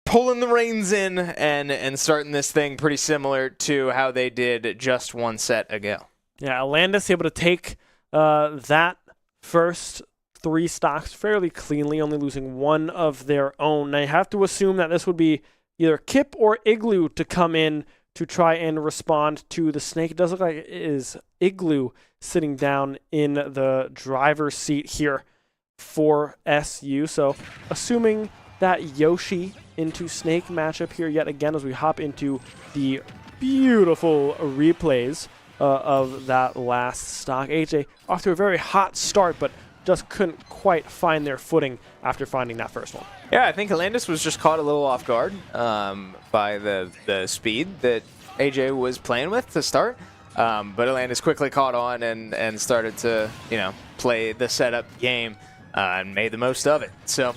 pulling the reins in and starting this thing pretty similar to how they did just one set ago. Yeah, Landis able to take that first 3 stocks fairly cleanly, only losing one of their own. Now you have to assume that this would be either Kip or Igloo to come in to try and respond to the snake. It does look like it is Igloo sitting down in the driver's seat here for SU. So assuming that Yoshi into snake matchup here yet again as we hop into the beautiful replays of that last stock. AJ off to a very hot start, but just couldn't quite find their footing after finding that first one. Yeah, I think Alandis was just caught a little off guard by the speed that AJ was playing with to start. But Alandis quickly caught on and started to, play the setup game and made the most of it. So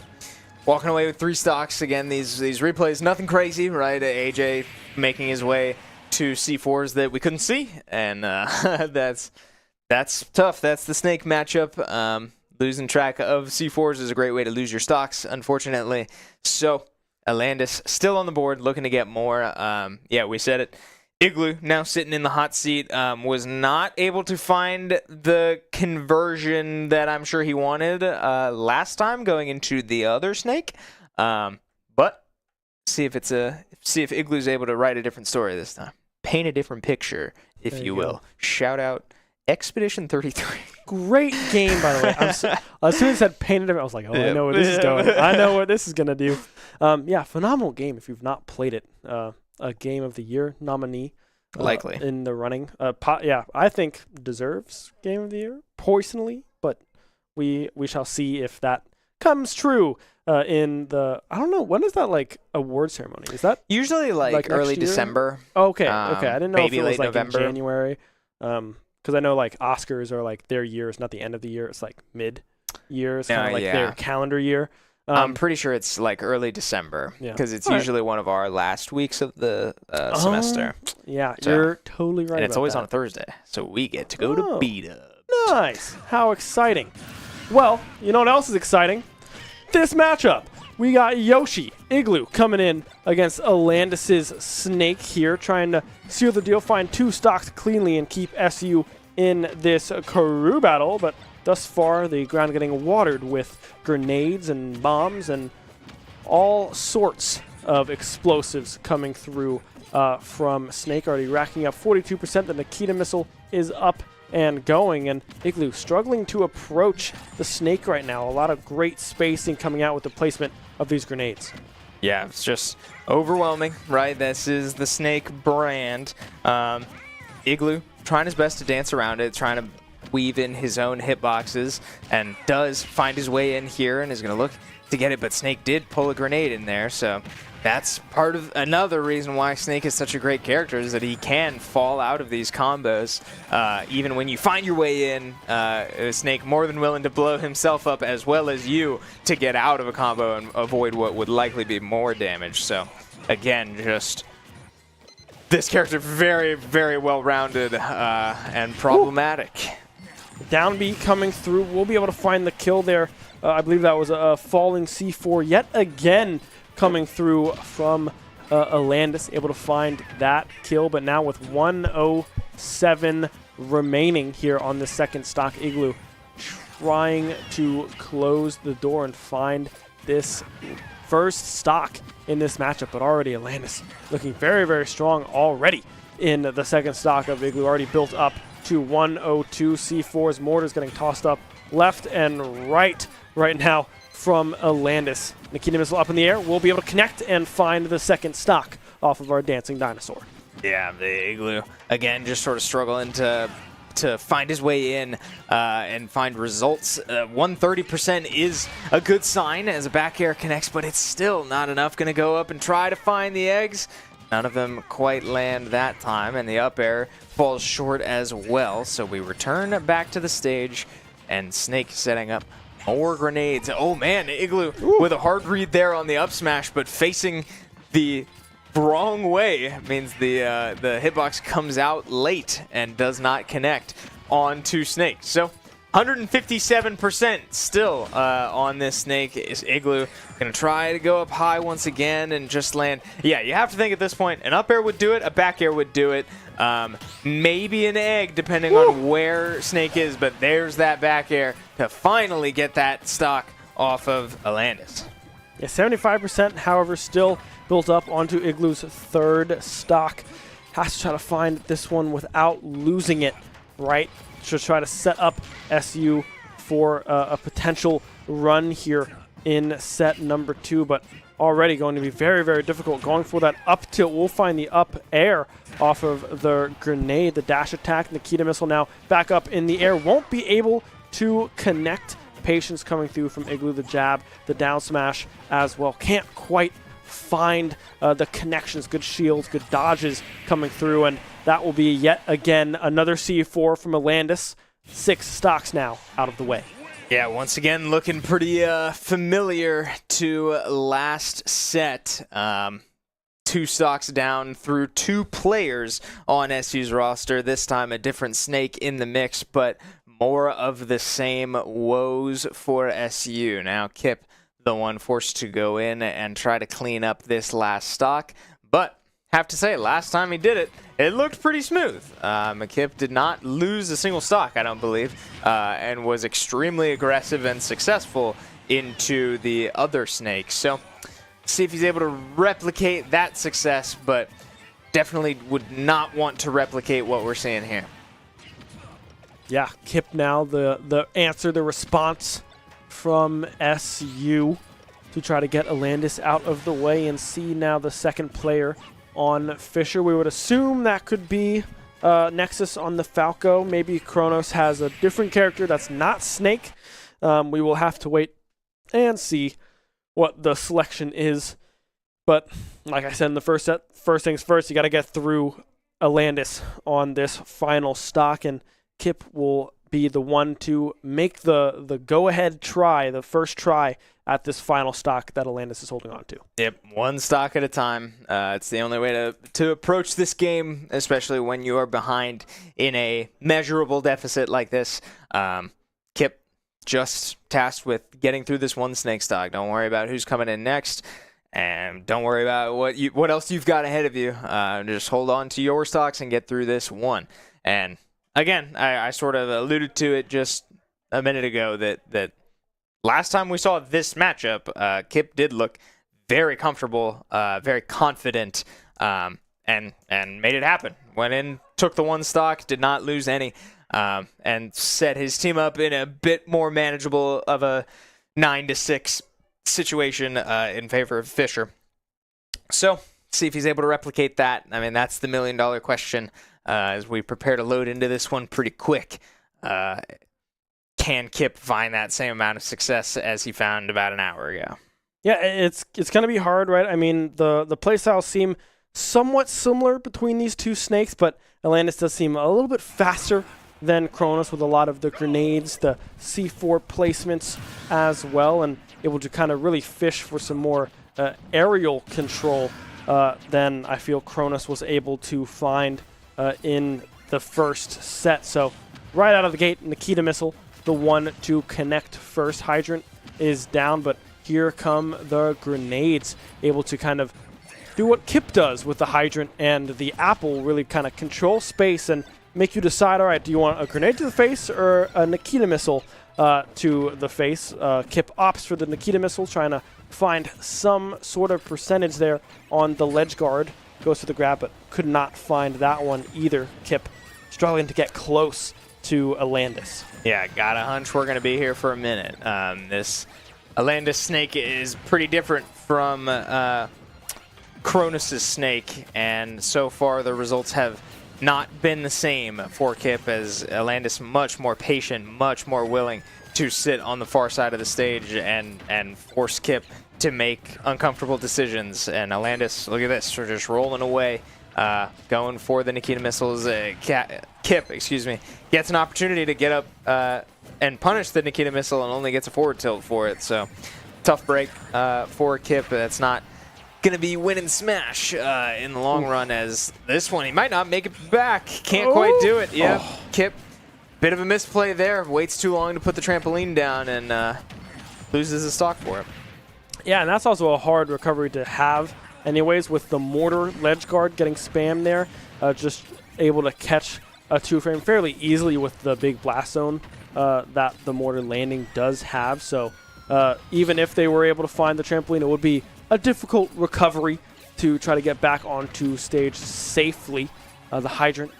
walking away with 3 stocks. Again, these replays, nothing crazy, right? AJ making his way to C4s that we couldn't see. And that's tough. That's the snake matchup. Losing track of C4s is a great way to lose your stocks, unfortunately. So Alandis still on the board, looking to get more. Yeah, we said it. Igloo now sitting in the hot seat, was not able to find the conversion that I'm sure he wanted last time going into the other snake. But see if Igloo's able to write a different story this time. Paint a different picture, if you will. Shout out Expedition 33. Great game, by the way. As soon as it said painted it, I was like, oh, I know where this is going. I know what this is going to do. Yeah, phenomenal game if you've not played it. A Game of the Year nominee. Likely. In the running. Yeah, I think deserves Game of the Year, personally, but we shall see if that comes true in the, I don't know, when is that, award ceremony? Is that usually like early December? Oh, okay. I didn't know maybe if it was late in November. January. Because I know Oscars are their year. It's not the end of the year. It's mid-year. It's kind of their calendar year. I'm pretty sure it's early December because it's usually one of our last weeks of the semester. Yeah, so, you're totally right. And it's always that. on a Thursday, so we get to go to beta. Nice. How exciting. Well, you know what else is exciting? This matchup. We got Yoshi, Igloo, coming in against Alandis' Snake here, trying to seal the deal, find 2 stocks cleanly, and keep SU in this crew battle. But thus far, the ground getting watered with grenades and bombs and all sorts of explosives coming through from Snake, already racking up 42%. The Nikita missile is up and going, and Igloo struggling to approach the Snake right now. A lot of great spacing coming out with the placement of these grenades. Yeah, it's just overwhelming, right? This is the Snake brand. Igloo trying his best to dance around it, trying to weave in his own hitboxes, and does find his way in here and is going to look to get it, but Snake did pull a grenade in there, so that's part of another reason why Snake is such a great character, is that he can fall out of these combos. Even when you find your way in, Snake more than willing to blow himself up as well as you to get out of a combo and avoid what would likely be more damage. So again, just this character very, very well-rounded and problematic. Downbeat coming through. We'll be able to find the kill there. I believe that was a falling C4 yet again coming through from Alandis, able to find that kill. But now with 107 remaining here on the second stock, Igloo trying to close the door and find this first stock in this matchup. But already Alandis looking very, very strong already in the second stock of Igloo, already built up to 102. C4's mortars getting tossed up left and right now from Alandis. Nikita missile up in the air. We'll be able to connect and find the second stock off of our dancing dinosaur. Yeah, the Igloo, again, just sort of struggling to find his way in and find results. 130% is a good sign as a back air connects, but it's still not enough. Going to go up and try to find the eggs. None of them quite land that time, and the up air falls short as well. So we return back to the stage, and Snake setting up more grenades. Oh man, Igloo with a hard read there on the up smash, but facing the wrong way means the hitbox comes out late and does not connect onto Snake. So 157% still on this Snake. Is Igloo going to try to go up high once again and just land? Yeah, you have to think at this point, an up air would do it, a back air would do it. maybe an egg depending on where Snake is, but there's that back air to finally get that stock off of Alandis. Yeah, 75%, however, still built up onto Igloo's third stock. Has to try to find this one without losing it, right? To try to set up SU for a potential run here in set number 2, but already going to be very, very difficult. Going for that up tilt. We'll find the up air off of the grenade, the dash attack. Nikita missile now back up in the air. Won't be able to connect. Patience coming through from Igloo, the jab, the down smash as well. Can't quite find the connections. Good shields, good dodges coming through, and that will be yet again another C4 from Alandis. 6 stocks now out of the way. Yeah, once again looking pretty familiar to last set. 2 stocks down through 2 players on SU's roster. This time a different Snake in the mix, but more of the same woes for SU. Now Kip, the one forced to go in and try to clean up this last stock, but have to say, last time he did it, it looked pretty smooth. Kip did not lose a single stock, I don't believe, and was extremely aggressive and successful into the other Snake. So, see if he's able to replicate that success, but definitely would not want to replicate what we're seeing here. Yeah, Kip now the answer, the response from SU to try to get Alandis out of the way, and see now the second player on Fisher. We would assume that could be Nexus on the Falco. Maybe Kronos has a different character that's not Snake. We will have to wait and see what the selection is. But like I said in the first set, first things first, you got to get through Alandis on this final stock, and Kip will be the one to make the go-ahead try, the first try at this final stock that Alandis is holding on to. Yep, one stock at a time. It's the only way to approach this game, especially when you are behind in a measurable deficit like this. Kip just tasked with getting through this one Snake stock. Don't worry about who's coming in next, and don't worry about what else you've got ahead of you. Just hold on to your stocks and get through this one. And again, I sort of alluded to it just a minute ago that last time we saw this matchup, Kip did look very comfortable, very confident, and made it happen. Went in, took the one stock, did not lose any, and set his team up in a bit more manageable of a 9-6 situation in favor of Fisher. So, see if he's able to replicate that. I mean, that's the million-dollar question as we prepare to load into this one pretty quick. Can Kip find that same amount of success as he found about an hour ago? Yeah, it's going to be hard, right? I mean, the playstyles seem somewhat similar between these two Snakes, but Alandis does seem a little bit faster than Kronos with a lot of the grenades, the C4 placements as well, and able to kind of really fish for some more aerial control than I feel Kronos was able to find in the first set. So right out of the gate, Nikita missile, the one to connect first. Hydrant is down, but here come the grenades, able to kind of do what Kip does with the Hydrant and the Apple, really kind of control space and make you decide, all right, do you want a grenade to the face or a Nikita missile to the face? Kip opts for the Nikita missile, trying to find some sort of percentage there on the ledge guard. Goes to the grab, but could not find that one either. Kip struggling to get close to Alandis. Yeah, got a hunch we're going to be here for a minute. This Alandis Snake is pretty different from Kronos' Snake, and so far the results have not been the same for Kip, as Alandis much more patient, much more willing to sit on the far side of the stage and force Kip to make uncomfortable decisions. And Alandis, look at this, we're just rolling away, going for the Nikita missiles. Kip, gets an opportunity to get up and punish the Nikita missile and only gets a forward tilt for it. So tough break for Kip. That's not going to be win and smash in the long run, as this one he might not make it back. Can't quite do it. Yeah, Kip, bit of a misplay there. Waits too long to put the trampoline down and loses the stock for it. Yeah, and that's also a hard recovery to have anyways, with the mortar ledge guard getting spammed there. Just able to catch a two-frame fairly easily with the big blast zone that the mortar landing does have. So even if they were able to find the trampoline, it would be a difficult recovery to try to get back onto stage safely. The hydrant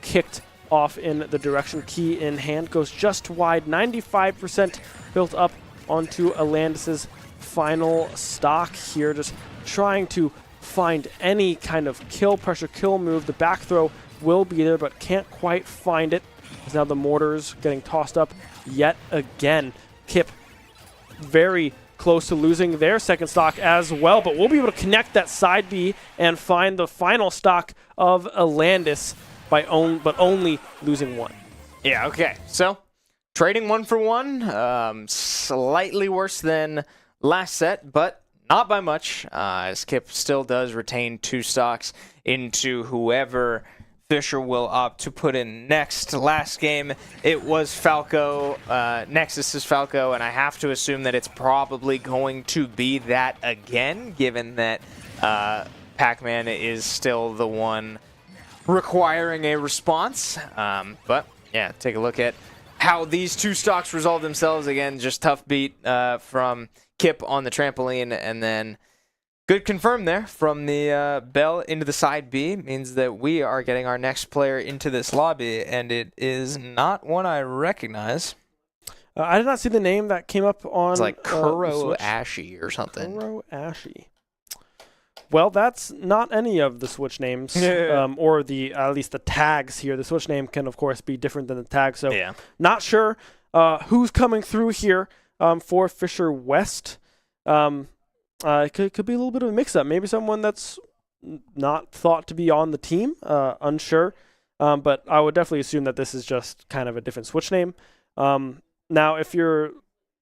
kicked off in the direction, key in hand, goes just wide, 95% built up onto Alandis' final stock here, just trying to find any kind of kill pressure, kill move. The back throw will be there, but can't quite find it. As now the mortars getting tossed up yet again. Kip very close to losing their second stock as well, but we'll be able to connect that side B and find the final stock of Alandis but only losing one. Yeah, okay. So, trading 1 for 1. Slightly worse than last set, but not by much, as Kip still does retain 2 stocks into whoever Fisher will opt to put in next. Last game, it was Falco, Nexus's Falco, and I have to assume that it's probably going to be that again, given that Pac-Man is still the one requiring a response. But yeah, take a look at how these 2 stocks resolve themselves. Again, just tough beat from Kip on the trampoline, and then good confirm there from the bell into the side B. Means that we are getting our next player into this lobby, and it is not one I recognize. I did not see the name that came up on. It's like Kuro Ashi or something. Kuro Ashi. Well, that's not any of the Switch names, or at least the tags here. The Switch name can, of course, be different than the tag, so yeah. Not sure who's coming through here for Fisher West. It could be a little bit of a mix-up. Maybe someone that's not thought to be on the team, unsure. But I would definitely assume that this is just kind of a different Switch name. Now, if you're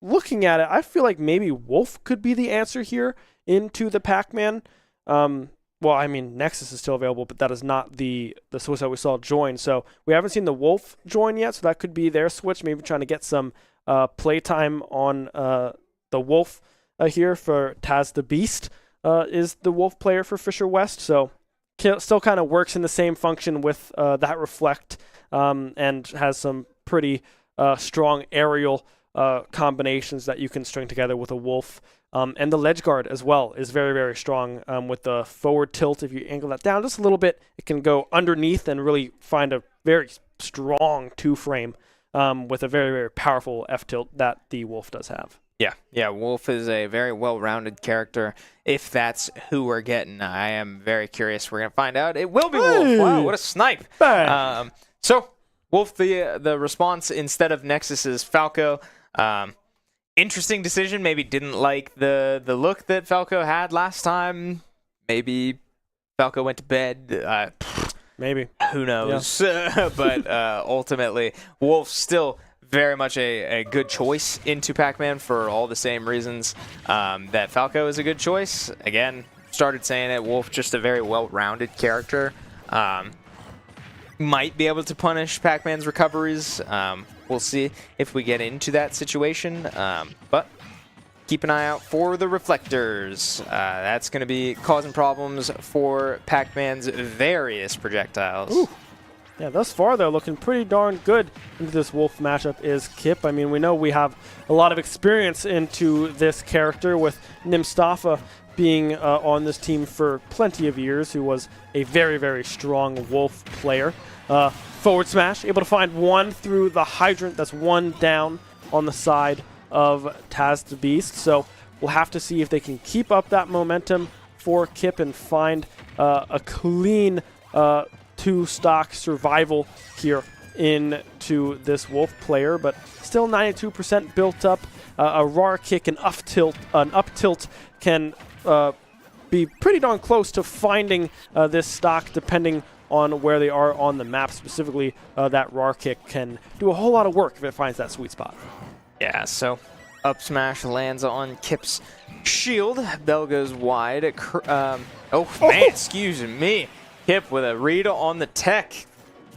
looking at it, I feel like maybe Wolf could be the answer here into the Pac-Man. Well, I mean, Nexus is still available, but that is not the Switch that we saw join. So we haven't seen the Wolf join yet, so that could be their Switch, maybe trying to get some playtime on the Wolf here for Taz the Beast is the Wolf player for Fisher West. So still kind of works in the same function with that Reflect and has some pretty strong aerial combinations that you can string together with a Wolf. And the ledge guard as well is very, very strong with the forward tilt. If you angle that down just a little bit, it can go underneath and really find a very strong 2-frame with a very, very powerful F-tilt that the Wolf does have. Yeah, Wolf is a very well-rounded character, if that's who we're getting. I am very curious. We're going to find out. It will be Wolf. Wow, what a snipe. So, Wolf, the response instead of Nexus's Falco. Interesting decision. Maybe didn't like the look that Falco had last time. Maybe Falco went to bed. Maybe. Who knows? Yeah. But ultimately, Wolf still very much a good choice into Pac-Man for all the same reasons that Falco is a good choice. Again, started saying it, Wolf just a very well-rounded character. Might be able to punish Pac-Man's recoveries. We'll see if we get into that situation. But keep an eye out for the reflectors. That's going to be causing problems for Pac-Man's various projectiles. Ooh. Yeah, thus far, they're looking pretty darn good into this Wolf matchup is Kip. I mean, we know we have a lot of experience into this character with Nimstafa being on this team for plenty of years, who was a very, very strong Wolf player. Forward smash, able to find one through the hydrant. That's one down on the side of Taz the Beast. So we'll have to see if they can keep up that momentum for Kip and find a clean 2-stock survival here into this Wolf player, but still 92% built up. A RAR kick, an up tilt can be pretty darn close to finding this stock, depending on where they are on the map. Specifically, that RAR kick can do a whole lot of work if it finds that sweet spot. Yeah, so up smash lands on Kip's shield. Bell goes wide. Excuse me. Kip with a read on the tech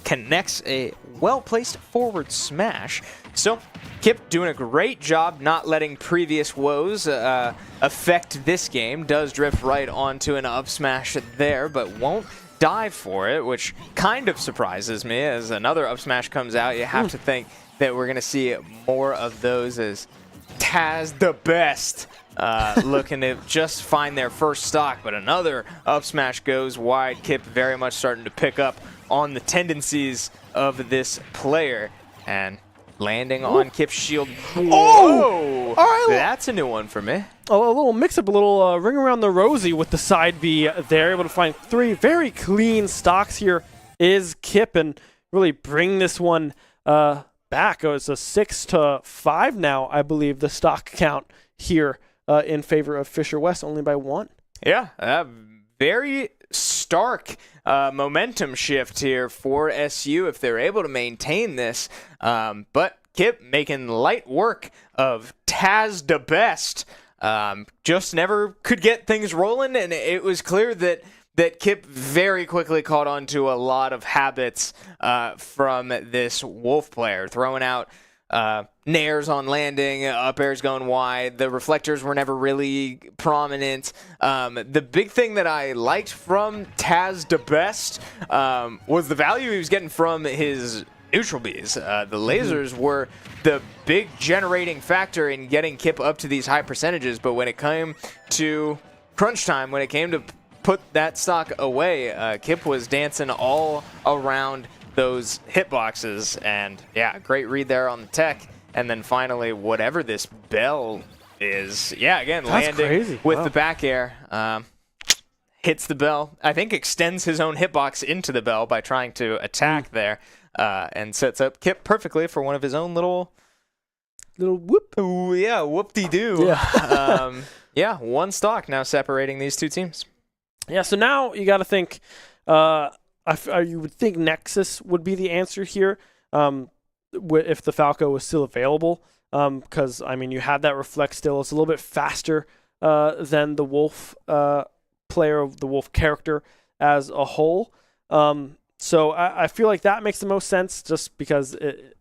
connects a well-placed forward smash. So Kip doing a great job not letting previous woes affect this game. Does drift right onto an up smash there, but won't dive for it, which kind of surprises me. As another up smash comes out, you have to think that we're going to see more of those as Taz the best looking to just find their first stock. But another up smash goes wide. Kip very much starting to pick up on the tendencies of this player. And landing on Kip's shield. Oh! All right, that's a new one for me. A little mix-up, a little ring around the rosy with the side B there. Able to find 3 very clean stocks here is Kip and really bring this one back. Oh, it's a 6-5 now, I believe, the stock count here in favor of Fisher West, only by 1. Yeah, very stark momentum shift here for SU if they're able to maintain this. But Kip making light work of Taz the best. Just never could get things rolling, and it was clear that Kip very quickly caught on to a lot of habits from this Wolf player, throwing out nairs on landing, up airs going wide. The reflectors were never really prominent. The big thing that I liked from Taz the best was the value he was getting from his neutral bees. The lasers were the big generating factor in getting Kip up to these high percentages, but when it came to crunch time, when it came to put that stock away, Kip was dancing all around those hitboxes. And yeah, great read there on the tech. And then finally, whatever this bell is, yeah, again, That's landing crazy. with Wow. the back air. Hits the bell. I think extends his own hitbox into the bell by trying to attack there. And sets up Kip perfectly for one of his own little whoop. Ooh, yeah, whoop-de-doo. Yeah. Yeah, one stock now separating these two teams. Yeah, so now you got to think, you would think Nexus would be the answer here if the Falco was still available. Because, I mean, you had that Reflect still. It's a little bit faster than the Wolf player, the Wolf character as a whole. So I feel like that makes the most sense just because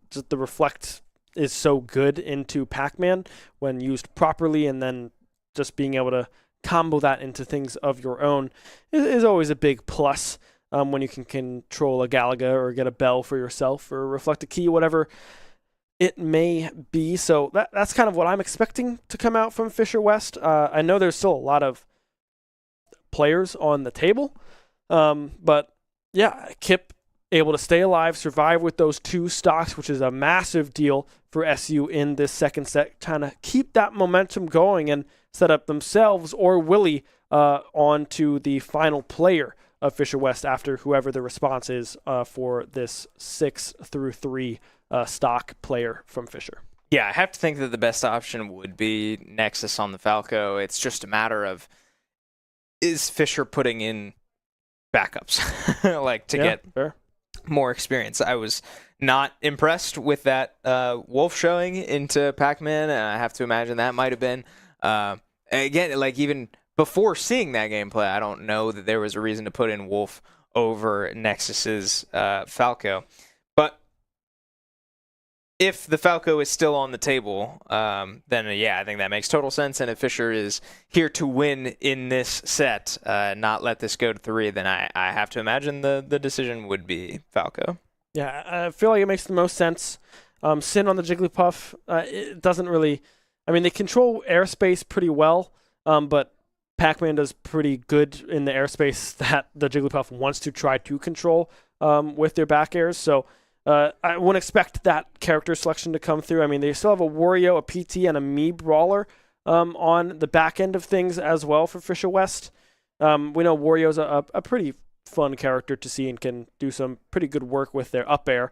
just the Reflect is so good into Pac-Man when used properly, and then just being able to combo that into things of your own is always a big plus when you can control a Galaga or get a bell for yourself or reflect a key, whatever it may be. So that's kind of what I'm expecting to come out from Fisher West. I know there's still a lot of players on the table, but yeah, Kip able to stay alive, survive with those 2 stocks, which is a massive deal for SU in this second set, trying to keep that momentum going and set up themselves or Willie onto the final player of Fisher West after whoever the response is for this 6-3 stock player from Fisher. Yeah, I have to think that the best option would be Nexus on the Falco. It's just a matter of, is Fisher putting in backups to get fair. more experience? I was not impressed with that Wolf showing into Pac-Man. I have to imagine that might have been again, even before seeing that gameplay, I don't know that there was a reason to put in Wolf over Nexus's Falco. But if the Falco is still on the table, then yeah, I think that makes total sense. And if Fisher is here to win in this set, not let this go to 3, then I have to imagine the decision would be Falco. Yeah, I feel like it makes the most sense. Sin on the Jigglypuff, it doesn't really... I mean, they control airspace pretty well, but Pac-Man does pretty good in the airspace that the Jigglypuff wants to try to control with their back airs. So I wouldn't expect that character selection to come through. I mean, they still have a Wario, a PT, and a Mii Brawler on the back end of things as well for Fisher West. We know Wario's a pretty fun character to see and can do some pretty good work with their up air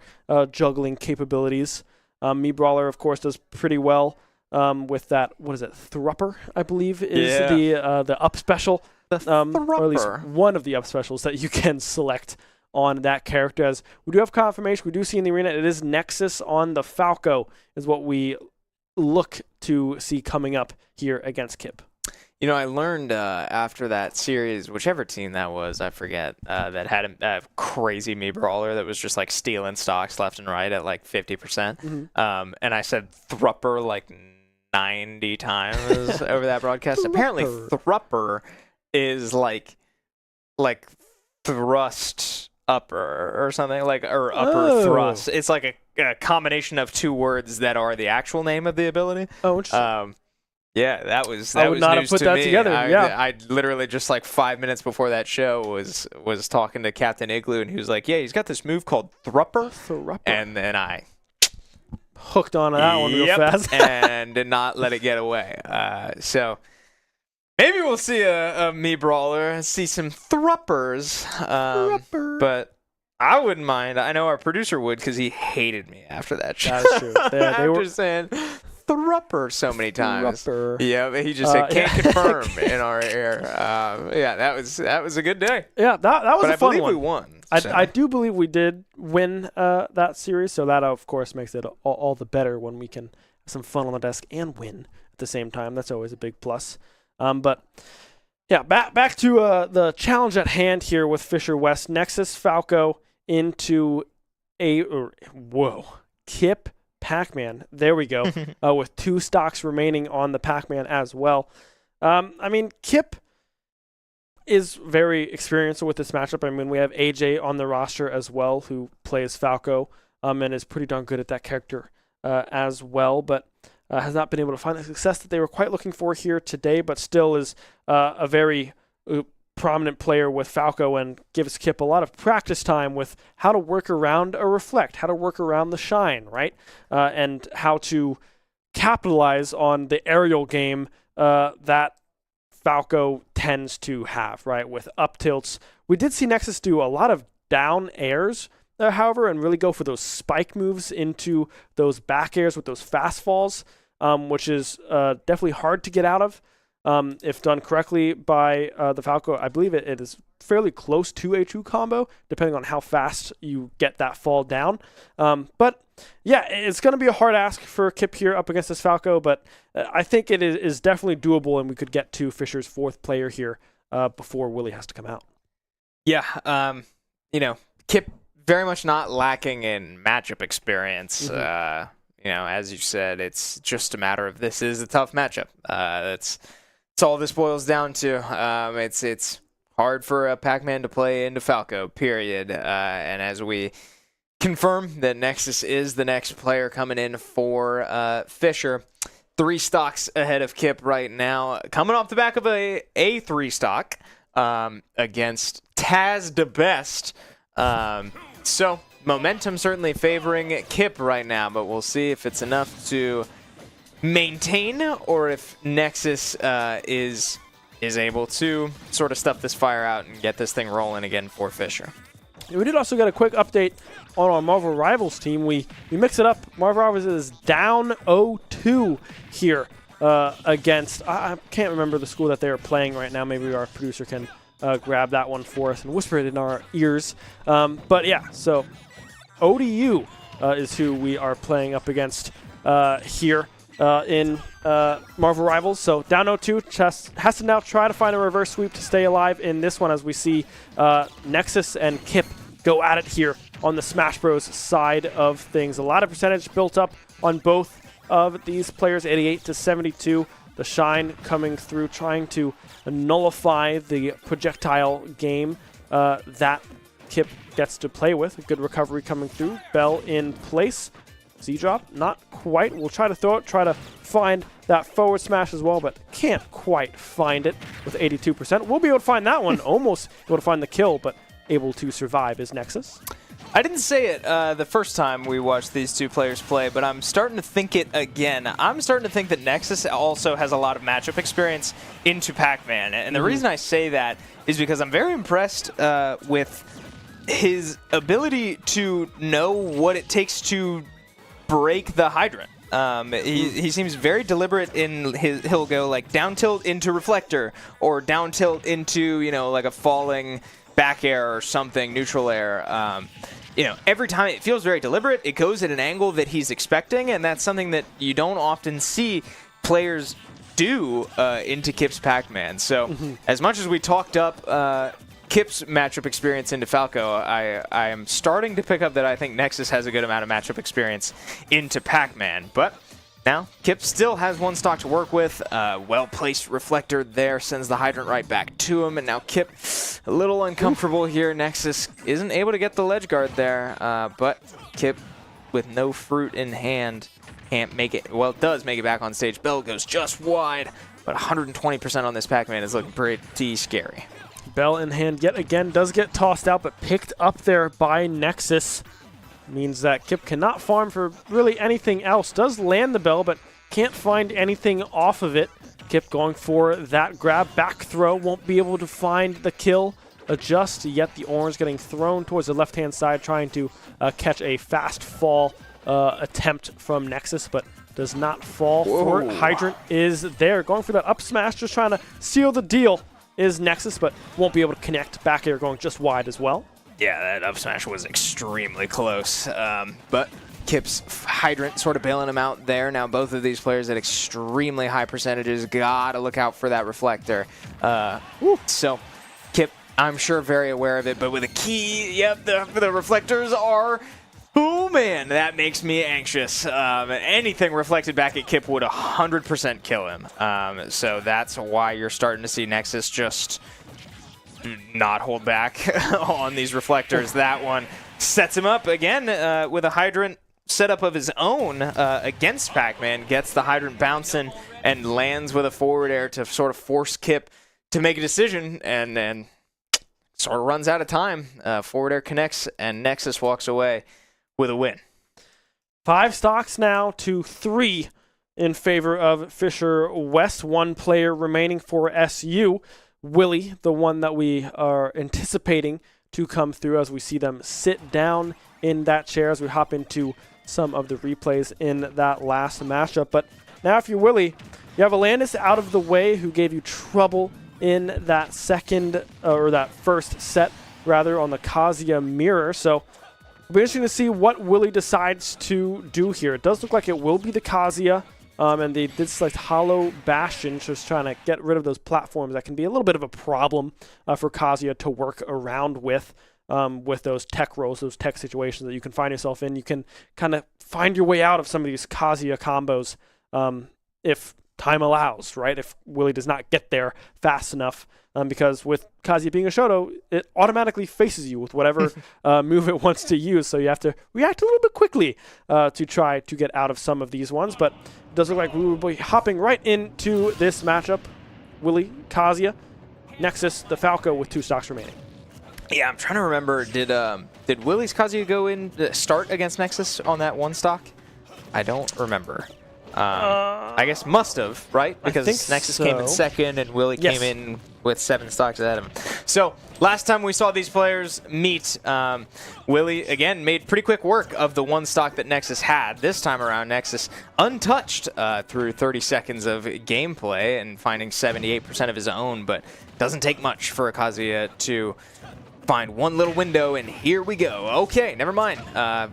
juggling capabilities. Mii Brawler, of course, does pretty well with that. What is it? Thrupper, I believe, is the up special. Or at least one of the up specials that you can select on that character. As we do have confirmation, we do see in the arena, it is Nexus on the Falco is what we look to see coming up here against Kip. You know, I learned after that series, whichever team that was, I forget, that had a crazy Mii Brawler that was just stealing stocks left and right at 50%. Mm-hmm. And I said Thrupper 90 times over that broadcast. Apparently, Thrupper is like thrust upper or something or upper thrust. It's like a combination of two words that are the actual name of the ability. Oh, interesting. Yeah, that was I would not have news put to that me. together. I literally just like 5 minutes before that show was talking to Captain Igloo, and he was like, "Yeah, he's got this move called Thrupper," and then I hooked on that one real fast and did not let it get away. So maybe we'll see a me brawler, see some Thruppers, but I wouldn't mind. I know our producer would because he hated me after that show. That's true. They were just saying Thrupper so many times. Thrupper. Yeah, but he just said can't confirm in our ear. Yeah, that was a good day. Yeah, that was But a I fun believe one. we won. I do believe we did win that series, so that of course makes it all the better when we can have some fun on the desk and win at the same time. That's always a big plus. But yeah, back to the challenge at hand here with Fisher West. Nexus Falco into Kip Pac-Man. There we go. With 2 stocks remaining on the Pac-Man as well. I mean, Kip is very experienced with this matchup. I mean, we have AJ on the roster as well, who plays Falco, and is pretty darn good at that character as well, but has not been able to find the success that they were quite looking for here today, but still is a very prominent player with Falco and gives Kip a lot of practice time with how to work around a reflect, how to work around the shine, right? And how to capitalize on the aerial game that Falco tends to have, right? With up tilts. We did see Nexus do a lot of down airs, however, and really go for those spike moves into those back airs with those fast falls, which is definitely hard to get out of. If done correctly by the Falco, I believe it is fairly close to a true combo, depending on how fast you get that fall down. But yeah, it's going to be a hard ask for Kip here up against this Falco, but I think it is definitely doable, and we could get to Fisher's 4th player here before Willie has to come out. Yeah, Kip very much not lacking in matchup experience. As you said, it's just a matter of this is a tough matchup. That's all this boils down to. It's hard for a Pac-Man to play into Falco, period. And as we confirm that Nexus is the next player coming in for Fisher, 3 stocks ahead of Kip right now, coming off the back of a 3 stock against Taz the Best. So momentum certainly favoring Kip right now, but we'll see if it's enough to maintain or if Nexus is able to sort of stuff this fire out and get this thing rolling again for Fisher. We did also get a quick update on our Marvel Rivals team. We mix it up. Marvel Rivals is down 0-2 here against, I can't remember the school that they are playing right now. Maybe our producer can grab that one for us and whisper it in our ears. But yeah, so ODU is who we are playing up against here in Marvel Rivals. So down 0-2, has to now try to find a reverse sweep to stay alive in this one as we see Nexus and Kip go at it here on the Smash Bros side of things. A lot of percentage built up on both of these players, 88-72. The Shine coming through, trying to nullify the projectile game that Kip gets to play with. A good recovery coming through. Bell in place. Z-drop, not quite. We'll try to throw it, try to find that forward smash as well, but can't quite find it with 82%. We'll be able to find that one, almost able to find the kill, but able to survive is Nexus. I didn't say it the first time we watched these two players play, but I'm starting to think it again. I'm starting to think that Nexus also has a lot of matchup experience into Pac-Man, and the reason I say that is because I'm very impressed with his ability to know what it takes to break the hydrant. He seems very deliberate in he'll go like down tilt into reflector or down tilt into, like a falling back air or something, neutral air. Every time it feels very deliberate. It goes at an angle that he's expecting, and that's something that you don't often see players do into Kip's Pac-Man. So as much as we talked up Kip's matchup experience into Falco, I am starting to pick up that I think Nexus has a good amount of matchup experience into Pac-Man. But Now, Kip still has one stock to work with. Well-placed reflector there sends the hydrant right back to him. And now Kip a little uncomfortable here. Nexus isn't able to get the ledge guard there. But Kip, with no fruit in hand, can't make it. Well, it does make it back on stage. Bell goes just wide. But 120% on this Pac-Man is looking pretty scary. Bell in hand yet again, does get tossed out, but picked up there by Nexus. Means that Kip cannot farm for really anything else. Does land the Bell, but can't find anything off of it. Kip going for that grab. Back throw, won't be able to find the kill. Adjust, yet the orange getting thrown towards the left-hand side, trying to catch a fast fall attempt from Nexus, but does not fall for it. Hydrant is there. Going for that up smash, just trying to seal the deal is Nexus, but won't be able to connect. Back air going just wide as well. Yeah, that up smash was extremely close. But Kip's hydrant sort of bailing him out there. Now both of these players at extremely high percentages. Gotta look out for that reflector. So Kip, I'm sure, very aware of it, but with a key, yep, the reflectors are... Oh, man, that makes me anxious. Anything reflected back at Kip would 100% kill him. So that's why you're starting to see Nexus just not hold back on these reflectors. That one sets him up again with a hydrant setup of his own against Pac-Man. Gets the hydrant bouncing and lands with a forward air to sort of force Kip to make a decision, and then sort of runs out of time. Forward air connects, and Nexus walks away with a win. 5 stocks now to 3 in favor of Fisher West. 1 player remaining for SU. Willie, the one that we are anticipating to come through as we see them sit down in that chair as we hop into some of the replays in that last matchup. But now if you're Willie, you have Alandis out of the way, who gave you trouble in that first set rather on the Kazuya mirror. So it'll be interesting to see what Willie decides to do here. It does look like it will be the Kazuya, and they did select Hollow Bastion, just trying to get rid of those platforms that can be a little bit of a problem for Kazuya to work around with those tech rolls, those tech situations that you can find yourself in. You can kind of find your way out of some of these Kazuya combos if time allows, right? If Willie does not get there fast enough. Because with Kazuya being a Shoto, it automatically faces you with whatever move it wants to use. So you have to react a little bit quickly to try to get out of some of these ones. But it does look like we will be hopping right into this matchup. Willie, Kazuya, Nexus, the Falco with 2 stocks remaining. Yeah, I'm trying to remember. Did Willie's Kazuya go in start against Nexus on that 1 stock? I don't remember. I guess must have, right? Because Nexus came in second and Willie came in with 7 stocks ahead of him. So last time we saw these players meet, Willie, again, made pretty quick work of the 1 stock that Nexus had. This time around, Nexus untouched through 30 seconds of gameplay and finding 78% of his own, but doesn't take much for a Kazuya to find one little window, and here we go. Okay, never mind.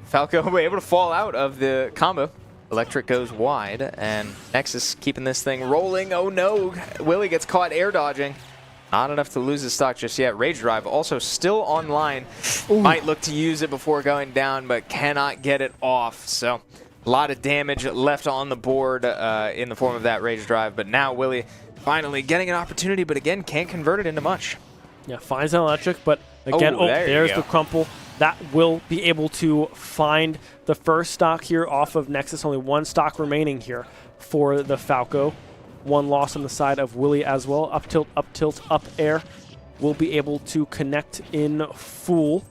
Falco were able to fall out of the combo. Electric goes wide, and Nexus keeping this thing rolling. Oh no, Willie gets caught air dodging. Not enough to lose his stock just yet. Rage Drive also still online. Ooh. Might look to use it before going down, but cannot get it off. So a lot of damage left on the board in the form of that Rage Drive. But now Willie finally getting an opportunity, but again, can't convert it into much. Yeah, finds an electric, but again, there's the crumple. That will be able to find the first stock here off of Nexus. Only 1 stock remaining here for the Falco. 1 loss on the side of Willie as well. Up tilt, up air. Will be able to connect in full.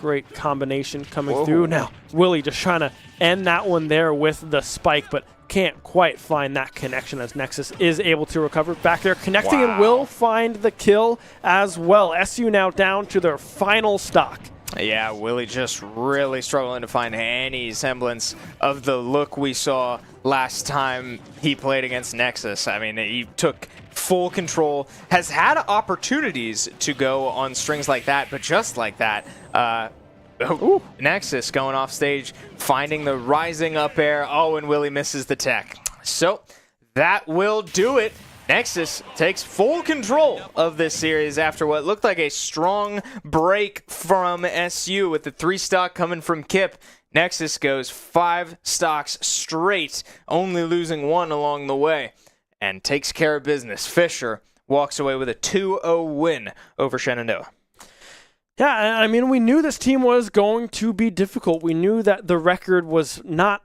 Great combination coming through. Now, Willie just trying to end that one there with the spike, but can't quite find that connection as Nexus is able to recover. Back there connecting and will find the kill as well. SU now down to their final stock. Yeah, Willie just really struggling to find any semblance of the look we saw last time he played against Nexus. I mean, he took full control, has had opportunities to go on strings like that, but just like that, Nexus going off stage, finding the rising up air. Oh, and Willie misses the tech. So that will do it. Nexus takes full control of this series after what looked like a strong break from SU with the 3 stock coming from Kip. Nexus goes 5 stocks straight, only losing 1 along the way, and takes care of business. Fisher walks away with a 2-0 win over Shenandoah. Yeah, I mean, we knew this team was going to be difficult. We knew that the record was not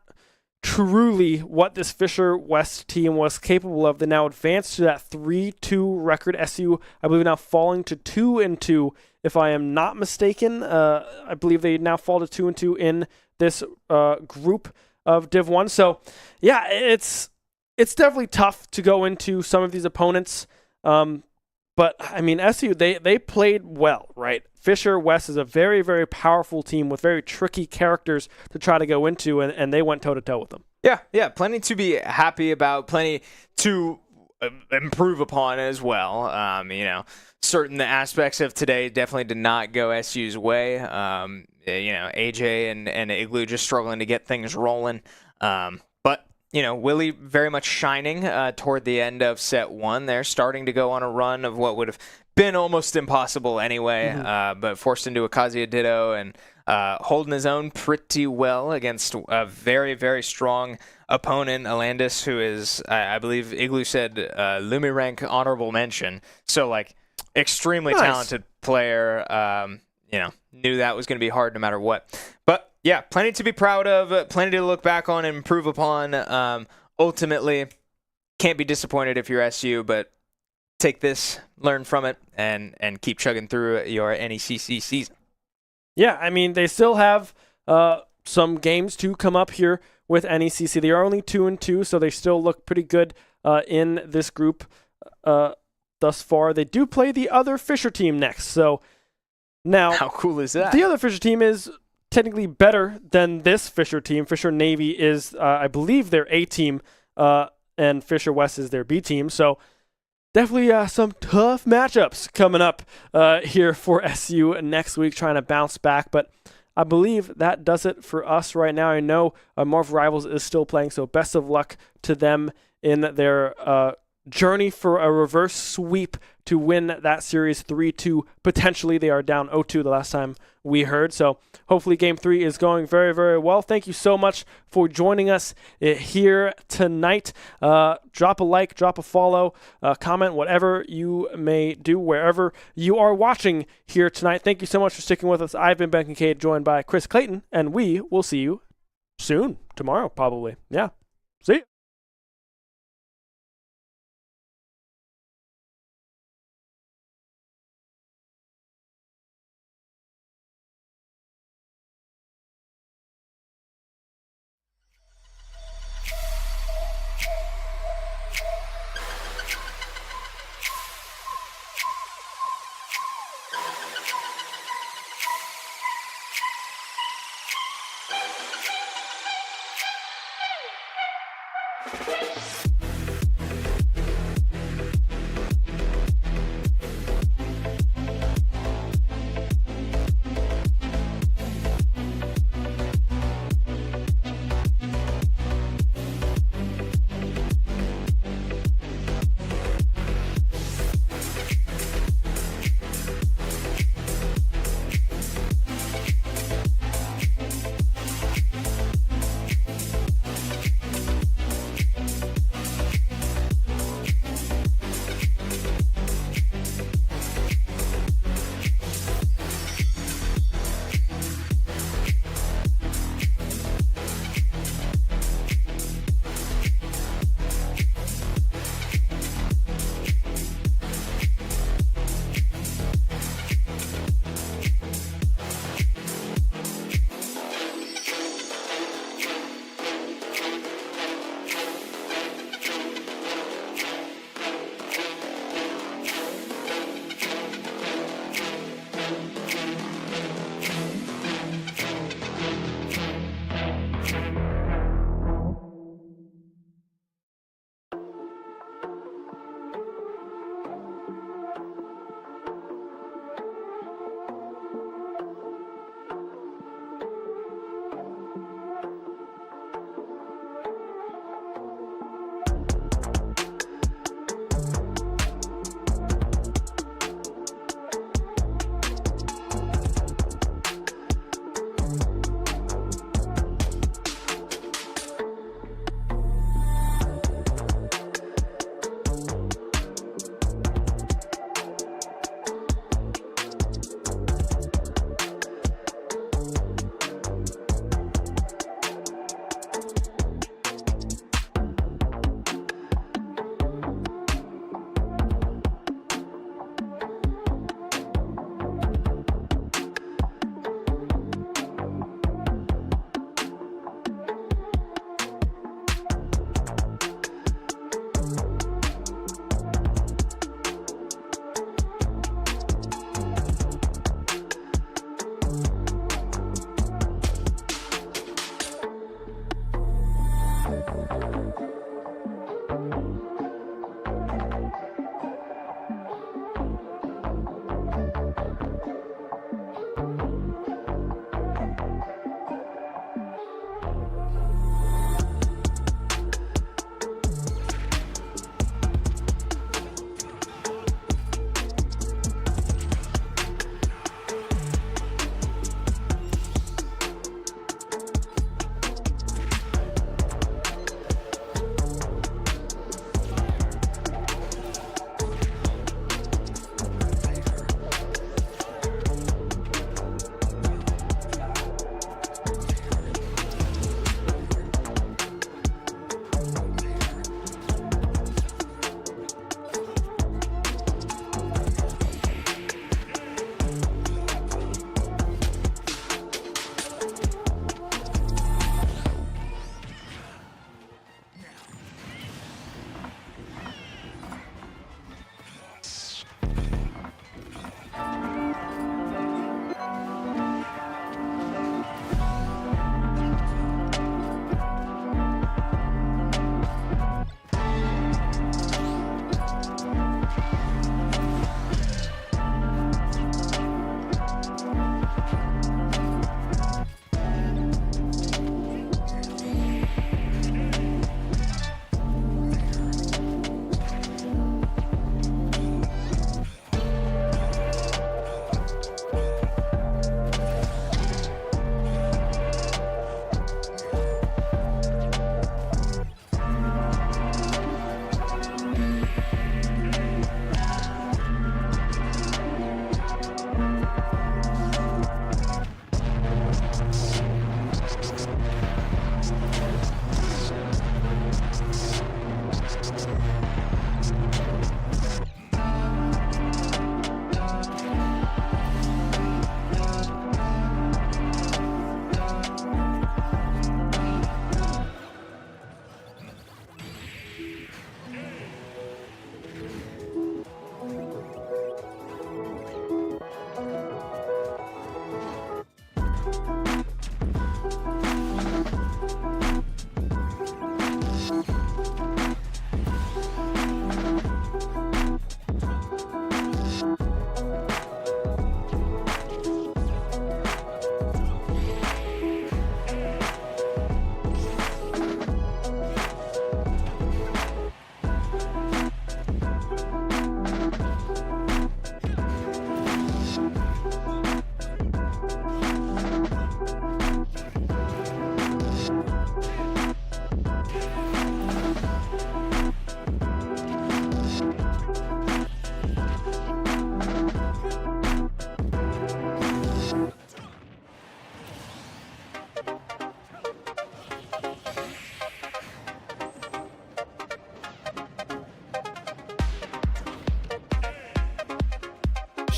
truly what this Fisher West team was capable of. They now advanced to that 3-2 record. SU, I believe, now falling to 2-2, if I am not mistaken. I believe they now fall to 2-2 in this group of Div 1. So, yeah, it's definitely tough to go into some of these opponents. But, I mean, SU, they played well, right? Fisher West is a very, very powerful team with very tricky characters to try to go into, and they went toe-to-toe with them. Yeah, plenty to be happy about, plenty to improve upon as well. Certain aspects of today definitely did not go SU's way. AJ and Igloo just struggling to get things rolling. But Willie very much shining toward the end of set 1. They're starting to go on a run of what would have been almost impossible anyway, but forced into a Kazuya Ditto and holding his own pretty well against a very, very strong opponent, Alandis, who is, I believe Igloo said, Lumi rank honorable mention. So, extremely talented player. Knew that was going to be hard no matter what. But, yeah, plenty to be proud of, plenty to look back on and improve upon. Ultimately, can't be disappointed if you're SU, but take this, learn from it, and keep chugging through your NECC season. Yeah, I mean, they still have some games to come up here with NECC. They are only 2-2, so they still look pretty good in this group thus far. They do play the other Fisher team next. So now, how cool is that? The other Fisher team is technically better than this Fisher team. Fisher Navy is, I believe, their A team, and Fisher West is their B team. So definitely some tough matchups coming up here for SU next week, trying to bounce back. But I believe that does it for us right now. I know Marvel Rivals is still playing, so best of luck to them in their journey for a reverse sweep to win that series 3-2. Potentially, they are down 0-2 the last time we heard. So hopefully game 3 is going very, very well. Thank you so much for joining us here tonight. Drop a like, drop a follow, comment, whatever you may do wherever you are watching here tonight. Thank you so much for sticking with us. I've been Ben Kincaid, joined by Chris Clayton, and we will see you soon, tomorrow probably. Yeah, see you.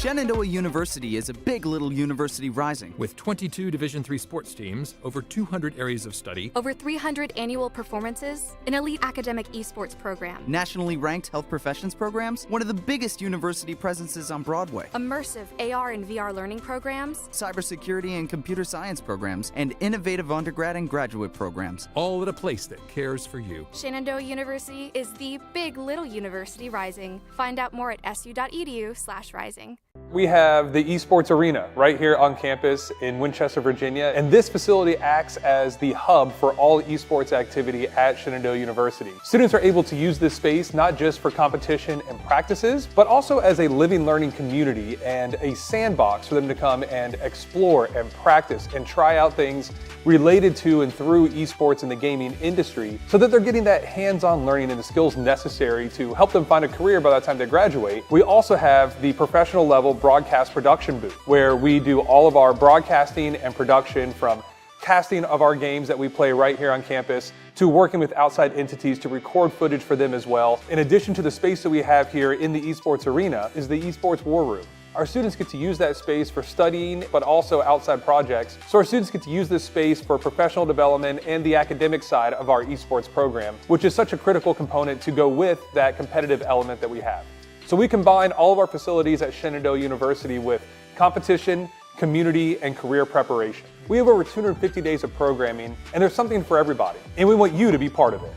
Shenandoah University is a big little university rising. With 22 Division III sports teams, over 200 areas of study, Over 300 annual performances, an elite academic esports program, Nationally ranked health professions programs, one of the biggest university presences on Broadway. immersive AR and VR learning programs, Cybersecurity and computer science programs, and innovative undergrad and graduate programs. all at a place that cares for you. Shenandoah University is the big little university rising. Find out more at su.edu/rising. We have the Esports Arena right here on campus in Winchester, Virginia, and this facility acts as the hub for all esports activity at Shenandoah University. Students are able to use this space not just for competition and practices, but also as a living learning community and a sandbox for them to come and explore and practice and try out things related to and through esports in the gaming industry so that they're getting that hands-on learning and the skills necessary to help them find a career by the time they graduate. We also have the professional level broadcast production booth where we do all of our broadcasting and production, from casting of our games that we play right here on campus to working with outside entities to record footage for them as well. In addition to the space that we have here in the Esports Arena is the Esports War Room. Our students get to use that space for studying, but also outside projects. So our students get to use this space for professional development and the academic side of our esports program, which is such a critical component to go with that competitive element that we have. So we combine all of our facilities at Shenandoah University with competition, community, and career preparation. We have over 250 days of programming, and there's something for everybody, and we want you to be part of it.